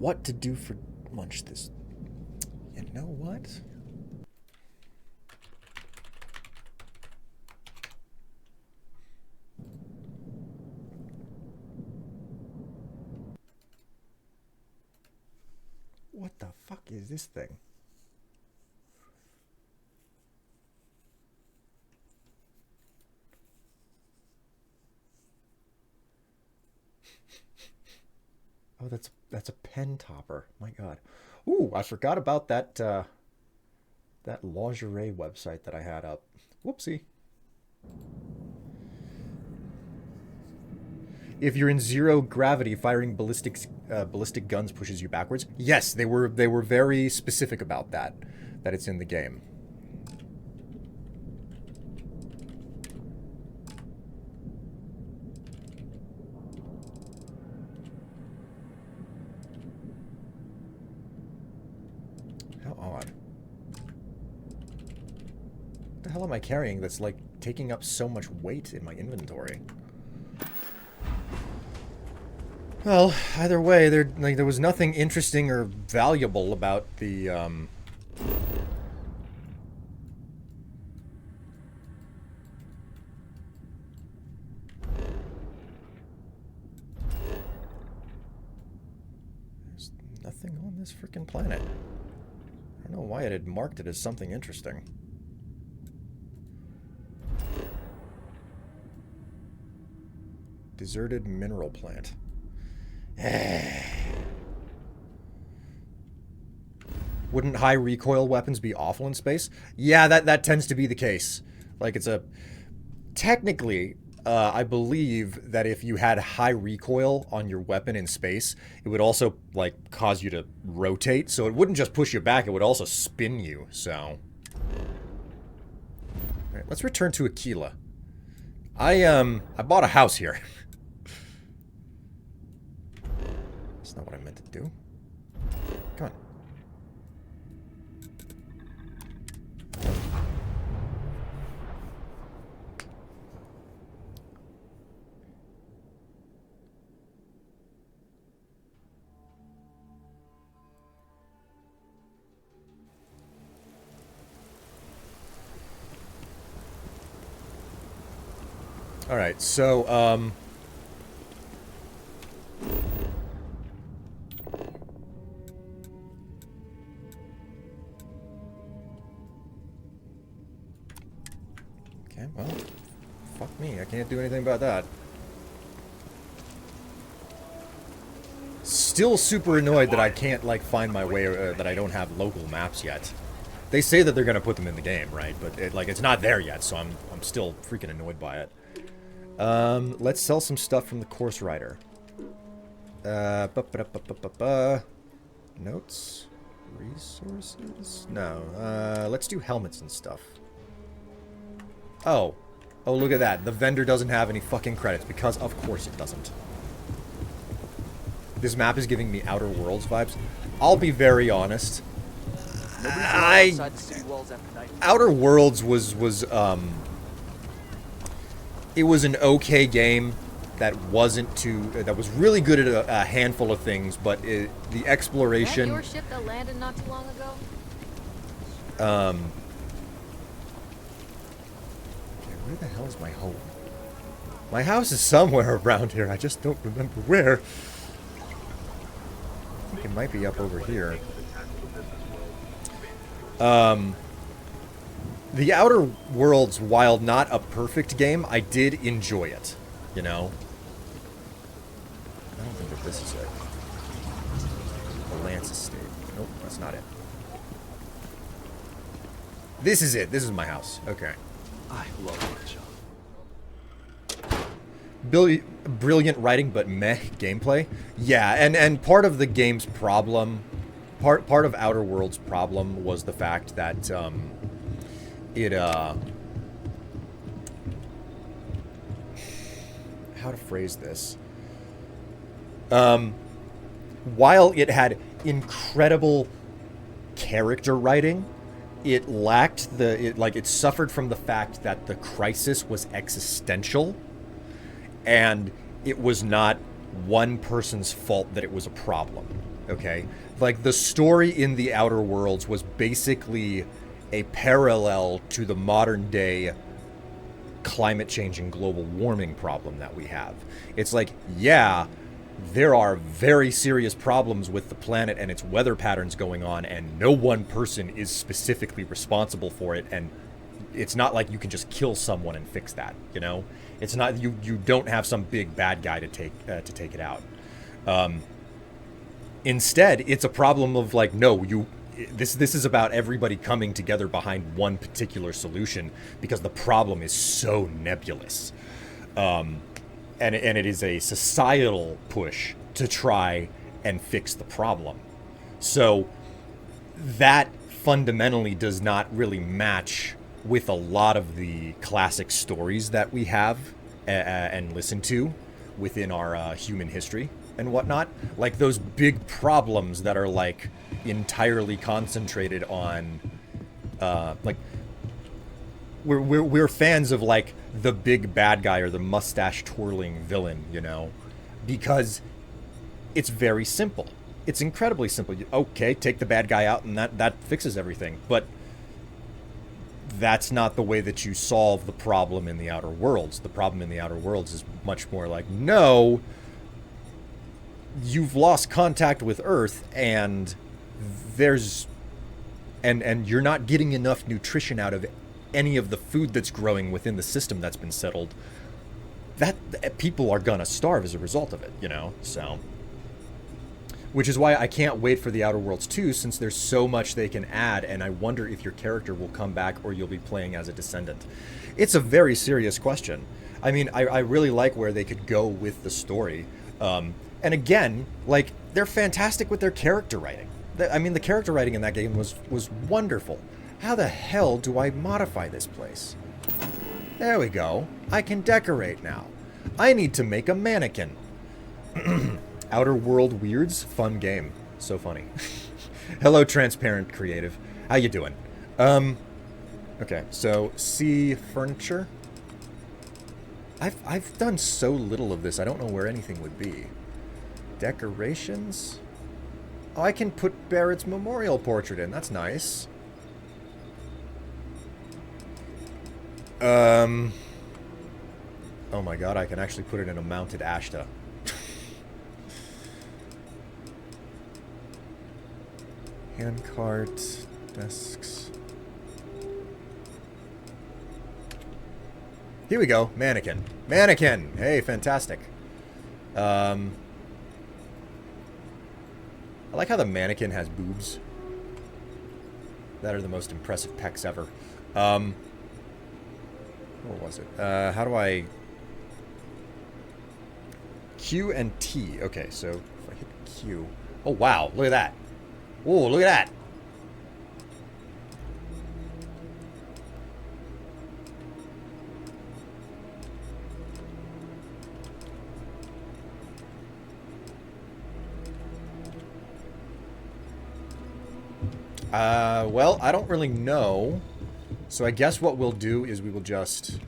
Speaker 1: what to do for lunch this... You know what? What the fuck is this thing? Oh, that's a pen topper. My God. Ooh, I forgot about that that lingerie website that I had up. Whoopsie. If you're in zero gravity, firing ballistic guns pushes you backwards. Yes, they were very specific about that it's in the game. How odd. What the hell am I carrying that's like taking up so much weight in my inventory? Well, either way, there was nothing interesting or valuable about the There's nothing on this freaking planet. I don't know why it had marked it as something interesting. Deserted mineral plant. Wouldn't high recoil weapons be awful in space? Yeah, that tends to be the case. Like, it's a... Technically, I believe that if you had high recoil on your weapon in space, it would also, like, cause you to rotate. So it wouldn't just push you back, it would also spin you, so... Alright, let's return to Aquila. I bought a house here. That's not what I meant to do. Come on. All right, so okay, well, fuck me. I can't do anything about that. Still super annoyed that I can't, like, find my way, that I don't have local maps yet. They say that they're gonna put them in the game, right? But it's not there yet, so I'm still freaking annoyed by it. Let's sell some stuff from the course rider. Notes? Resources? No. Let's do helmets and stuff. Oh. Oh, look at that. The vendor doesn't have any fucking credits, because of course it doesn't. This map is giving me Outer Worlds vibes. I'll be very honest. Outer Worlds was it was an okay game that wasn't too... that was really good at a handful of things, but the exploration...
Speaker 5: That your ship that landed not too long ago?
Speaker 1: Okay, where the hell is my home? My house is somewhere around here, I just don't remember where. I think it might be up over here. The Outer Worlds, while not a perfect game, I did enjoy it, you know? I don't think that this is it. The Lance Estate. Nope, that's not it. This is it. This is my house. Okay.
Speaker 6: I love my job.
Speaker 1: Brilliant writing, but meh gameplay. Yeah, and part of the game's problem... Part of Outer Worlds' problem was the fact that, how to phrase this? While it had incredible character writing, it lacked it suffered from the fact that the crisis was existential, and it was not one person's fault that it was a problem. Okay? Like, the story in the Outer Worlds was basically a parallel to the modern day climate change and global warming problem that we have. It's like, yeah, there are very serious problems with the planet and its weather patterns going on, and no one person is specifically responsible for it, and it's not like you can just kill someone and fix that, you know? It's not, you don't have some big bad guy to take it out. Instead, it's a problem of like, no, this is about everybody coming together behind one particular solution because the problem is so nebulous. And it is a societal push to try and fix the problem. So that fundamentally does not really match with a lot of the classic stories that we have and listen to within our human history and whatnot. Like those big problems that are like entirely concentrated on like we're fans of like the big bad guy or the mustache twirling villain, you know, because it's very simple. It's incredibly simple. Okay, take the bad guy out and that fixes everything. But that's not the way that you solve the problem in the Outer Worlds. The problem in the Outer Worlds is much more like, no, you've lost contact with Earth and and you're not getting enough nutrition out of any of the food that's growing within the system that's been settled. That people are gonna starve as a result of it, you know? So, which is why I can't wait for the Outer Worlds 2, since there's so much they can add, and I wonder if your character will come back or you'll be playing as a descendant. It's a very serious question. I mean, I really like where they could go with the story. And again, like, they're fantastic with their character writing. I mean, the character writing in that game was wonderful. How the hell do I modify this place? There we go. I can decorate now. I need to make a mannequin. Outer World Weirds, fun game. So funny. Hello, Transparent Creative. How you doing? Okay, so C furniture. I've done so little of this, I don't know where anything would be. Decorations? Oh, I can put Barrett's memorial portrait in. That's nice. Oh my god, I can actually put it in a mounted Ashta. Handcart, desks. Here we go, mannequin. Mannequin! Hey, fantastic. I like how the mannequin has boobs. That are the most impressive pecs ever. What was it? How do I... Q and T. Okay, so if I hit Q... Oh, wow, look at that. Oh, look at that. Well, I don't really know. So I guess what we'll do is we will just...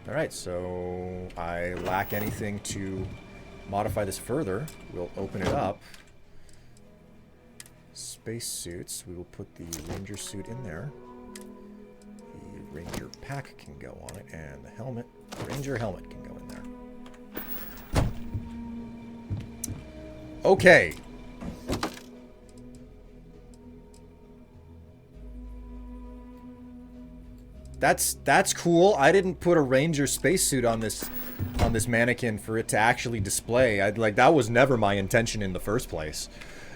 Speaker 1: Alright, so I lack anything to modify this further. We'll open it up. Space suits. We will put the ranger suit in there. The ranger pack can go on it, and the helmet, the ranger helmet can go in there. Okay. That's cool. I didn't put a ranger spacesuit on this mannequin for it to actually display. That was never my intention in the first place.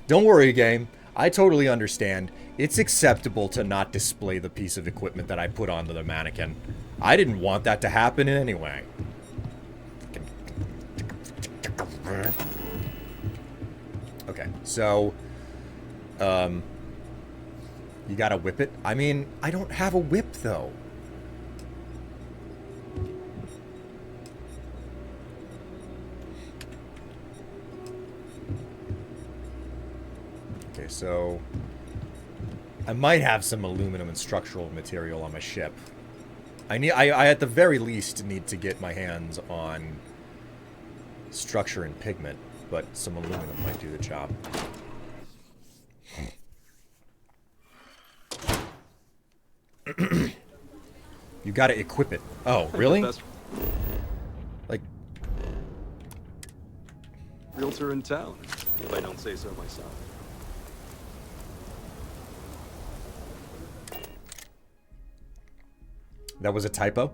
Speaker 1: Don't worry, game. I totally understand. It's acceptable to not display the piece of equipment that I put onto the mannequin. I didn't want that to happen anyway. Okay, so you gotta whip it. I mean, I don't have a whip though. Okay, so I might have some aluminum and structural material on my ship. I at the very least need to get my hands on structure and pigment, but some aluminum might do the job. You gotta equip it. Oh, really? Like,
Speaker 6: Realtor in town, if I don't say so myself.
Speaker 1: that was a typo?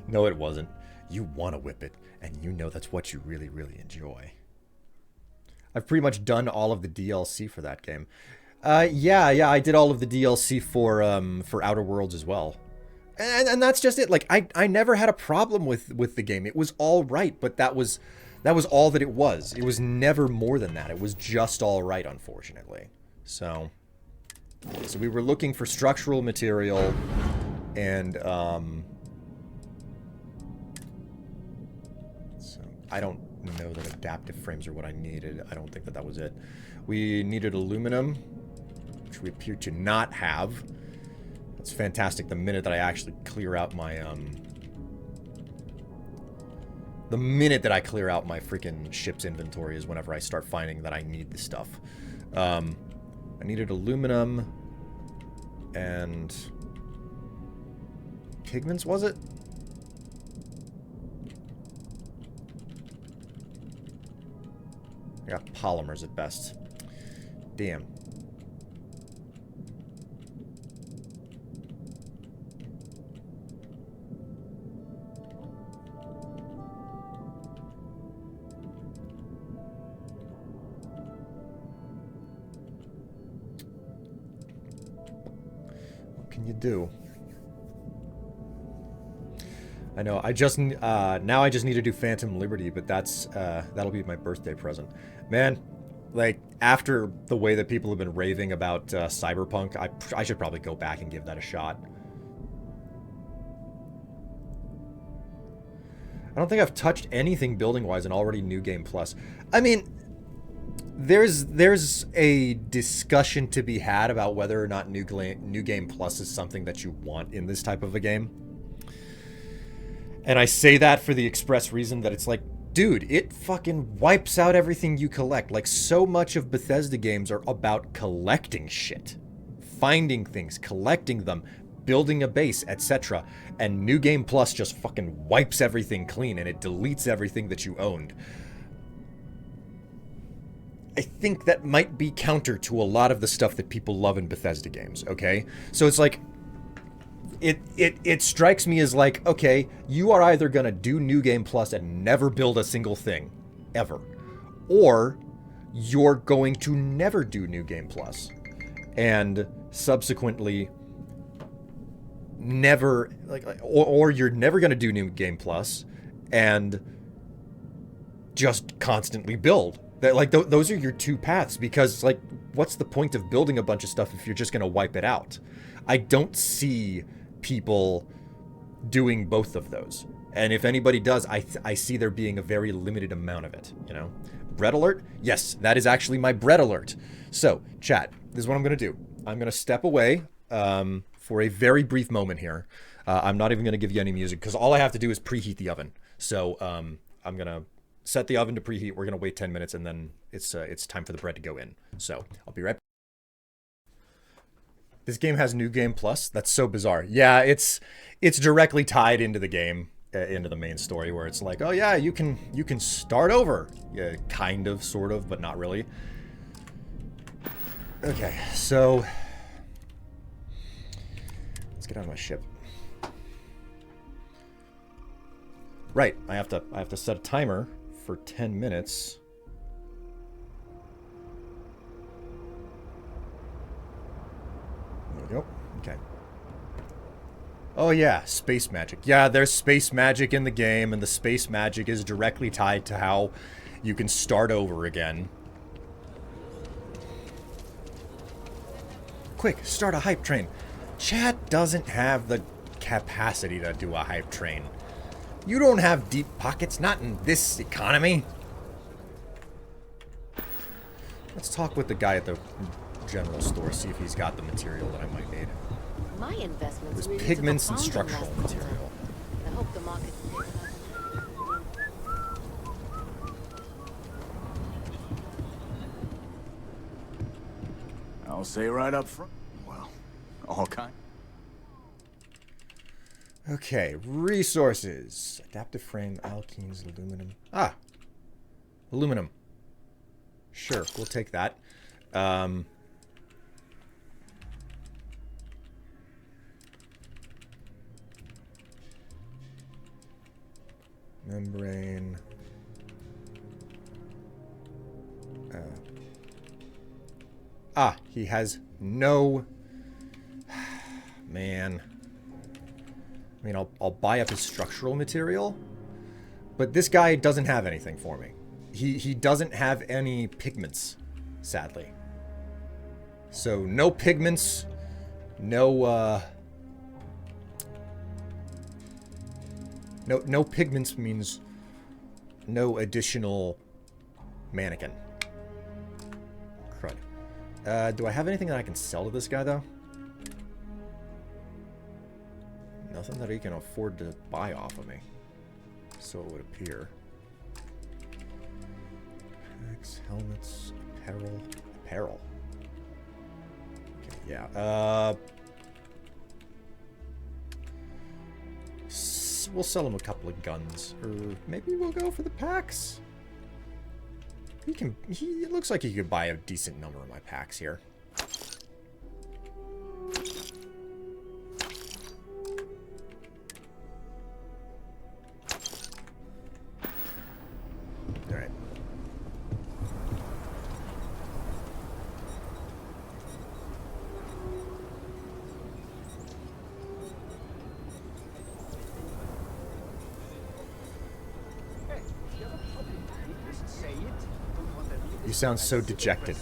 Speaker 1: No, it wasn't. You want to whip it, and you know that's what you really, really enjoy. I've pretty much done all of the DLC for that game. Yeah, I did all of the DLC for Outer Worlds as well. And that's just it. Like, I never had a problem with the game. It was all right, but that was all that it was. It was never more than that. It was just all right, unfortunately. So we were looking for structural material and so I don't know that adaptive frames are what I needed. I don't think that was it. We needed aluminum, which we appear to not have. That's fantastic. The minute that I actually clear out my the minute that I clear out my freaking ship's inventory is whenever I start finding that I need this stuff. I needed aluminum and pigments, was it? I got polymers at best. Damn. What can you do? I know, I just, now I just need to do Phantom Liberty, but that's, that'll be my birthday present. Man, like, after the way that people have been raving about Cyberpunk, I should probably go back and give that a shot. I don't think I've touched anything building-wise in already New Game Plus. I mean, there's a discussion to be had about whether or not New Game Plus is something that you want in this type of a game. And I say that for the express reason that it's like, dude, it fucking wipes out everything you collect. Like, so much of Bethesda games are about collecting shit. Finding things, collecting them, building a base, etc. And New Game Plus just fucking wipes everything clean and it deletes everything that you owned. I think that might be counter to a lot of the stuff that people love in Bethesda games, okay? So it's like, it strikes me as like, okay, you are either gonna do New Game Plus and never build a single thing, ever, or you're going to never do New Game Plus, and subsequently never, or you're never gonna do New Game Plus, and just constantly build. That, like, those are your two paths, because, like, what's the point of building a bunch of stuff if you're just gonna wipe it out? I don't see people doing both of those, and if anybody does, I see there being a very limited amount of it, you know? Bread alert? Yes, that is actually my bread alert. So, chat, this is what I'm gonna do. I'm gonna step away for a very brief moment here. I'm not even gonna give you any music, because all I have to do is preheat the oven. So, I'm gonna set the oven to preheat. We're gonna wait 10 minutes, and then it's time for the bread to go in. So, I'll be right back. This game has New Game Plus? That's so bizarre. Yeah, it's directly tied into the game, into the main story, where it's like, oh yeah, you can start over. Yeah, kind of, sort of, but not really. Okay, so let's get on my ship. Right, I have to set a timer for 10 minutes. There we go. Okay. Oh yeah, space magic. Yeah, there's space magic in the game, and the space magic is directly tied to how you can start over again. Quick, start a hype train. Chat doesn't have the capacity to do a hype train. You don't have deep pockets, not in this economy. Let's talk with the guy at the general store, see if he's got the material that I might need.
Speaker 5: My investments
Speaker 1: There's
Speaker 5: really
Speaker 1: pigments
Speaker 5: took a
Speaker 1: and
Speaker 5: pounding
Speaker 1: structural
Speaker 5: last
Speaker 1: material.
Speaker 5: time. I hope the market can pick it up.
Speaker 7: I'll say right up front. Well, all kind.
Speaker 1: Okay, resources. Adaptive frame, alkenes, aluminum. Ah! Aluminum. Sure, we'll take that. Membrane. He has no... Man. I mean, I'll buy up his structural material, but this guy doesn't have anything for me. He doesn't have any pigments, sadly. So, no pigments, no pigments means no additional mannequin. Crud. Do I have anything that I can sell to this guy, though? Nothing that he can afford to buy off of me. So it would appear. Packs, helmets, apparel. Apparel. Okay, yeah. We'll sell him a couple of guns. Or maybe we'll go for the packs. He looks like he could buy a decent number of my packs here. Alright. You sound so dejected.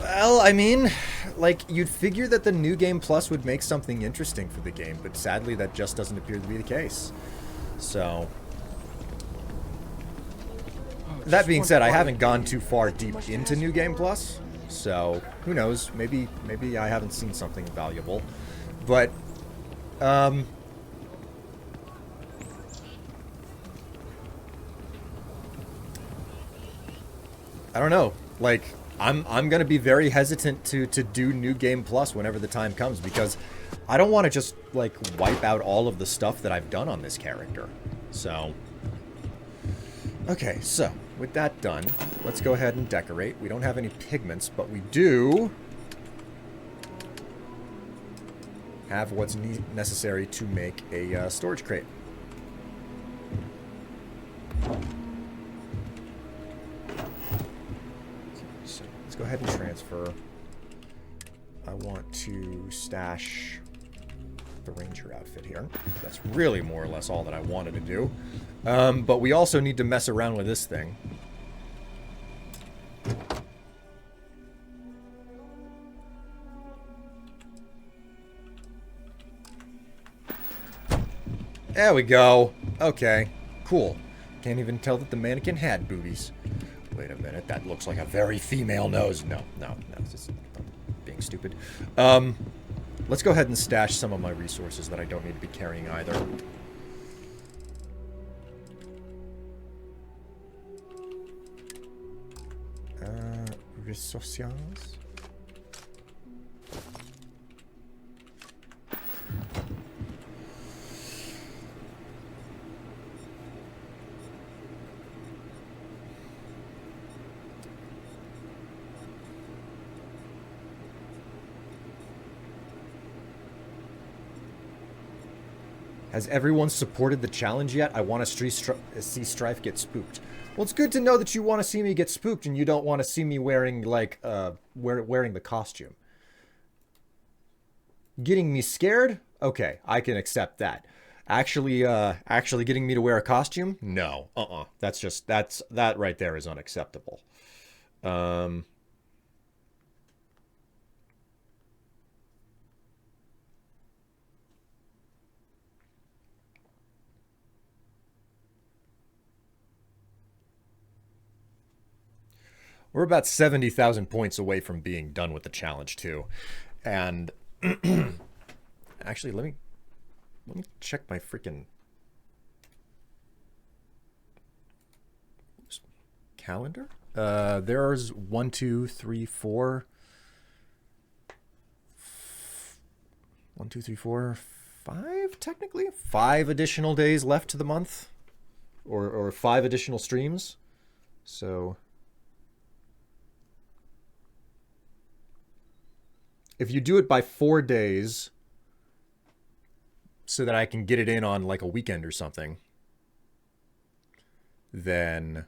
Speaker 1: Well, I mean, like, you'd figure that the New Game Plus would make something interesting for the game, but sadly that just doesn't appear to be the case. So... That being said, I haven't gone too far deep into New Game Plus, so who knows? Maybe I haven't seen something valuable. But, I don't know. Like, I'm gonna be very hesitant to do New Game Plus whenever the time comes, because I don't want to just, like, wipe out all of the stuff that I've done on this character. So... Okay, so, with that done, let's go ahead and decorate. We don't have any pigments, but we do have what's necessary to make a storage crate. So, let's go ahead and transfer. I want to stash the ranger outfit here. That's really more or less all that I wanted to do. But we also need to mess around with this thing. There we go. Okay, cool. Can't even tell that the mannequin had boobies. Wait a minute, that looks like a very female nose. No, it's just being stupid. Let's go ahead and stash some of my resources that I don't need to be carrying either. Resources. Has everyone supported the challenge yet? I want to see Strife get spooked. Well, it's good to know that you want to see me get spooked and you don't want to see me wearing, like, wearing the costume. Getting me scared? Okay, I can accept that. Actually getting me to wear a costume? No. That right there is unacceptable. We're about 70,000 points away from being done with the challenge too. And actually, let me check my freaking calendar. There's 1, 2, 3, 4. 1, 2, 3, 4, 5 technically. 5 additional days left to the month, or 5 additional streams. So if you do it by 4 days, so that I can get it in on like a weekend or something, then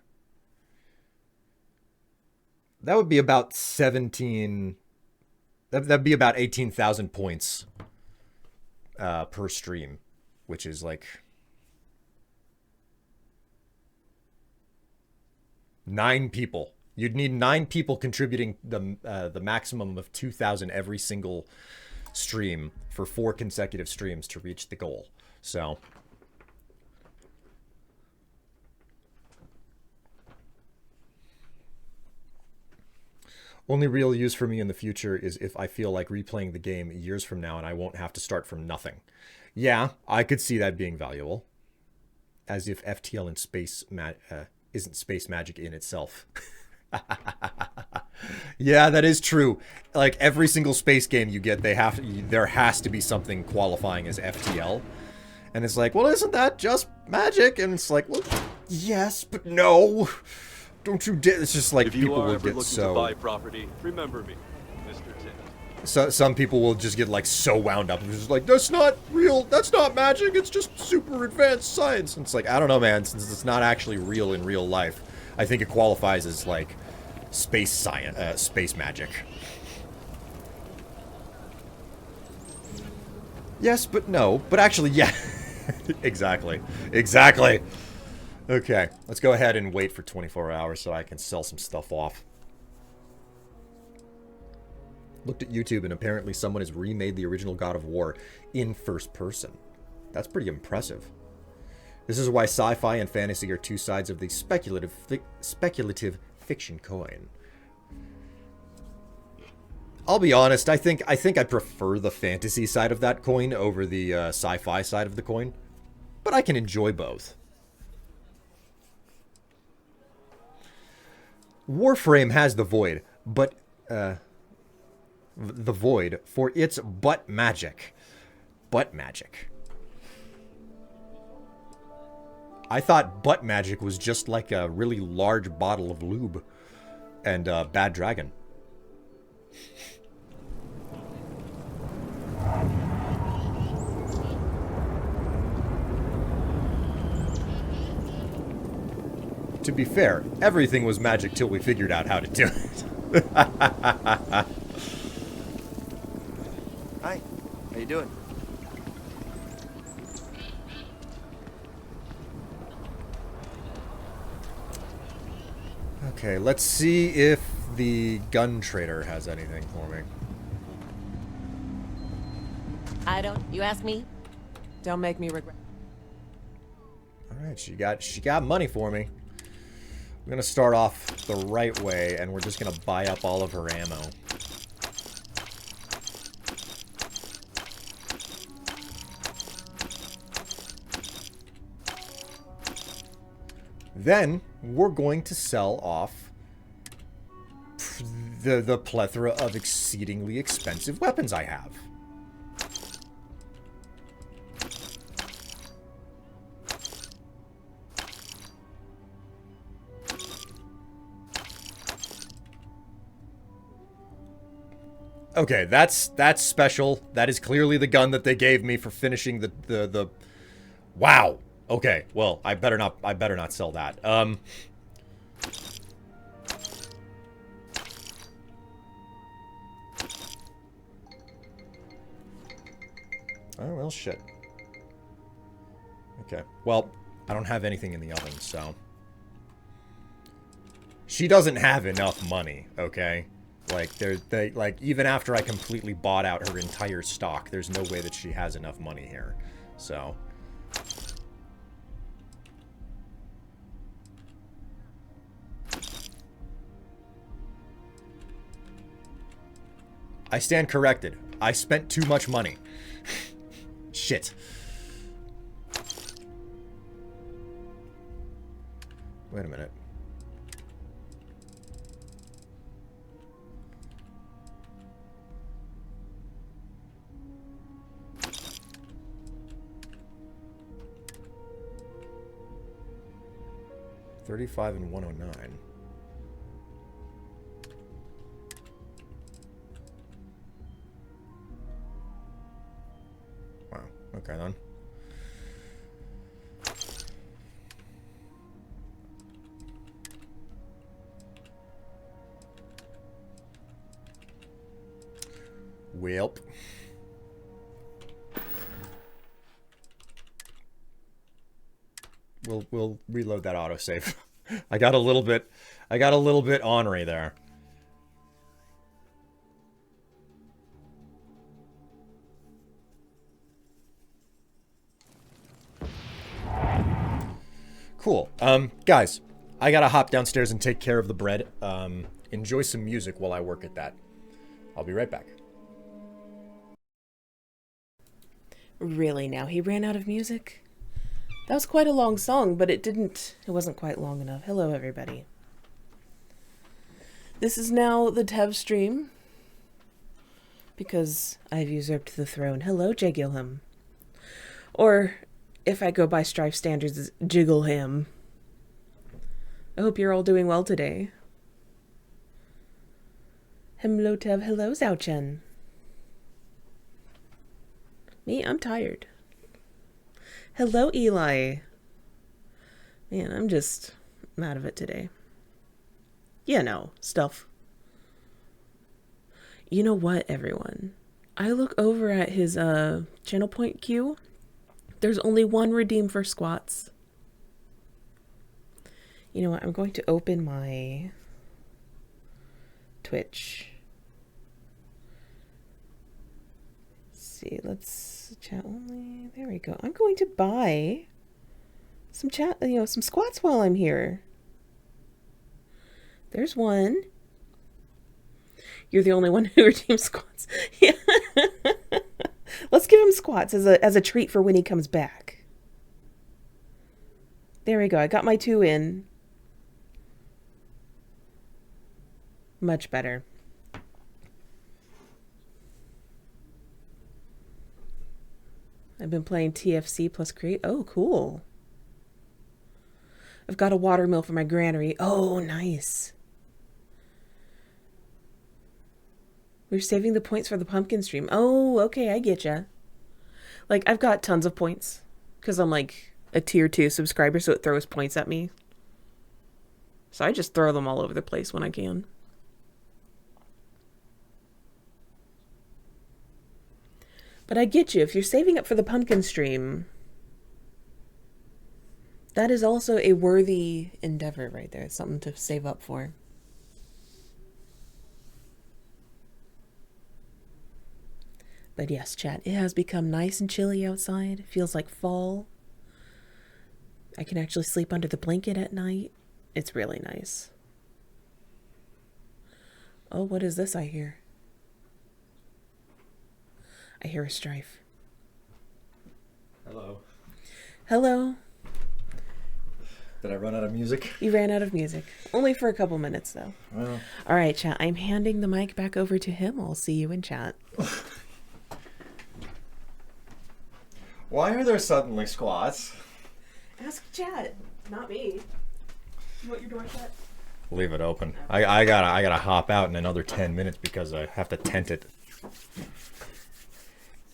Speaker 1: that would be about 17. That'd be about 18,000 points per stream, which is like 9 people. You'd need 9 people contributing the maximum of 2,000 every single stream for 4 consecutive streams to reach the goal. So only real use for me in the future is if I feel like replaying the game years from now and I won't have to start from nothing. Yeah, I could see that being valuable. As if FTL in space isn't space magic in itself. Yeah, that is true. Like every single space game you get, there has to be something qualifying as FTL. And it's like, well, isn't that just magic? And it's like, well, yes, but no. Don't you dare. It's just like people will get so... If you are ever looking to
Speaker 6: buy property, remember me, Mr. Tim.
Speaker 1: So some people will just get like so wound up. It's just like, that's not real. That's not magic. It's just super advanced science. And it's like, I don't know, man. Since it's not actually real in real life, I think it qualifies as like space science, space magic. Yes, but no. But actually, yeah. Exactly. Exactly. Okay, let's go ahead and wait for 24 hours so I can sell some stuff off. Looked at YouTube and apparently someone has remade the original God of War in first person. That's pretty impressive. This is why sci-fi and fantasy are two sides of the speculative fiction coin. I'll be honest, I think I prefer the fantasy side of that coin over the sci-fi side of the coin, but I can enjoy both. Warframe has the Void, but the Void for its butt magic. Butt magic. I thought butt magic was just like a really large bottle of lube and Bad Dragon. To be fair, everything was magic till we figured out how to do it.
Speaker 7: Hi, how you doing?
Speaker 1: Okay, let's see if the gun trader has anything for me.
Speaker 8: I don't. You ask me? Don't make me regret.
Speaker 1: All right, she got money for me. We're gonna start off the right way, and we're just gonna buy up all of her ammo. Then we're going to sell off the plethora of exceedingly expensive weapons I have. Okay, that's special. That is clearly the gun that they gave me for finishing the Wow. Okay, well, I better not sell that. Oh, well, shit. Okay. Well, I don't have anything in the oven, so she doesn't have enough money, okay? Like, like, even after I completely bought out her entire stock, there's no way that she has enough money here. So I stand corrected. I spent too much money. Shit. Wait a minute. $35 and $109. Wow. Okay then. Welp. We'll reload that autosave. I got a little bit ornery there. Cool. Guys, I gotta hop downstairs and take care of the bread. Enjoy some music while I work at that. I'll be right back.
Speaker 9: Really now? He ran out of music? That was quite a long song, but it wasn't quite long enough. Hello, everybody. This is now the Tev stream, because I've usurped the throne. Hello, Jay Gilham. Or, if I go by Strife standards, it's Jiggle Him. I hope you're all doing well today. Hello, Tev. Hello, Zhaochen. Me, I'm tired. Hello, Eli. Man, I'm out of it today. You know, stuff. You know what, everyone? I look over at his channel point queue. There's only one redeem for squats. You know what? I'm going to open my Twitch. Let's see. Let's chat only. There we go. I'm going to buy some some squats while I'm here. There's one. You're the only one who redeems squats. Yeah. Let's give him squats as a treat for when he comes back. There we go. I got my 2 in. Much better. I've been playing TFC plus Create. Oh, cool. I've got a watermill for my granary. Oh, nice. We're saving the points for the pumpkin stream. Oh, okay, I get ya. Like, I've got tons of points because I'm like a tier 2 subscriber, so it throws points at me. So I just throw them all over the place when I can. But I get you. If you're saving up for the pumpkin stream, that is also a worthy endeavor right there. It's something to save up for. But yes, chat, it has become nice and chilly outside. It feels like fall. I can actually sleep under the blanket at night. It's really nice. Oh, what is this I hear? I hear a Strife.
Speaker 1: Hello.
Speaker 9: Hello.
Speaker 1: Did I run out of music?
Speaker 9: You ran out of music. Only for a couple minutes, though.
Speaker 1: Well.
Speaker 9: All right, chat. I'm handing the mic back over to him. I'll see you in chat.
Speaker 1: Why are there suddenly squats?
Speaker 9: Ask chat, not me. You want your door shut?
Speaker 1: Leave it open. I gotta hop out in another 10 minutes because I have to tent it.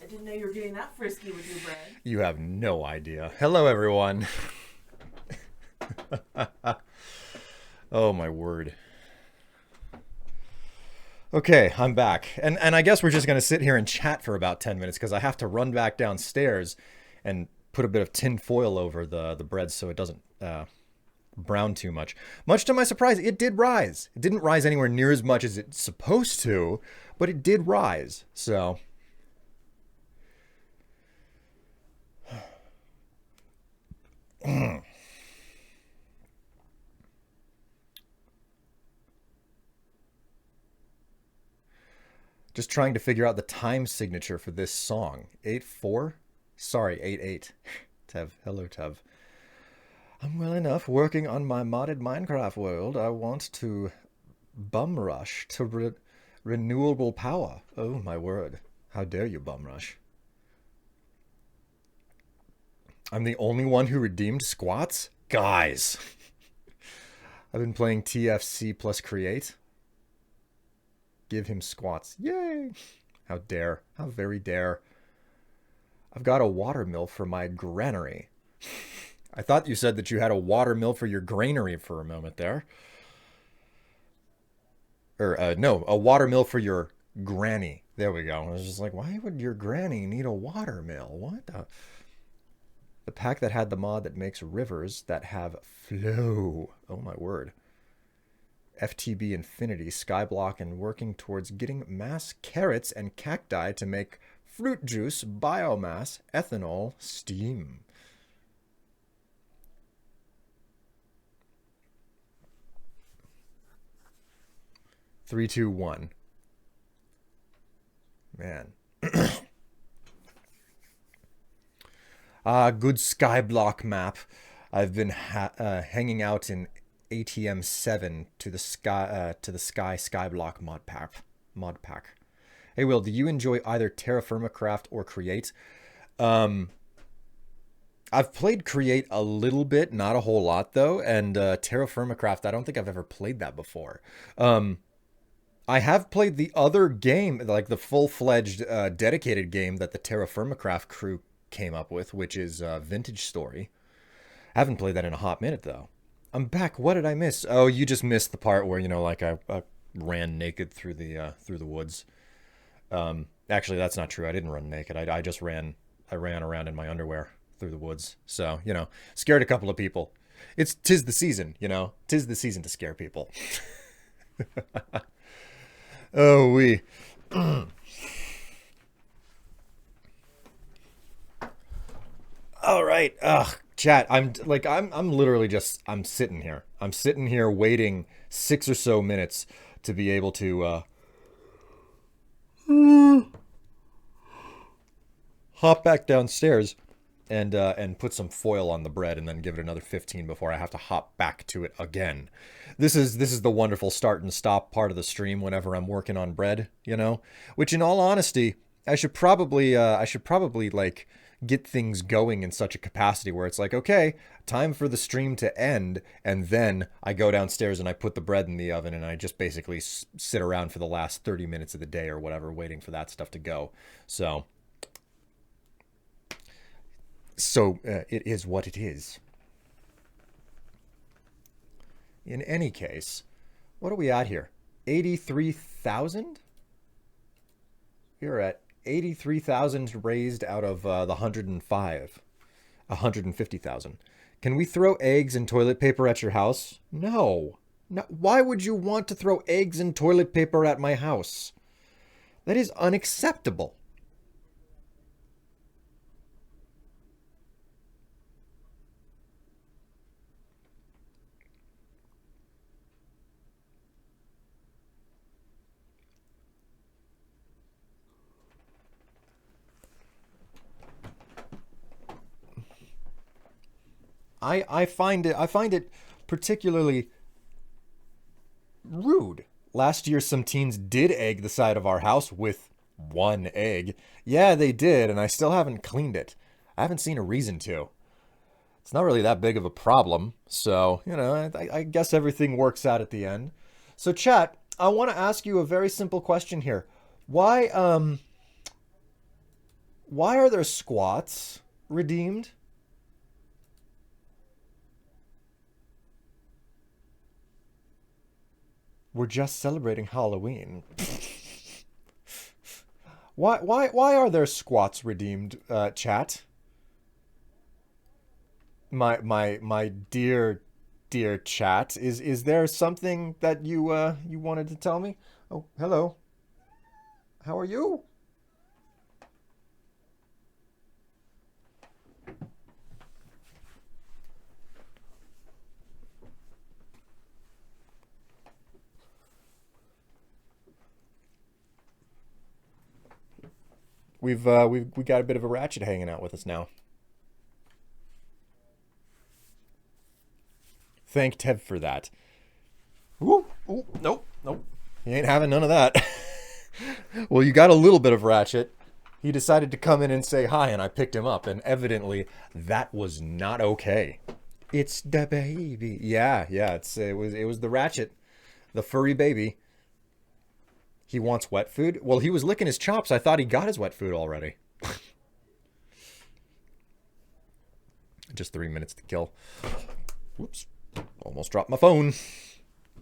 Speaker 9: I didn't know you were getting that frisky with your bread.
Speaker 1: You have no idea. Hello, everyone. Oh, my word. Okay, I'm back. And I guess we're just going to sit here and chat for about 10 minutes because I have to run back downstairs and put a bit of tin foil over the bread so it doesn't brown too much. Much to my surprise, it did rise. It didn't rise anywhere near as much as it's supposed to, but it did rise. So... Just trying to figure out the time signature for this song. 8-4? Sorry, 8-8. Tev. Hello, Tev. I'm well enough working on my modded Minecraft world. I want to bum rush to renewable power. Oh, my word. How dare you, bum rush. I'm the only one who redeemed squats? Guys. I've been playing TFC plus create. Give him squats. Yay! How dare. How very dare. I've got a watermill for my granary. I thought you said that you had a watermill for your granary for a moment there. Or, no, a watermill for your granny. There we go. I was just like, why would your granny need a watermill? What the pack that had the mod that makes rivers that have flow. Oh my word. FTB Infinity, Skyblock, and working towards getting mass carrots and cacti to make fruit juice, biomass, ethanol, steam. Three, two, one. Man. Good Skyblock map. I've been hanging out in ATM 7 to the Sky Skyblock mod pack. Hey Will, do you enjoy either Terra Firma Craft or Create? I've played Create a little bit, not a whole lot though, and Terra Firma Craft, I don't think I've ever played that before. I have played the other game, like the full-fledged dedicated game that the Terra Firma Craft crew came up with, which is Vintage Story. I haven't played that in a hot minute though. I'm back. What did I miss? Oh, you just missed the part where, you know, like I ran naked through the woods. Actually, that's not true. I didn't run naked. I ran around in my underwear through the woods. So, you know, scared a couple of people. Tis the season, you know. Tis the season to scare people. Oh, we. All right. Ugh, chat. I'm literally just, I'm sitting here. I'm sitting here waiting 6 or so minutes to be able to hop back downstairs and put some foil on the bread and then give it another 15 before I have to hop back to it again. This is the wonderful start and stop part of the stream whenever I'm working on bread, you know? Which in all honesty, I should probably like get things going in such a capacity where it's like, okay, time for the stream to end, and then I go downstairs and I put the bread in the oven and I just basically sit around for the last 30 minutes of the day or whatever waiting for that stuff to go. So it is what it is. In any case, what are we at here? 83,000? We're at 83,000 raised out of the 150,000. Can we throw eggs and toilet paper at your house? No. No. Why would you want to throw eggs and toilet paper at my house? That is unacceptable. I find it particularly rude. Last year some teens did egg the side of our house with one egg. Yeah, they did, and I still haven't cleaned it. I haven't seen a reason to. It's not really that big of a problem, so, you know, I guess everything works out at the end. So chat, I want to ask you a very simple question here. Why are there squats redeemed? We're just celebrating Halloween. Why are there squats redeemed, chat? My dear chat, is there something that you wanted to tell me? Oh, hello. How are you? we got a bit of a ratchet hanging out with us now. Thank Tev for that. Ooh, ooh, nope, nope. He ain't having none of that. Well, you got a little bit of ratchet. He decided to come in and say hi, and I picked him up, and evidently that was not okay. It's the baby. Yeah, it was the ratchet, the furry baby. He wants wet food. Well, he was licking his chops. I thought he got his wet food already. Just 3 minutes to kill. Whoops. Almost dropped my phone.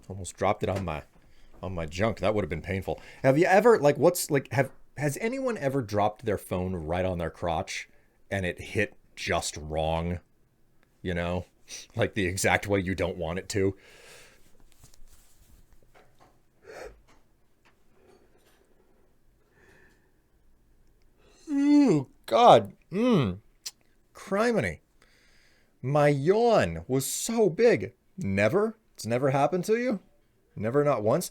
Speaker 1: Almost dropped it on my junk. That would have been painful. Have you ever, like, has anyone ever dropped their phone right on their crotch and it hit just wrong? You know? Like the exact way you don't want it to? Ooh, God. Criminy. My yawn was so big. Never? It's never happened to you? Never, not once?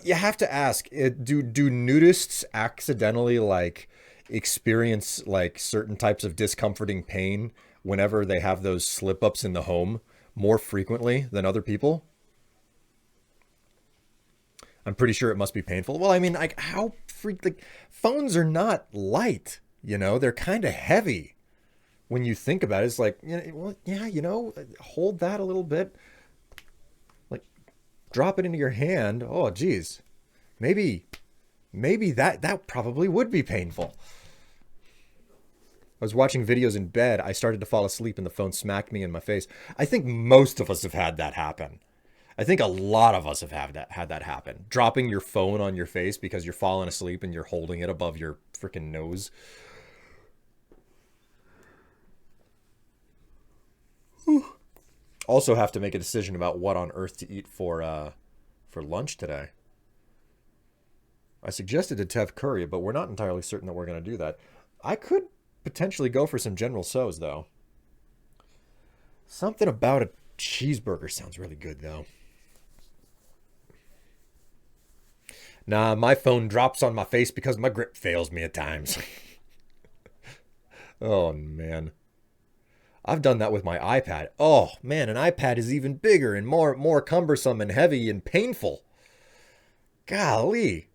Speaker 1: You have to ask, do nudists accidentally, like, experience, like, certain types of discomforting pain whenever they have those slip-ups in the home more frequently than other people? I'm pretty sure it must be painful. Well, I mean, like, phones are not light, you know? They're kind of heavy. When you think about it, it's like, well, yeah, hold that a little bit. Like, drop it into your hand. Oh, geez. Maybe that probably would be painful. I was watching videos in bed. I started to fall asleep and the phone smacked me in my face. I think most of us have had that happen. I think a lot of us have had that happen. Dropping your phone on your face because you're falling asleep and you're holding it above your freaking nose. Also have to make a decision about what on earth to eat for lunch today. I suggested a Tev curry, but we're not entirely certain that we're going to do that. I could potentially go for some General Tso's, though. Something about a cheeseburger sounds really good, though. Nah, my phone drops on my face because my grip fails me at times. Oh, man. I've done that with my iPad. Oh, man, an iPad is even bigger and more cumbersome and heavy and painful. Golly.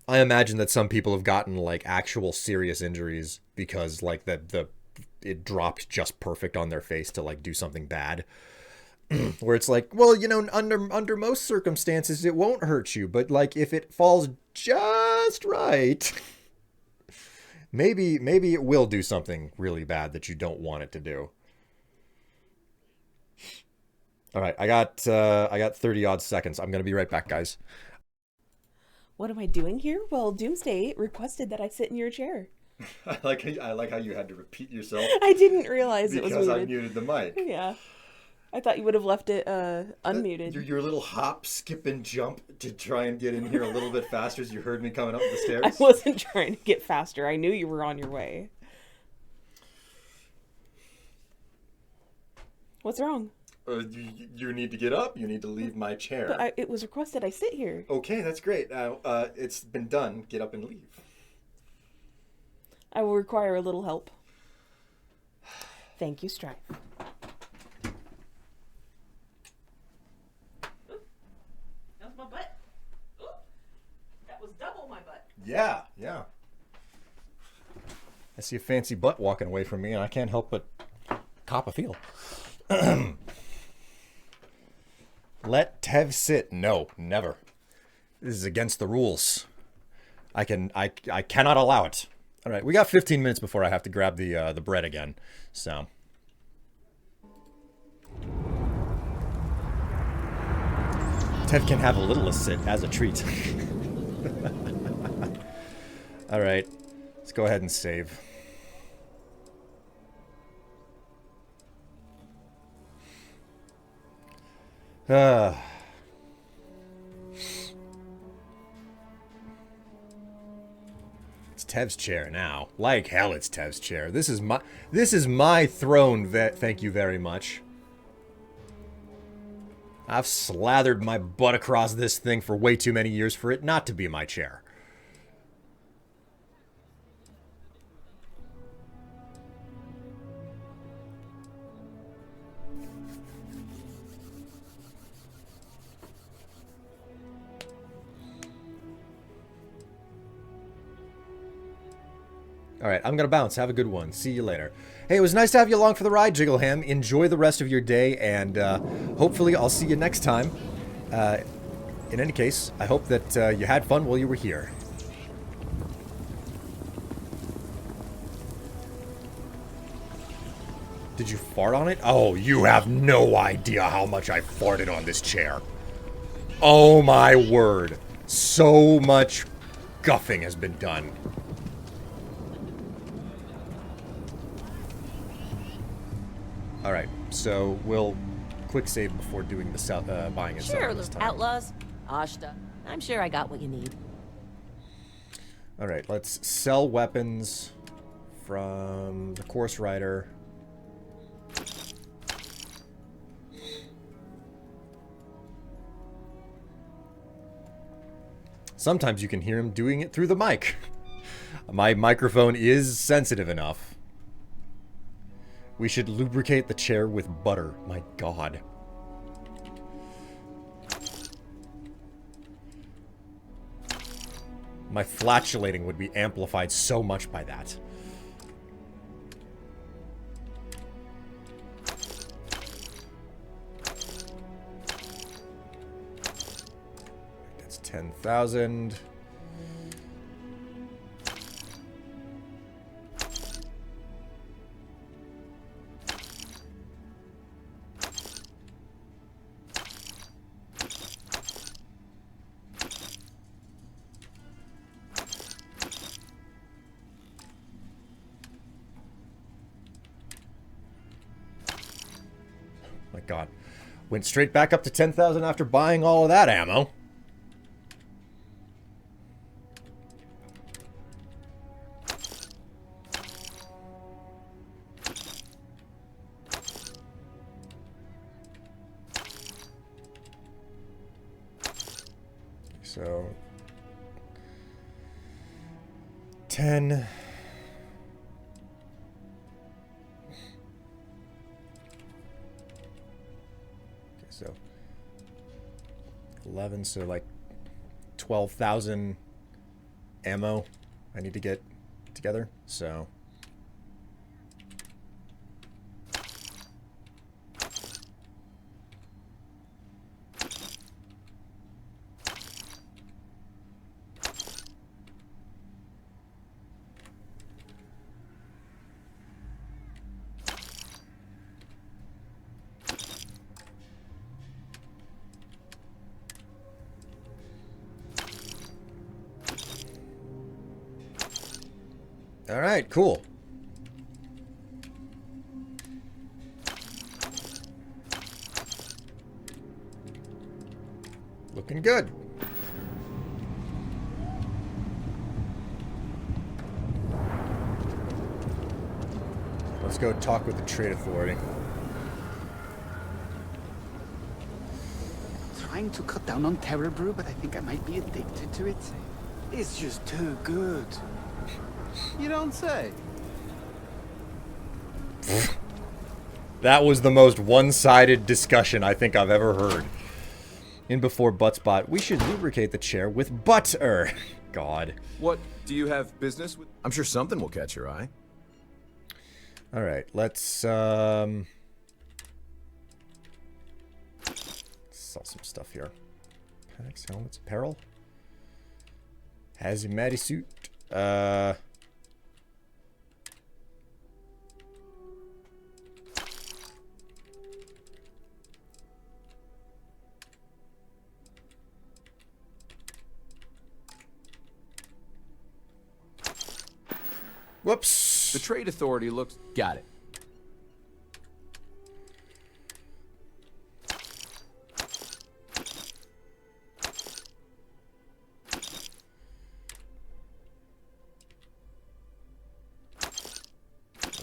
Speaker 1: I imagine that some people have gotten, like, actual serious injuries because, like, it dropped just perfect on their face to, like, do something bad. Where it's like, well, under most circumstances, it won't hurt you. But, like, if it falls just right... Maybe it will do something really bad that you don't want it to do. All right, I got 30 odd seconds. I'm gonna be right back, guys.
Speaker 9: What am I doing here? Well, Doomsday requested that I sit in your chair.
Speaker 1: I like how you had to repeat yourself.
Speaker 9: I didn't realize it was muted.
Speaker 1: Because I muted the mic.
Speaker 9: Yeah. I thought you would have left it unmuted.
Speaker 1: Your little hop, skip, and jump to try and get in here a little bit faster as you heard me coming up the stairs.
Speaker 9: I wasn't trying to get faster. I knew you were on your way. What's wrong?
Speaker 1: You need to get up. You need to leave my chair.
Speaker 9: But it was requested I sit here.
Speaker 1: Okay, that's great. It's been done. Get up and leave.
Speaker 9: I will require a little help. Thank you, Strife. That's my butt. Ooh, that was double my butt.
Speaker 1: Yeah. I see a fancy butt walking away from me, and I can't help but cop a feel. Let Tev sit. No, never. This is against the rules. I cannot allow it. All right, we got 15 minutes before I have to grab the bread again. So. Tev can have a little sit as a treat. All right, let's go ahead and save. It's Tev's chair now. Like hell, it's Tev's chair. This is my throne. Thank you very much. I've slathered my butt across this thing for way too many years for it not to be my chair. Alright, I'm gonna bounce. Have a good one. See you later. Hey, it was nice to have you along for the ride, Jiggleham. Enjoy the rest of your day, and hopefully I'll see you next time. In any case, I hope that you had fun while you were here. Did you fart on it? Oh, you have no idea how much I farted on this chair. Oh my word. So much guffing has been done. Alright, so we'll quick save before doing the buying and
Speaker 8: Sure,
Speaker 1: selling this time.
Speaker 8: outlaws. Ashta. I'm sure I got what you need.
Speaker 1: Alright, let's sell weapons from the Course Rider. Sometimes you can hear him doing it through the mic. My microphone is sensitive enough. We should lubricate the chair with butter. My God. My flatulating would be amplified so much by that. That's 10,000. My God. Went straight back up to 10,000 after buying all of that ammo. So 10. Okay, so 11, so like 12,000 ammo I need to get together, so all right, cool. Looking good. Let's go talk with the trade authority.
Speaker 10: Trying to cut down on terror brew, but I think I might be addicted to it. It's just too good. You don't say.
Speaker 1: That was the most one-sided discussion I think I've ever heard. In before Buttspot, we should lubricate the chair with butter. God.
Speaker 6: What, do you have business with?
Speaker 7: I'm sure something will catch your eye.
Speaker 1: Alright, let's sell some stuff here. Panics, helmets, apparel. Hazmat suit. Whoops.
Speaker 6: The trade authority looks... Got it.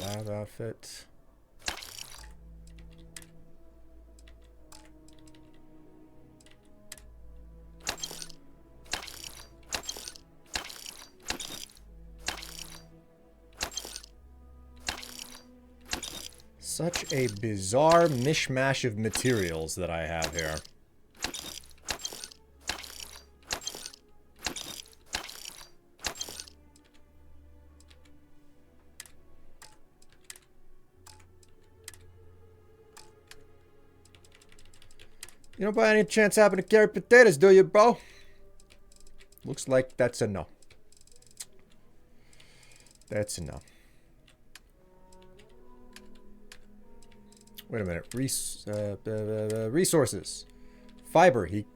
Speaker 1: Lab outfit. Such a bizarre mishmash of materials that I have here. You don't by any chance happen to carry potatoes, do you, bro? Looks like that's a no. That's a no. Wait a minute. Resources. Fiber. He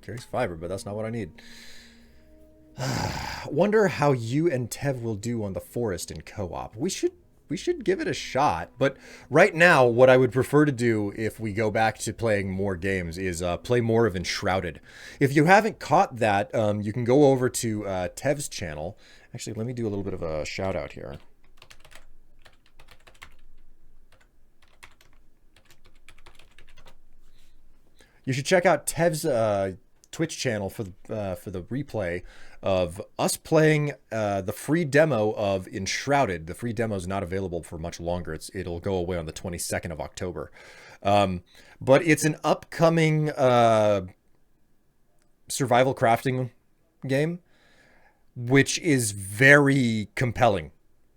Speaker 1: carries fiber, but that's not what I need. Wonder how you and Tev will do on the forest in co-op. We should give it a shot. But right now, what I would prefer to do if we go back to playing more games is play more of Enshrouded. If you haven't caught that, you can go over to Tev's channel. Actually, let me do a little bit of a shout out here. You should check out Tev's Twitch channel for the replay of us playing the free demo of Enshrouded. The free demo is not available for much longer. It'll go away on the 22nd of October. But it's an upcoming survival crafting game, which is very compelling.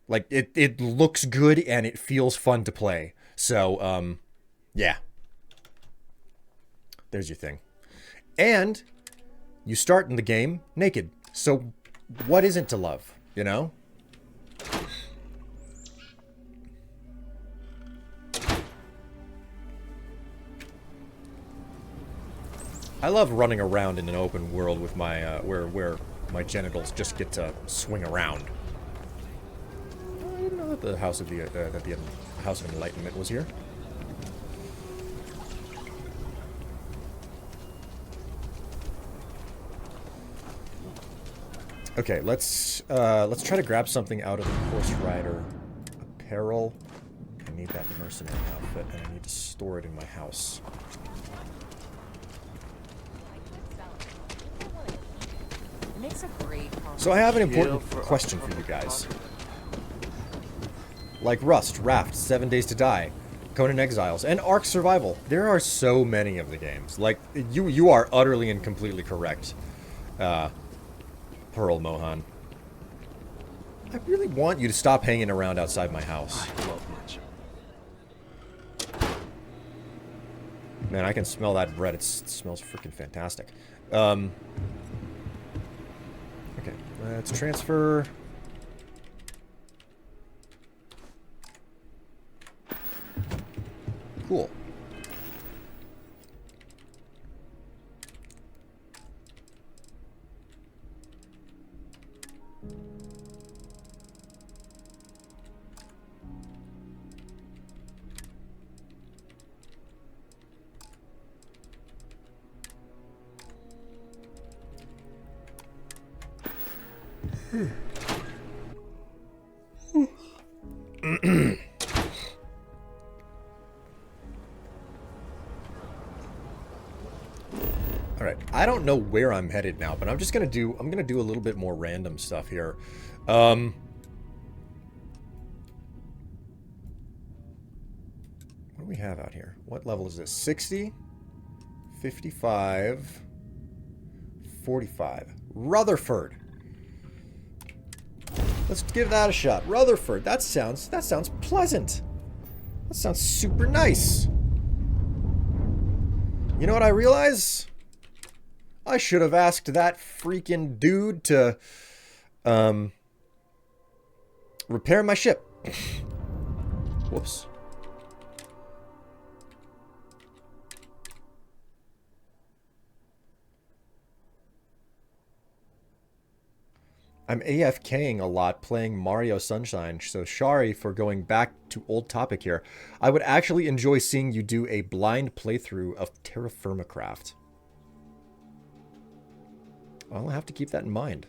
Speaker 1: Like, it looks good and it feels fun to play. So, yeah. There's your thing. And you start in the game naked. So what isn't to love, you know? I love running around in an open world with my where my genitals just get to swing around. I didn't know that the House of House of Enlightenment was here. Okay, let's try to grab something out of the horse rider apparel. I need that mercenary outfit, and I need to store it in my house. So I have an important question for you guys. Like Rust, Raft, 7 Days to Die, Conan Exiles, and Ark Survival. There are so many of the games. Like, you are utterly and completely correct. Pearl Mohan. I really want you to stop hanging around outside my house.
Speaker 6: I love lunch.
Speaker 1: Man, I can smell that bread. It smells freaking fantastic. Okay, let's transfer. Cool. Alright, I don't know where I'm headed now, but I'm gonna do a little bit more random stuff here. What do we have out here? What level is this? 60? 55? 45. Rutherford. Let's give that a shot. Rutherford. That sounds pleasant. That sounds super nice. You know what I realize? I should have asked that freaking dude to repair my ship. Whoops. I'm AFKing a lot playing Mario Sunshine, so sorry for going back to old topic here. I would actually enjoy seeing you do a blind playthrough of Terra Firma Craft. I'll have to keep that in mind.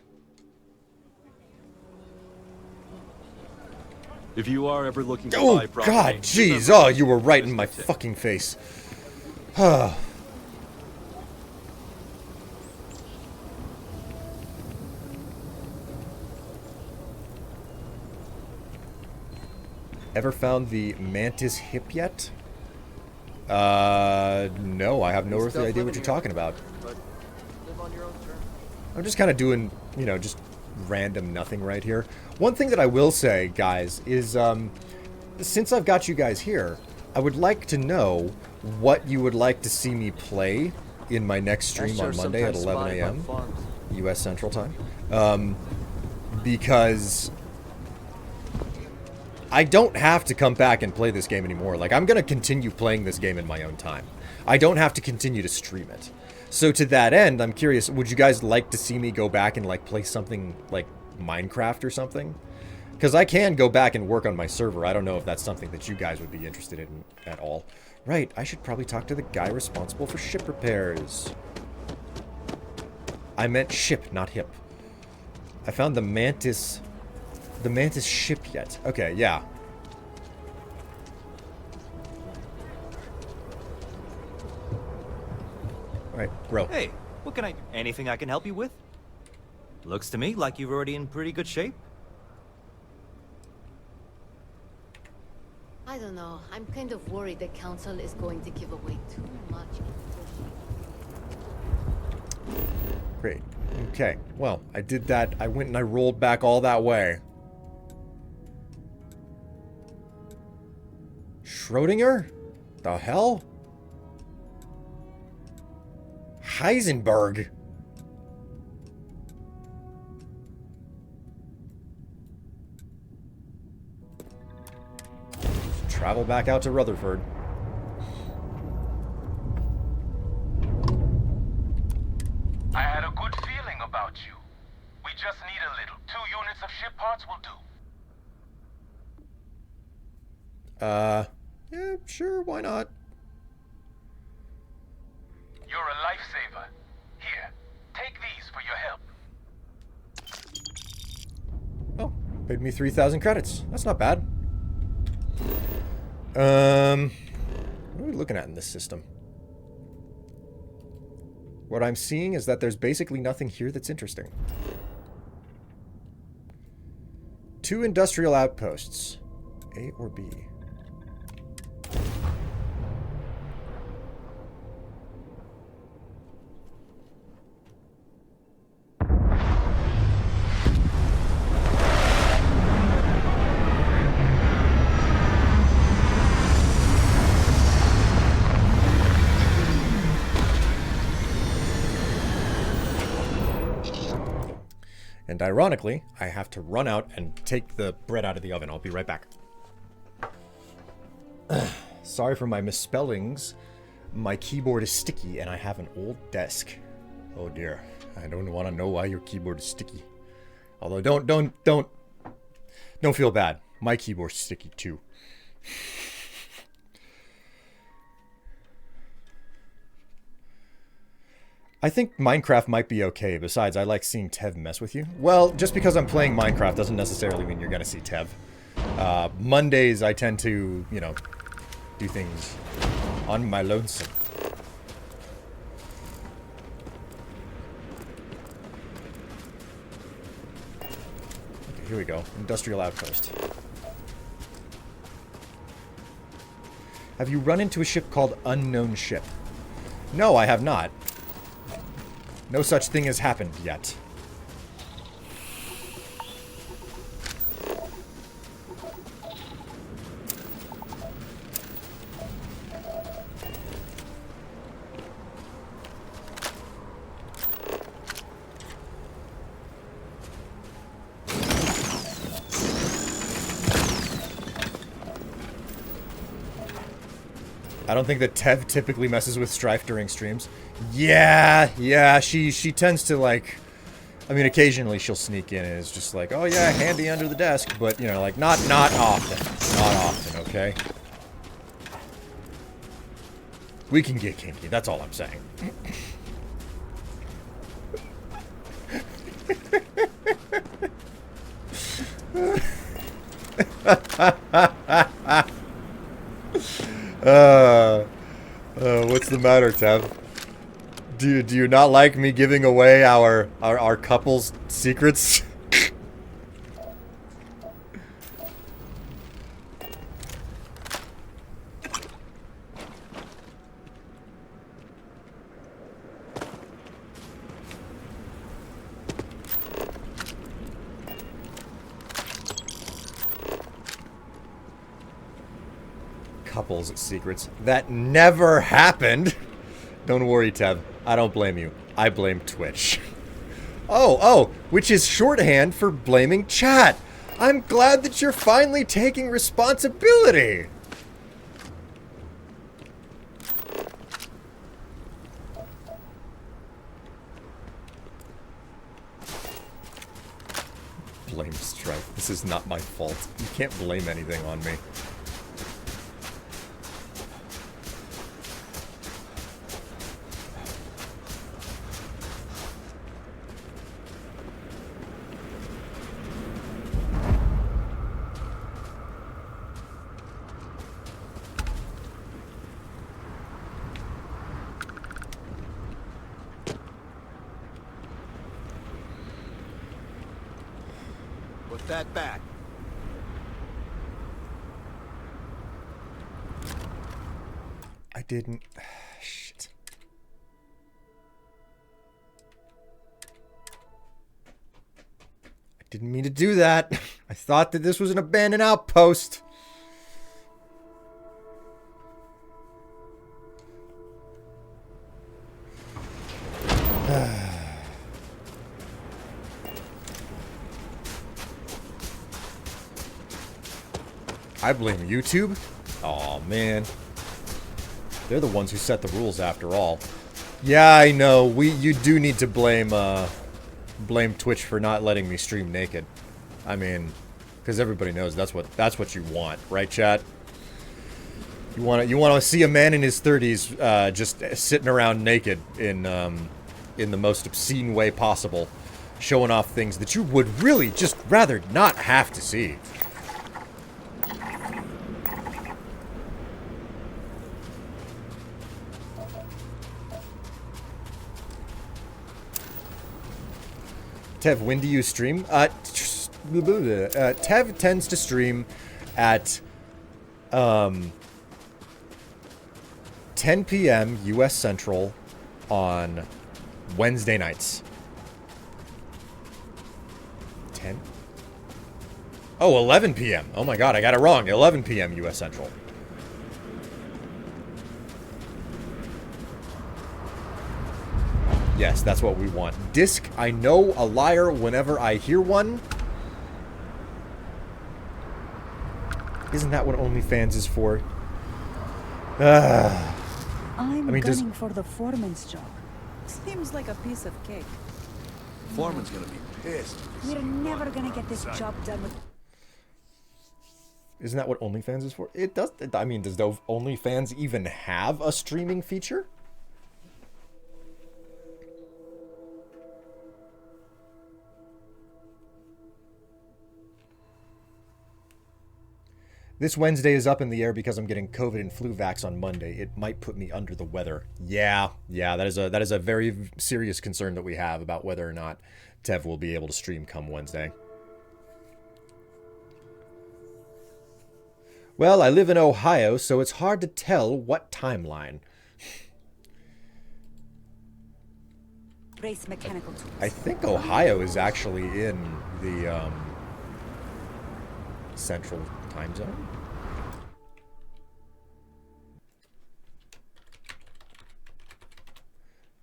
Speaker 6: If you are ever looking to
Speaker 1: Oh,
Speaker 6: buy property,
Speaker 1: God, jeez. Oh, you were right in my fucking face. Ever found the mantis hip yet? No, I have no earthly idea what you're talking about. I'm just kind of doing, you know, just random nothing right here. One thing that I will say, guys, is since I've got you guys here, I would like to know what you would like to see me play in my next stream on Monday at 11 a.m. U.S. Central Time. Because I don't have to come back and play this game anymore. Like, I'm going to continue playing this game in my own time. I don't have to continue to stream it. So to that end, I'm curious, would you guys like to see me go back and, like, play something like Minecraft or something? Because I can go back and work on my server. I don't know if that's something that you guys would be interested in at all. Right, I should probably talk to the guy responsible for ship repairs. I meant ship, not hip. I found the Mantis ship yet. Okay, yeah. Alright, bro.
Speaker 11: Hey, what can anything I can help you with? Looks to me like you're already in pretty good shape.
Speaker 5: I don't know. I'm kind of worried the council is going to give away too much information.
Speaker 1: Great. Okay. Well, I did that. I went and I rolled back all that way. Schrodinger? The hell? Heisenberg? Travel back out to Rutherford.
Speaker 2: I had a good feeling about you. We just need a little. 2 units of ship parts will do.
Speaker 1: Yeah, sure, why not?
Speaker 2: You're a lifesaver. Here, take these for your help.
Speaker 1: Oh, paid me 3,000 credits. That's not bad. What are we looking at in this system? What I'm seeing is that there's basically nothing here that's interesting. 2 industrial outposts. A or B? And ironically, I have to run out and take the bread out of the oven. I'll be right back. Sorry for my misspellings. My keyboard is sticky and I have an old desk. Oh dear. I don't want to know why your keyboard is sticky. Although don't feel bad. My keyboard's sticky too. I think Minecraft might be okay. Besides, I like seeing Tev mess with you. Well, just because I'm playing Minecraft doesn't necessarily mean you're going to see Tev. Mondays, I tend to, you know, do things on my lonesome. Okay, here we go. Industrial outpost. Have you run into a ship called Unknown Ship? No, I have not. No such thing has happened yet. I don't think that Tev typically messes with Strife during streams. Yeah, she tends to, like, I mean, occasionally she'll sneak in and is just like, oh yeah, handy under the desk, but, you know, like, not often. Not often, okay? We can get kinky, that's all I'm saying. What's the matter, Tev? Do you not like me giving away our couple's secrets? couples secrets. That never happened. Don't worry, Tev. I don't blame you. I blame Twitch. Oh, which is shorthand for blaming chat. I'm glad that you're finally taking responsibility. Blame Strife. This is not my fault. You can't blame anything on me.
Speaker 7: Put that back.
Speaker 1: I didn't... Shit. I didn't mean to do that. I thought that this was an abandoned outpost. I blame YouTube? Aw, man. They're the ones who set the rules after all. Yeah, I know. You do need to blame Twitch for not letting me stream naked. I mean, because everybody knows that's what you want, right, chat? You want to see a man in his 30s just sitting around naked in the most obscene way possible, showing off things that you would really just rather not have to see. Tev, when do you stream? Tev tends to stream at 10 p.m. U.S. Central on Wednesday nights. 10? Oh, 11 p.m. Oh my god, I got it wrong. 11 p.m. U.S. Central. Yes, that's what we want. Disc, I know a liar whenever I hear one. Isn't that what OnlyFans is for?
Speaker 12: I'm gunning for the foreman's job. Seems like a piece of cake.
Speaker 7: Foreman's gonna be pissed.
Speaker 12: We're never gonna get this job done with...
Speaker 1: Isn't that what OnlyFans is for? It does. I mean, does OnlyFans even have a streaming feature? This Wednesday is up in the air because I'm getting COVID and flu vax on Monday. It might put me under the weather. Yeah, that is a very serious concern that we have about whether or not Tev will be able to stream come Wednesday. Well, I live in Ohio, so it's hard to tell what timeline.
Speaker 12: Race mechanical tools.
Speaker 1: I think Ohio is actually in the central time zone.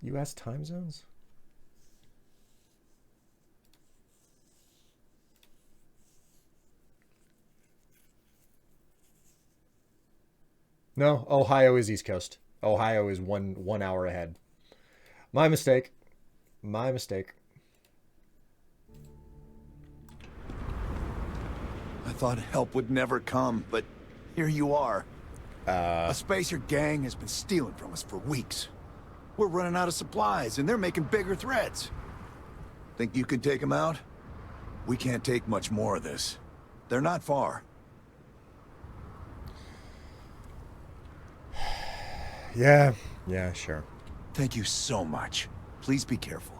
Speaker 1: U.S. time zones? No, Ohio is East Coast. Ohio is one hour ahead. My mistake. My mistake.
Speaker 7: I thought help would never come, but here you are. A spacer gang has been stealing from us for weeks. We're running out of supplies, and they're making bigger threats. Think you can take them out? We can't take much more of this. They're not far.
Speaker 1: Yeah, sure.
Speaker 7: Thank you so much. Please be careful.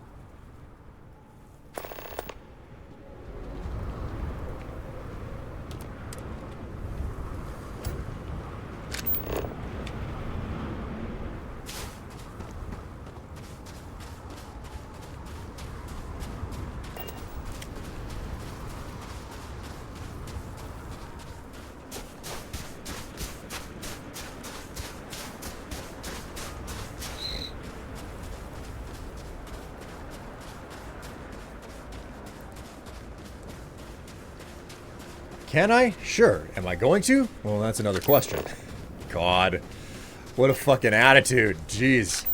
Speaker 1: Can I? Sure. Am I going to? Well, that's another question. God. What a fucking attitude. Jeez.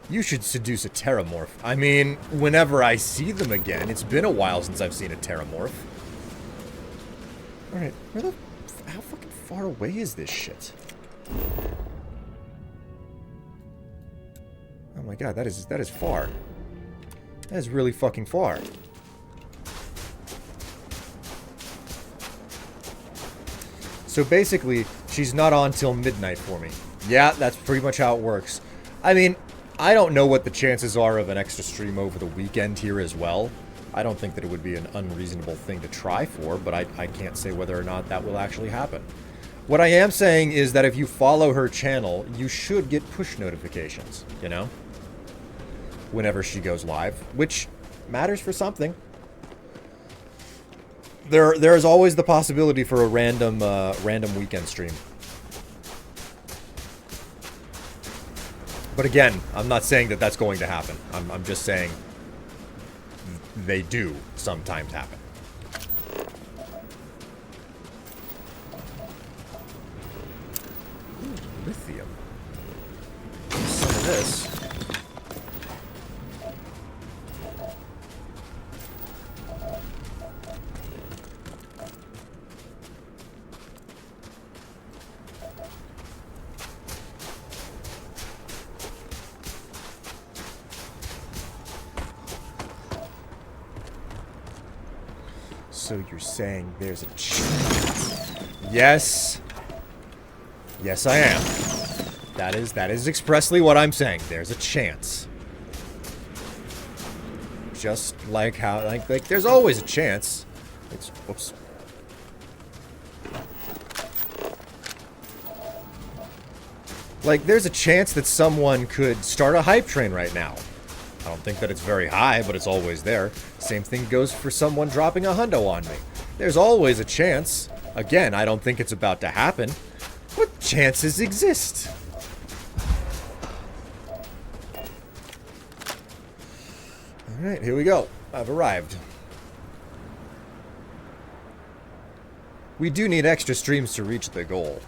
Speaker 1: You should seduce a terramorph. I mean, whenever I see them again, it's been a while since I've seen a terramorph. Alright, how fucking far away is this shit? Oh my god, that is far. That is really fucking far. So basically, she's not on till midnight for me. Yeah, that's pretty much how it works. I mean, I don't know what the chances are of an extra stream over the weekend here as well. I don't think that it would be an unreasonable thing to try for, but I can't say whether or not that will actually happen. What I am saying is that if you follow her channel, you should get push notifications, you know? Whenever she goes live, which matters for something. There's always the possibility for a random weekend stream. But again, I'm not saying that that's going to happen. I'm just saying they do sometimes happen. Ooh, lithium. Some of this. So you're saying there's a chance? Yes. Yes, I am. That is expressly what I'm saying. There's a chance. Just like how, like there's always a chance. It's, whoops. Like, there's a chance that someone could start a hype train right now. I don't think that it's very high, but it's always there. Same thing goes for someone dropping a hundo on me. There's always a chance. Again, I don't think it's about to happen. But chances exist. Alright, here we go. I've arrived. We do need extra streams to reach the goal.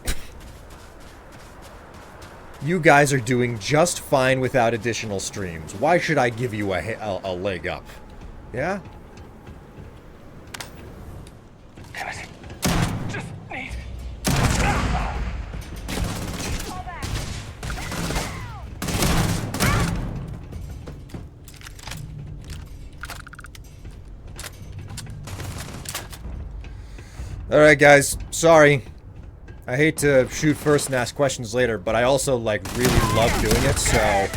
Speaker 1: You guys are doing just fine without additional streams. Why should I give you a leg up? Yeah?
Speaker 2: Just need...
Speaker 1: Alright guys, sorry. I hate to shoot first and ask questions later, but I also, like, really love doing it, so...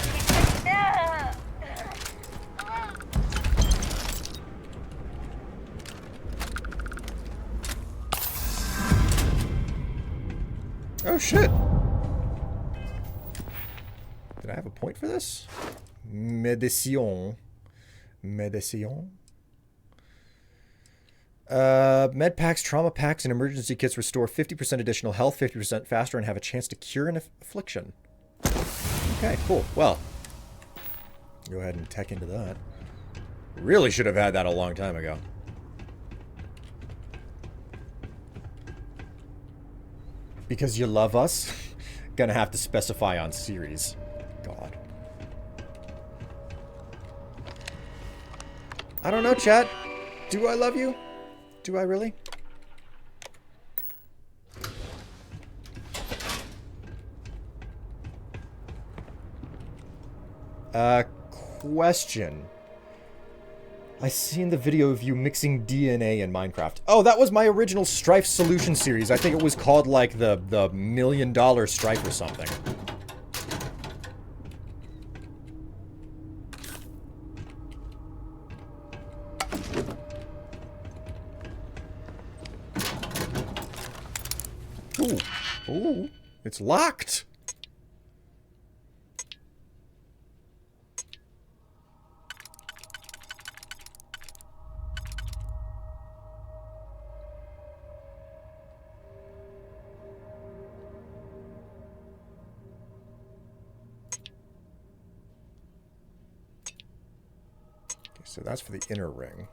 Speaker 1: Oh, shit. Did I have a point for this? Médecine. Médecine? Med packs, trauma packs, and emergency kits restore 50% additional health, 50% faster, and have a chance to cure an affliction. Okay, cool. Well, go ahead and tech into that. Really should have had that a long time ago. Because you love us? Gonna have to specify on series. God. I don't know, chat. Do I love you? Do I really? Question. I seen the video of you mixing DNA in Minecraft. Oh, that was my original Strife solution series. I think it was called, like, the $1 million Strife or something. Ooh. Ooh. It's locked. So that's for the inner ring.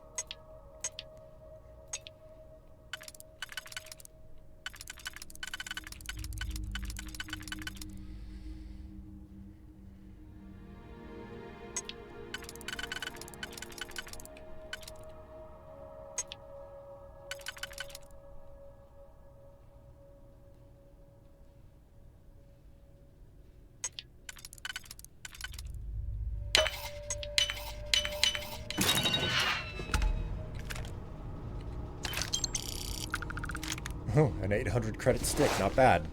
Speaker 1: Oh, an 800 credit stick, not bad.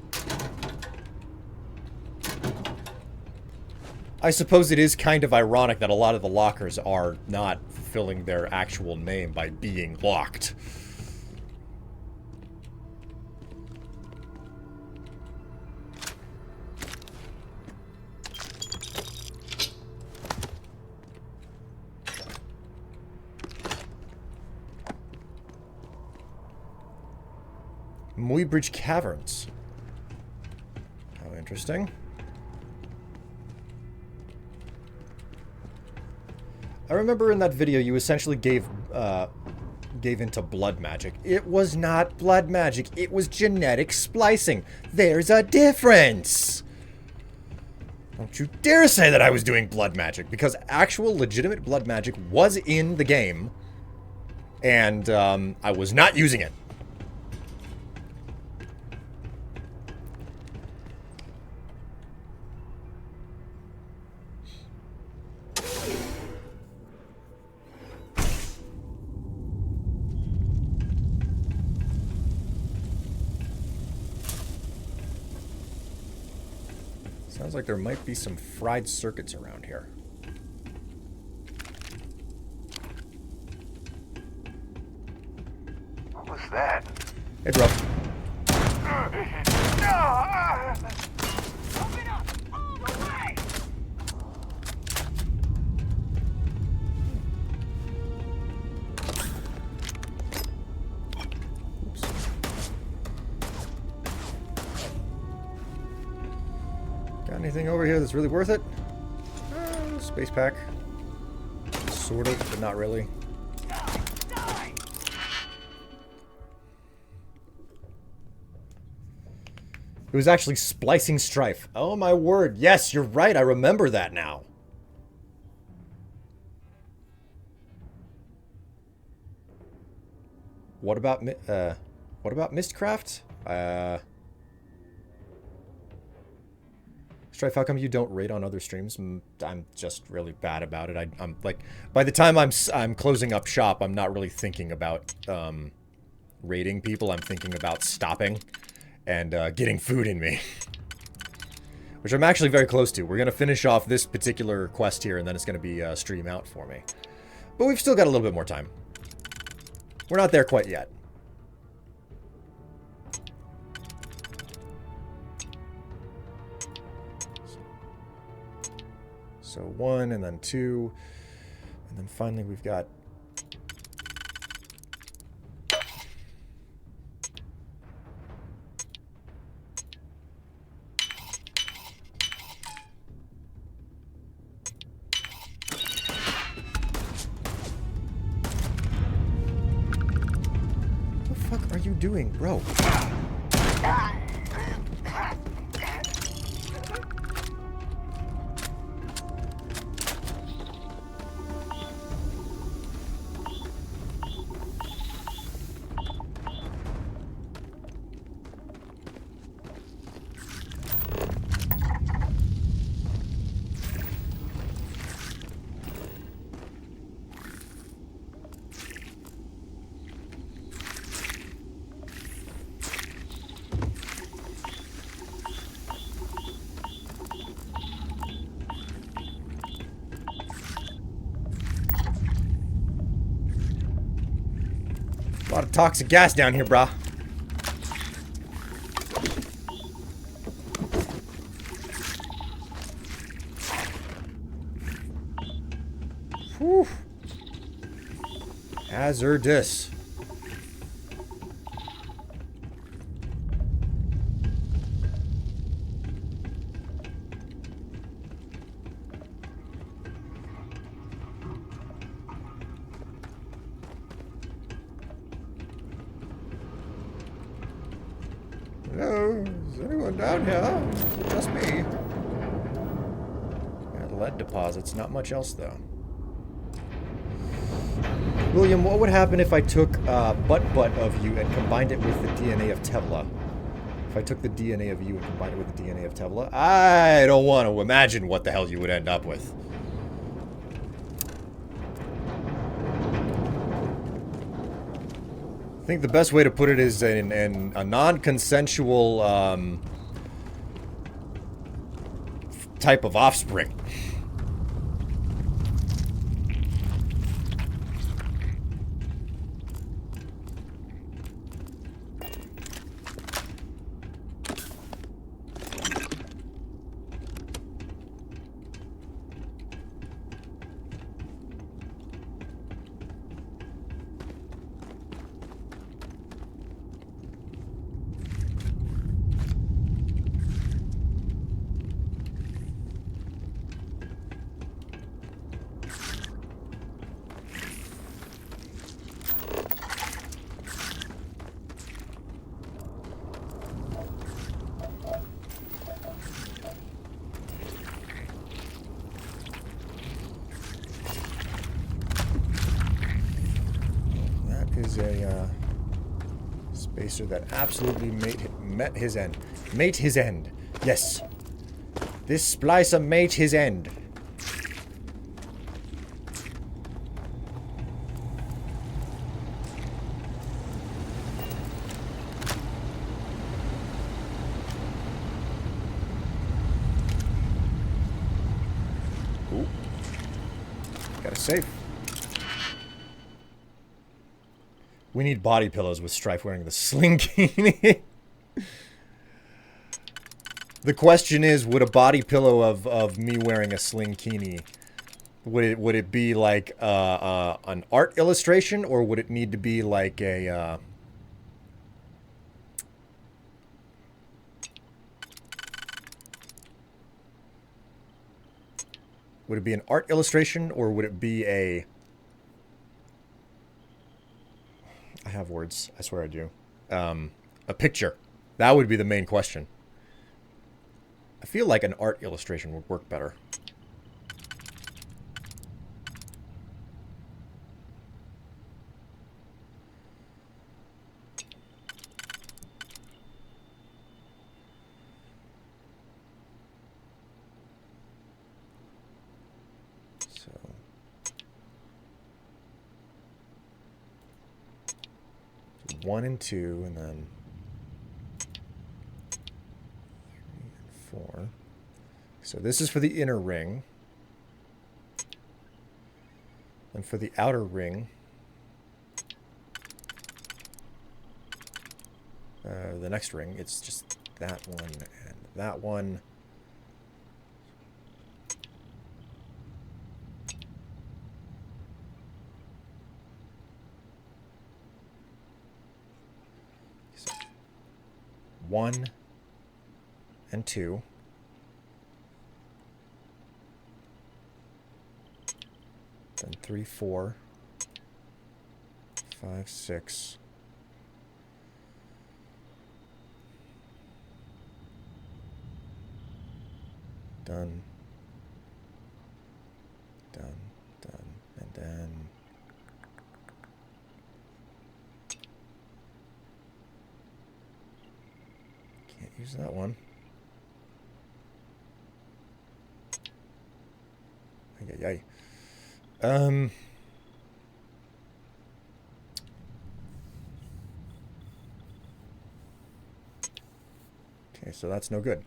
Speaker 1: I suppose it is kind of ironic that a lot of the lockers are not fulfilling their actual name by being locked. Muybridge Caverns. How interesting. I remember in that video you essentially gave into blood magic. It was not blood magic. It was genetic splicing. There's a difference. Don't you dare say that I was doing blood magic, because actual legitimate blood magic was in the game, and I was not using it. Sounds like there might be some fried circuits around here.
Speaker 2: What was that?
Speaker 1: Hey, bro.
Speaker 2: Open up all the way!
Speaker 1: Got anything over here that's really worth it? Space pack. Sort of, but not really. It was actually splicing Strife. Oh my word. Yes, you're right. I remember that now. What about Mistcraft? Strife, how come you don't rate on other streams? I'm just really bad about it. I'm like, by the time I'm closing up shop, I'm not really thinking about rating people. I'm thinking about stopping and getting food in me, which I'm actually very close to. We're gonna finish off this particular quest here, and then it's gonna be stream out for me. But we've still got a little bit more time. We're not there quite yet. So 1, and then 2, and then finally we've got... What the fuck are you doing, bro? A lot of toxic gas down here, brah. Whew. Hazardous. Hello? Is anyone down here? Is it just me? Got lead deposits. Not much else, though. William, what would happen if I took butt of you and combined it with the DNA of Tevla? If I took the DNA of you and combined it with the DNA of Tevla? I don't want to imagine what the hell you would end up with. I think the best way to put it is in a non-consensual type of offspring. Is a spacer that absolutely met his end. Mate his end. Yes. This splicer mate his end. Ooh. Got a safe. We need body pillows with Strife wearing the slinky. The question is, would a body pillow of me wearing a slinkini, would it be like an art illustration, or would it need to be like a would it be an art illustration, or would it be a... I have words. I swear I do. A picture. That would be the main question. I feel like an art illustration would work better. So... 1 and 2, and then 3 and 4. So this is for the inner ring. And for the outer ring, the next ring, it's just that one and that one. So 1 and 2. Then 3, 4, 5, 6. Done. Done. Done. And then... Can't use that one. Ay, ay, ay. Okay, so that's no good.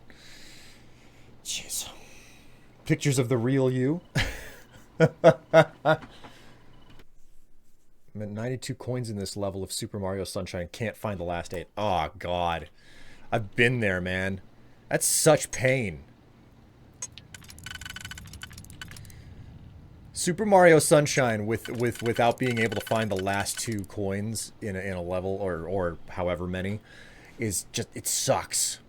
Speaker 1: Jeez. Pictures of the real you. I'm at 92 coins in this level of Super Mario Sunshine. Can't find the last 8. Oh, God. I've been there, man. That's such pain. Super Mario Sunshine without being able to find the last 2 coins in a level or however many is just, it sucks.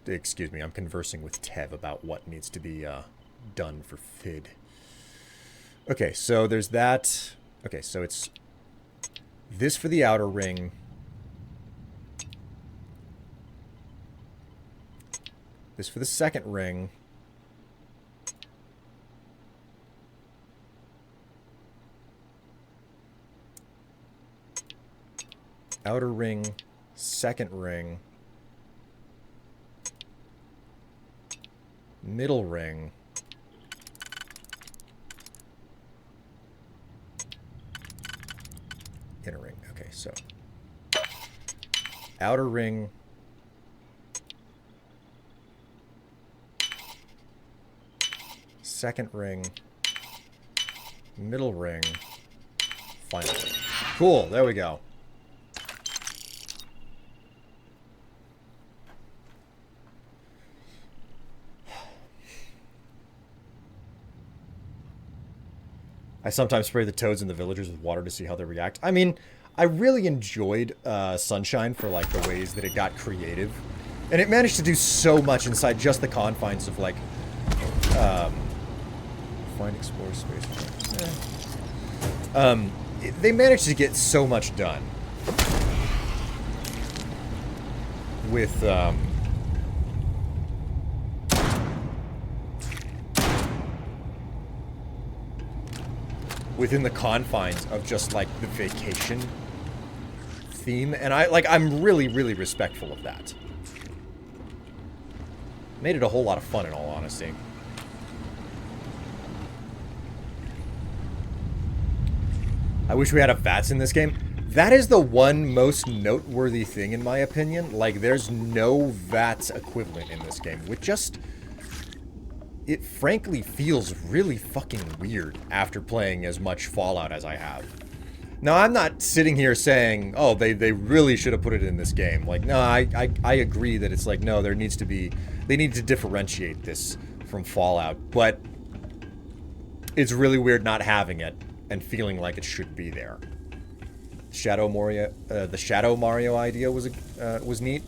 Speaker 1: Excuse me, I'm conversing with Tev about what needs to be done for FID. Okay, so there's that. Okay, so it's this for the outer ring. This for the second ring. Outer ring, second ring. Middle ring. Inner ring. Okay, so outer ring. Second ring. Middle ring. Final ring. Cool, there we go. I sometimes spray the toads and the villagers with water to see how they react. I mean, I really enjoyed Sunshine for, like, the ways that it got creative. And it managed to do so much inside just the confines of, like, find, explore, space. They managed to get so much done. With, within the confines of just, like, the vacation theme. And I'm really, really respectful of that. Made it a whole lot of fun, in all honesty. I wish we had a VATS in this game. That is the one most noteworthy thing, in my opinion. Like, there's no VATS equivalent in this game, which just... It frankly feels really fucking weird after playing as much Fallout as I have. Now, I'm not sitting here saying, oh, they really should have put it in this game. Like, no, I agree that it's like, no, there needs to be... They need to differentiate this from Fallout. But it's really weird not having it and feeling like it should be there. The Shadow Mario idea was neat.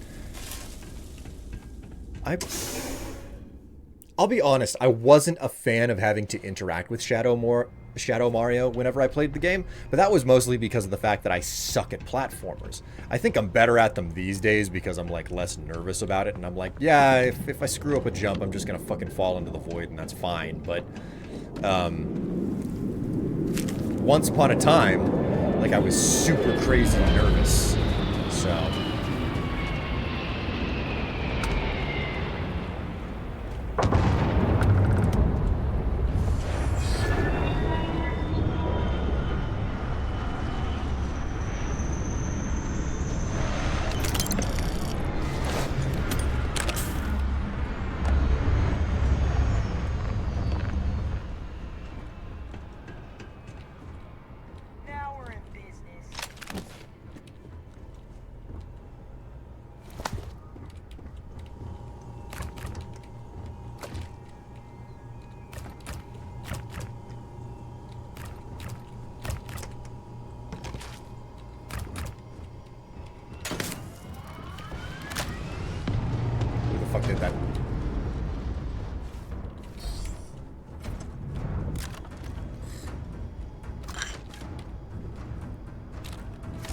Speaker 1: I'll be honest, I wasn't a fan of having to interact with Shadow Mario whenever I played the game, but that was mostly because of the fact that I suck at platformers. I think I'm better at them these days because I'm, like, less nervous about it, and I'm like, yeah, if I screw up a jump, I'm just gonna fucking fall into the void, and that's fine, but, once upon a time, like, I was super crazy nervous, so... Did that.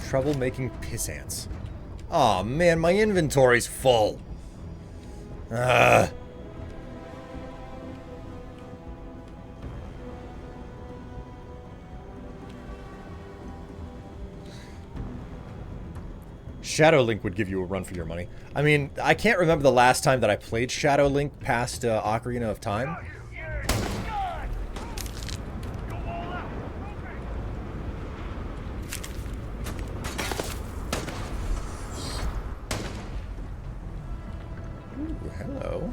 Speaker 1: Trouble making piss ants. Aw, man, my inventory's full. Shadow Link would give you a run for your money. I mean, I can't remember the last time that I played Shadow Link past Ocarina of Time. Ooh, hello.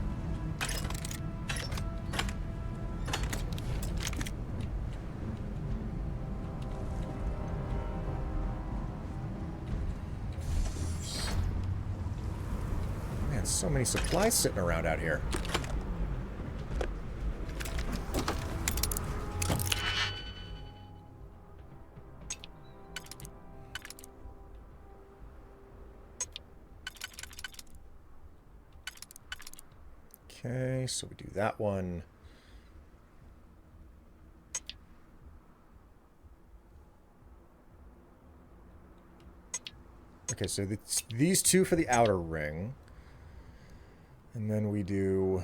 Speaker 1: So many supplies sitting around out here. Okay, so we do that one. Okay, so these two for the outer ring. And then we do...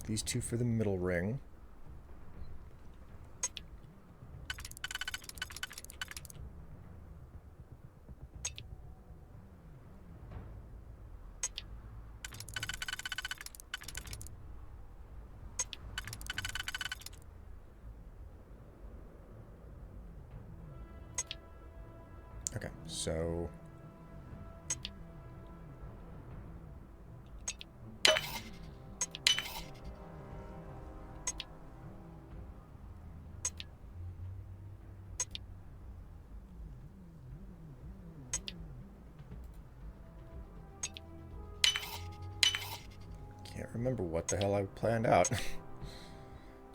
Speaker 1: these two for the middle ring. Okay, so... can't remember what the hell I planned out.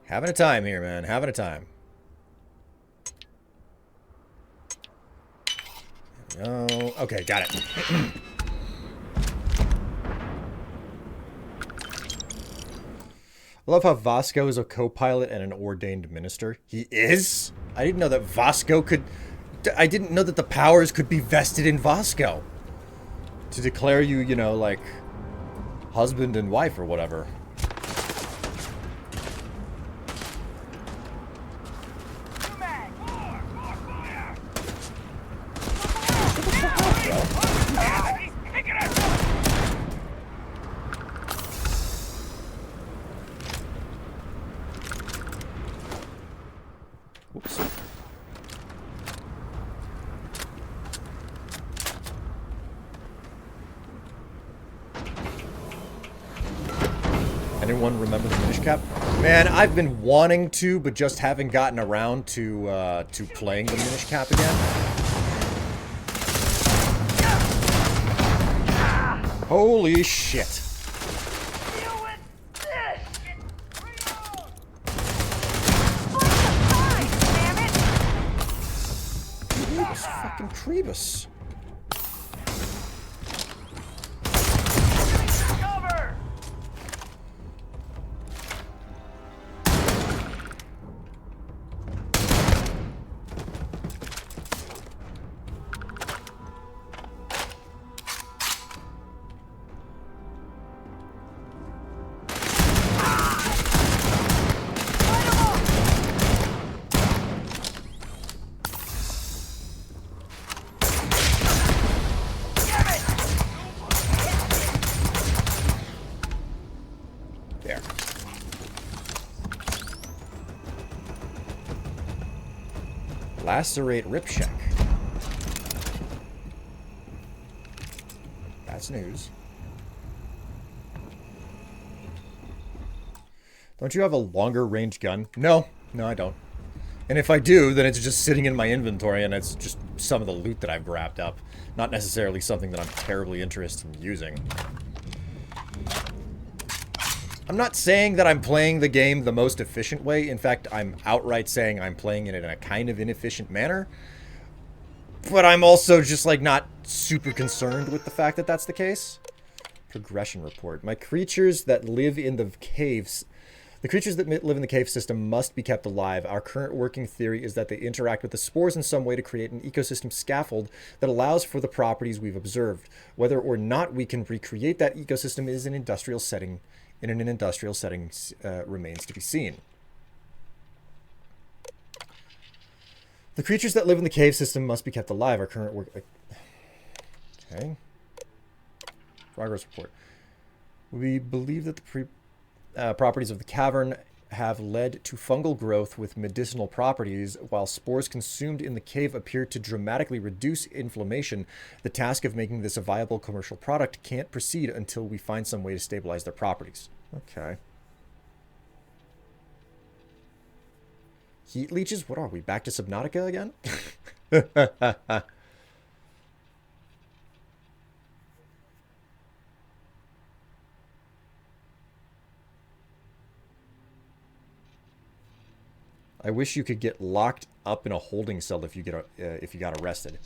Speaker 1: Having a time here, man. Having a time. There we go. Okay, got it. I love how Vasco is a co-pilot and an ordained minister. He is? I didn't know that Vasco could... I didn't know that the powers could be vested in Vasco. To declare you, you know, like... husband and wife or whatever. Whoops. Anyone remember the Minish Cap? Man, I've been wanting to, but just haven't gotten around to playing the Minish Cap again. Holy shit. Oops, fucking Trebus. There. Lacerate Ripcheck. That's news. Don't you have a longer range gun? No. No, I don't. And if I do, then it's just sitting in my inventory and it's just some of the loot that I've wrapped up. Not necessarily something that I'm terribly interested in using. I'm not saying that I'm playing the game the most efficient way. In fact, I'm outright saying I'm playing it in a kind of inefficient manner. But I'm also just, like, not super concerned with the fact that that's the case. Progression report. My creatures that live in the caves... The creatures that live in the cave system must be kept alive. Our current working theory is that they interact with the spores in some way to create an ecosystem scaffold that allows for the properties we've observed. Whether or not we can recreate that ecosystem is an industrial setting... in an industrial setting remains to be seen. The creatures that live in the cave system must be kept alive. Our current work... Okay. Progress report. We believe that the properties of the cavern have led to fungal growth with medicinal properties, while spores consumed in the cave appear to dramatically reduce inflammation. The task of making this a viable commercial product can't proceed until we find some way to stabilize their properties. Okay. Heat leeches? What are we? Back to Subnautica again? I wish you could get locked up in a holding cell if you got arrested.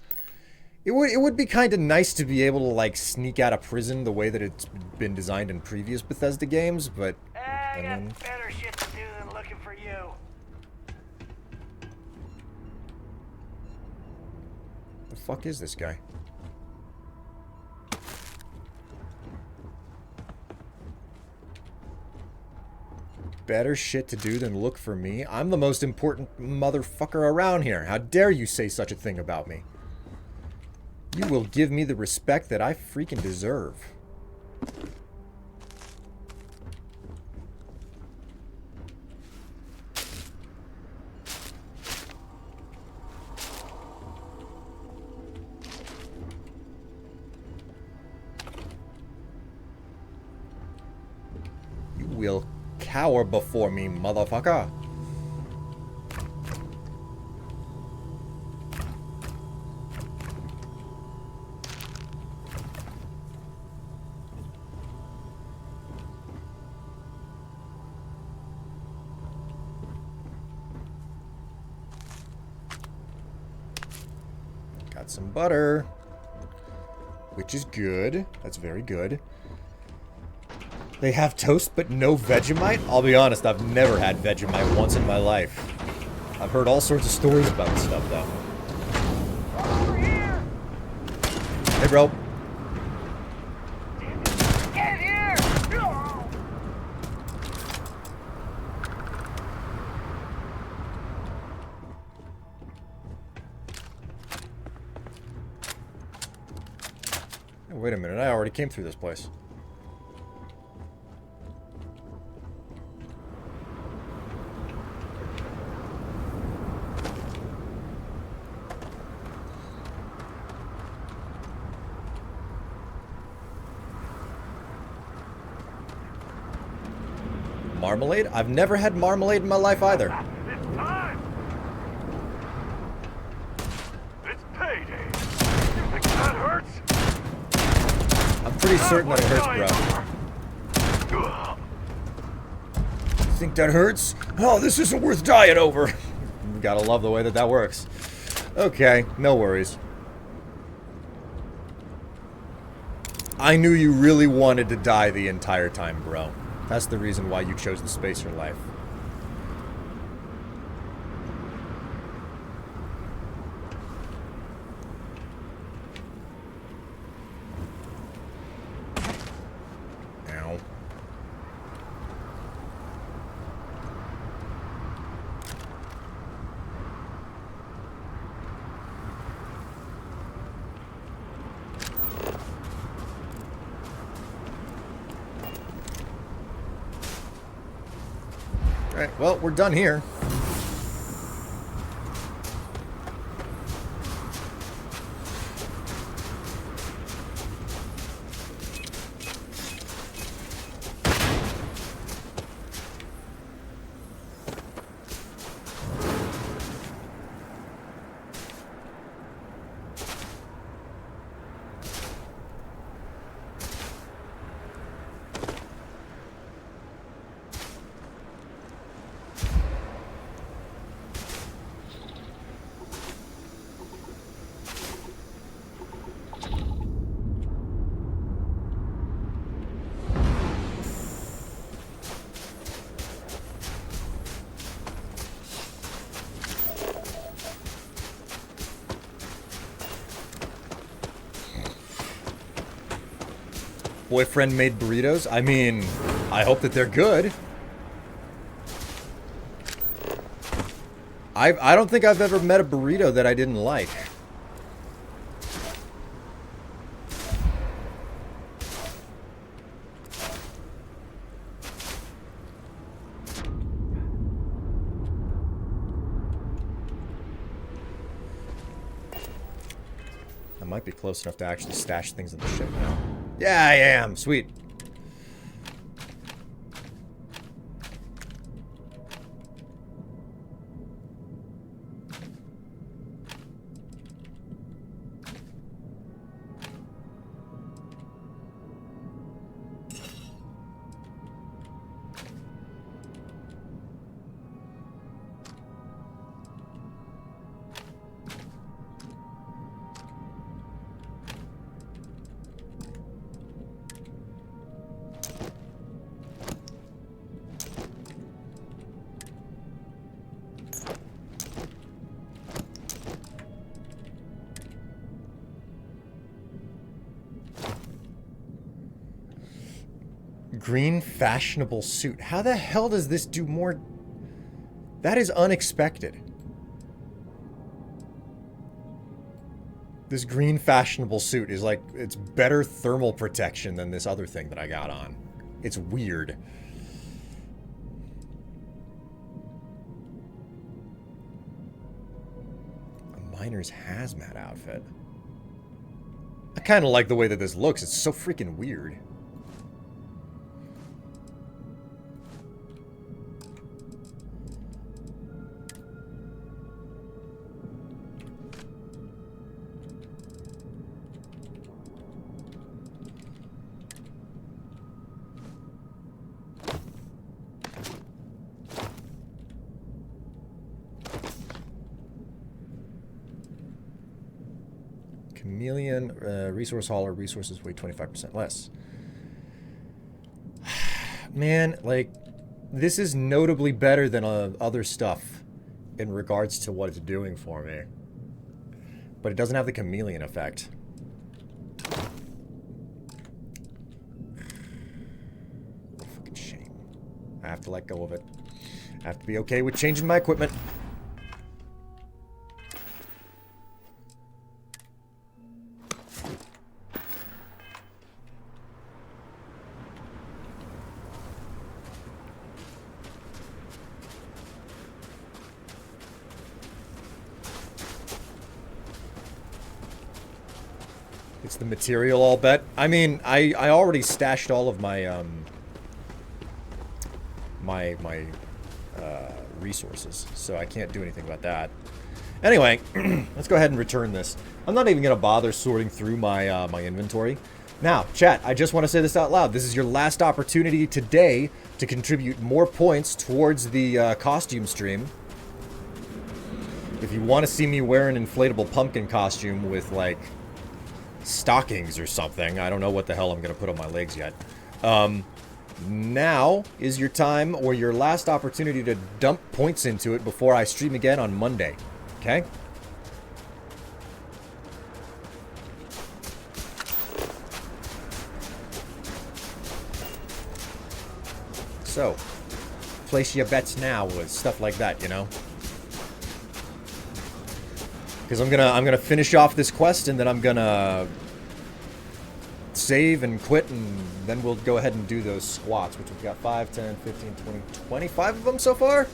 Speaker 1: It would be kind of nice to be able to like sneak out of prison the way that it's been designed in previous Bethesda games, but
Speaker 2: I got better shit to do than looking for you.
Speaker 1: The fuck is this guy? Better shit to do than look for me? I'm the most important motherfucker around here. How dare you say such a thing about me? You will give me the respect that I freaking deserve. You will cower before me, motherfucker. Got some butter, which is good. That's very good. They have toast but no Vegemite? I'll be honest, I've never had Vegemite once in my life. I've heard all sorts of stories about this stuff, though.
Speaker 2: Over here!
Speaker 1: Hey, bro.
Speaker 2: Get here!
Speaker 1: Hey, wait a minute, I already came through this place. Marmalade? I've never had marmalade in my life either.
Speaker 2: It's time! It's payday! You think that hurts?
Speaker 1: I'm pretty certain that it hurts, bro. You think that hurts? Oh, this isn't worth dying over. You gotta love the way that that works. Okay, no worries. I knew you really wanted to die the entire time, bro. That's the reason why you chose the spacer life. Ow. Alright, well, we're done here. Boyfriend made burritos? I mean, I hope that they're good. I don't think I've ever met a burrito that I didn't like. I might be close enough to actually stash things in the ship now. Yeah, I am. Sweet. Green fashionable suit. How the hell does this do more? That is unexpected. This green fashionable suit is like, it's better thermal protection than this other thing that I got on. It's weird. A miner's hazmat outfit. I kind of like the way that this looks. It's so freaking weird. Chameleon, resource hauler, resources weigh 25% less. Man, like, this is notably better than other stuff in regards to what it's doing for me. But it doesn't have the chameleon effect. Fucking shame. I have to let go of it. I have to be okay with changing my equipment. It's the material, I'll bet. I mean, I already stashed all of my resources, so I can't do anything about that. Anyway, let's go ahead and return this. I'm not even gonna bother sorting through my my inventory. Now, chat, I just want to say this out loud. This is your last opportunity today to contribute more points towards the costume stream. If you want to see me wear an inflatable pumpkin costume with, like, stockings or something. I don't know what the hell I'm going to put on my legs yet. Now is your time or your last opportunity to dump points into it before I stream again on Monday. Okay? So, place your bets now with stuff like that, you know? Because I'm gonna finish off this quest, and then I'm gonna save and quit, and then we'll go ahead and do those squats, which we've got 5, 10, 15, 20, 25 of them so far.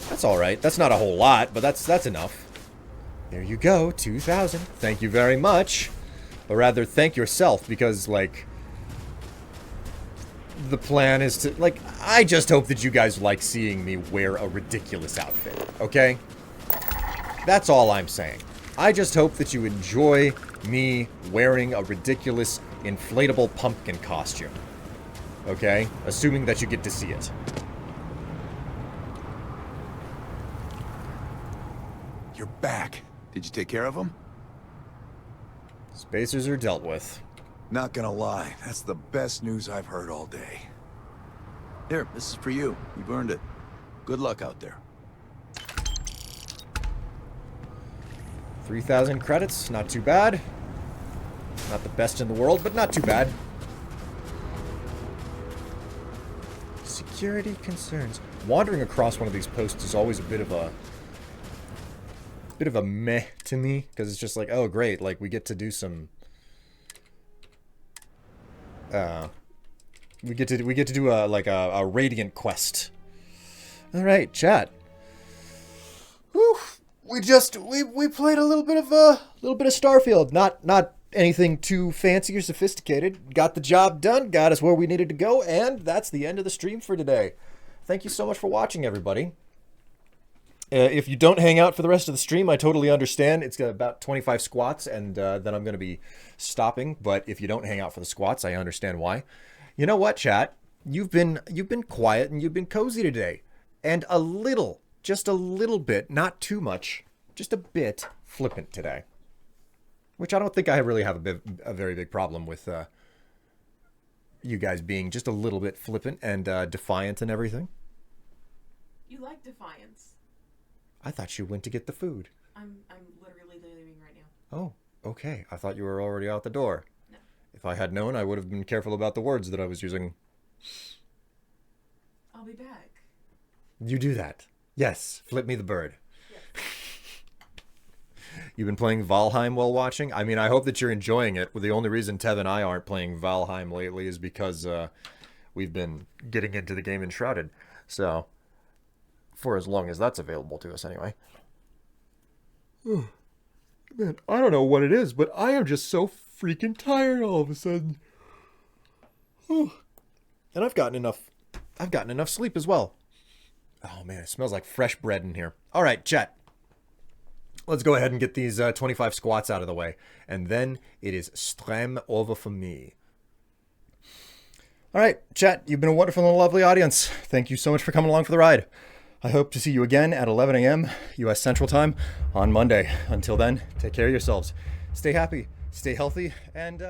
Speaker 1: That's alright. That's not a whole lot, but that's enough. There you go, 2,000. Thank you very much. Or rather, thank yourself, because, like, the plan is to, like, I just hope that you guys like seeing me wear a ridiculous outfit, okay? That's all I'm saying. I just hope that you enjoy me wearing a ridiculous inflatable pumpkin costume. Okay? Assuming that you get to see it.
Speaker 7: You're back. Did you take care of them?
Speaker 1: Spacers are dealt with.
Speaker 7: Not gonna lie, that's the best news I've heard all day. Here, this is for you. You've earned it. Good luck out there.
Speaker 1: 3,000 credits, not too bad. Not the best in the world, but not too bad. Security concerns. Wandering across one of these posts is always a bit of a meh to me, because it's just like, oh great, like we get to do some we get to do a radiant quest. All right, chat. Whew. We played a little bit of Starfield. Not anything too fancy or sophisticated. Got the job done, got us where we needed to go, and that's the end of the stream for today. Thank you so much for watching, everybody. If you don't hang out for the rest of the stream, I totally understand. It's got about 25 squats, and then I'm going to be stopping. But if you don't hang out for the squats, I understand why. You know what, chat? You've been quiet and you've been cozy today, and just a little bit, not too much, just a bit flippant today. Which I don't think I really have a very big problem with you guys being just a little bit flippant and defiant and everything.
Speaker 9: You like defiance.
Speaker 1: I thought you went to get the food.
Speaker 9: I'm literally leaving right now.
Speaker 1: Oh, okay. I thought you were already out the door.
Speaker 9: No.
Speaker 1: If I had known, I would have been careful about the words that I was using.
Speaker 9: I'll be back.
Speaker 1: You do that. Yes, flip me the bird. You've been playing Valheim while watching? I mean, I hope that you're enjoying it. Well, the only reason Tev and I aren't playing Valheim lately is because we've been getting into the game Enshrouded. So, for as long as that's available to us anyway. Man, I don't know what it is, but I am just so freaking tired all of a sudden. And I've gotten enough sleep as well. Oh man, it smells like fresh bread in here. All right, chat. Let's go ahead and get these 25 squats out of the way. And then it is stream over for me. All right, chat, you've been a wonderful and lovely audience. Thank you so much for coming along for the ride. I hope to see you again at 11 a.m. U.S. Central Time on Monday. Until then, take care of yourselves. Stay happy, stay healthy, and...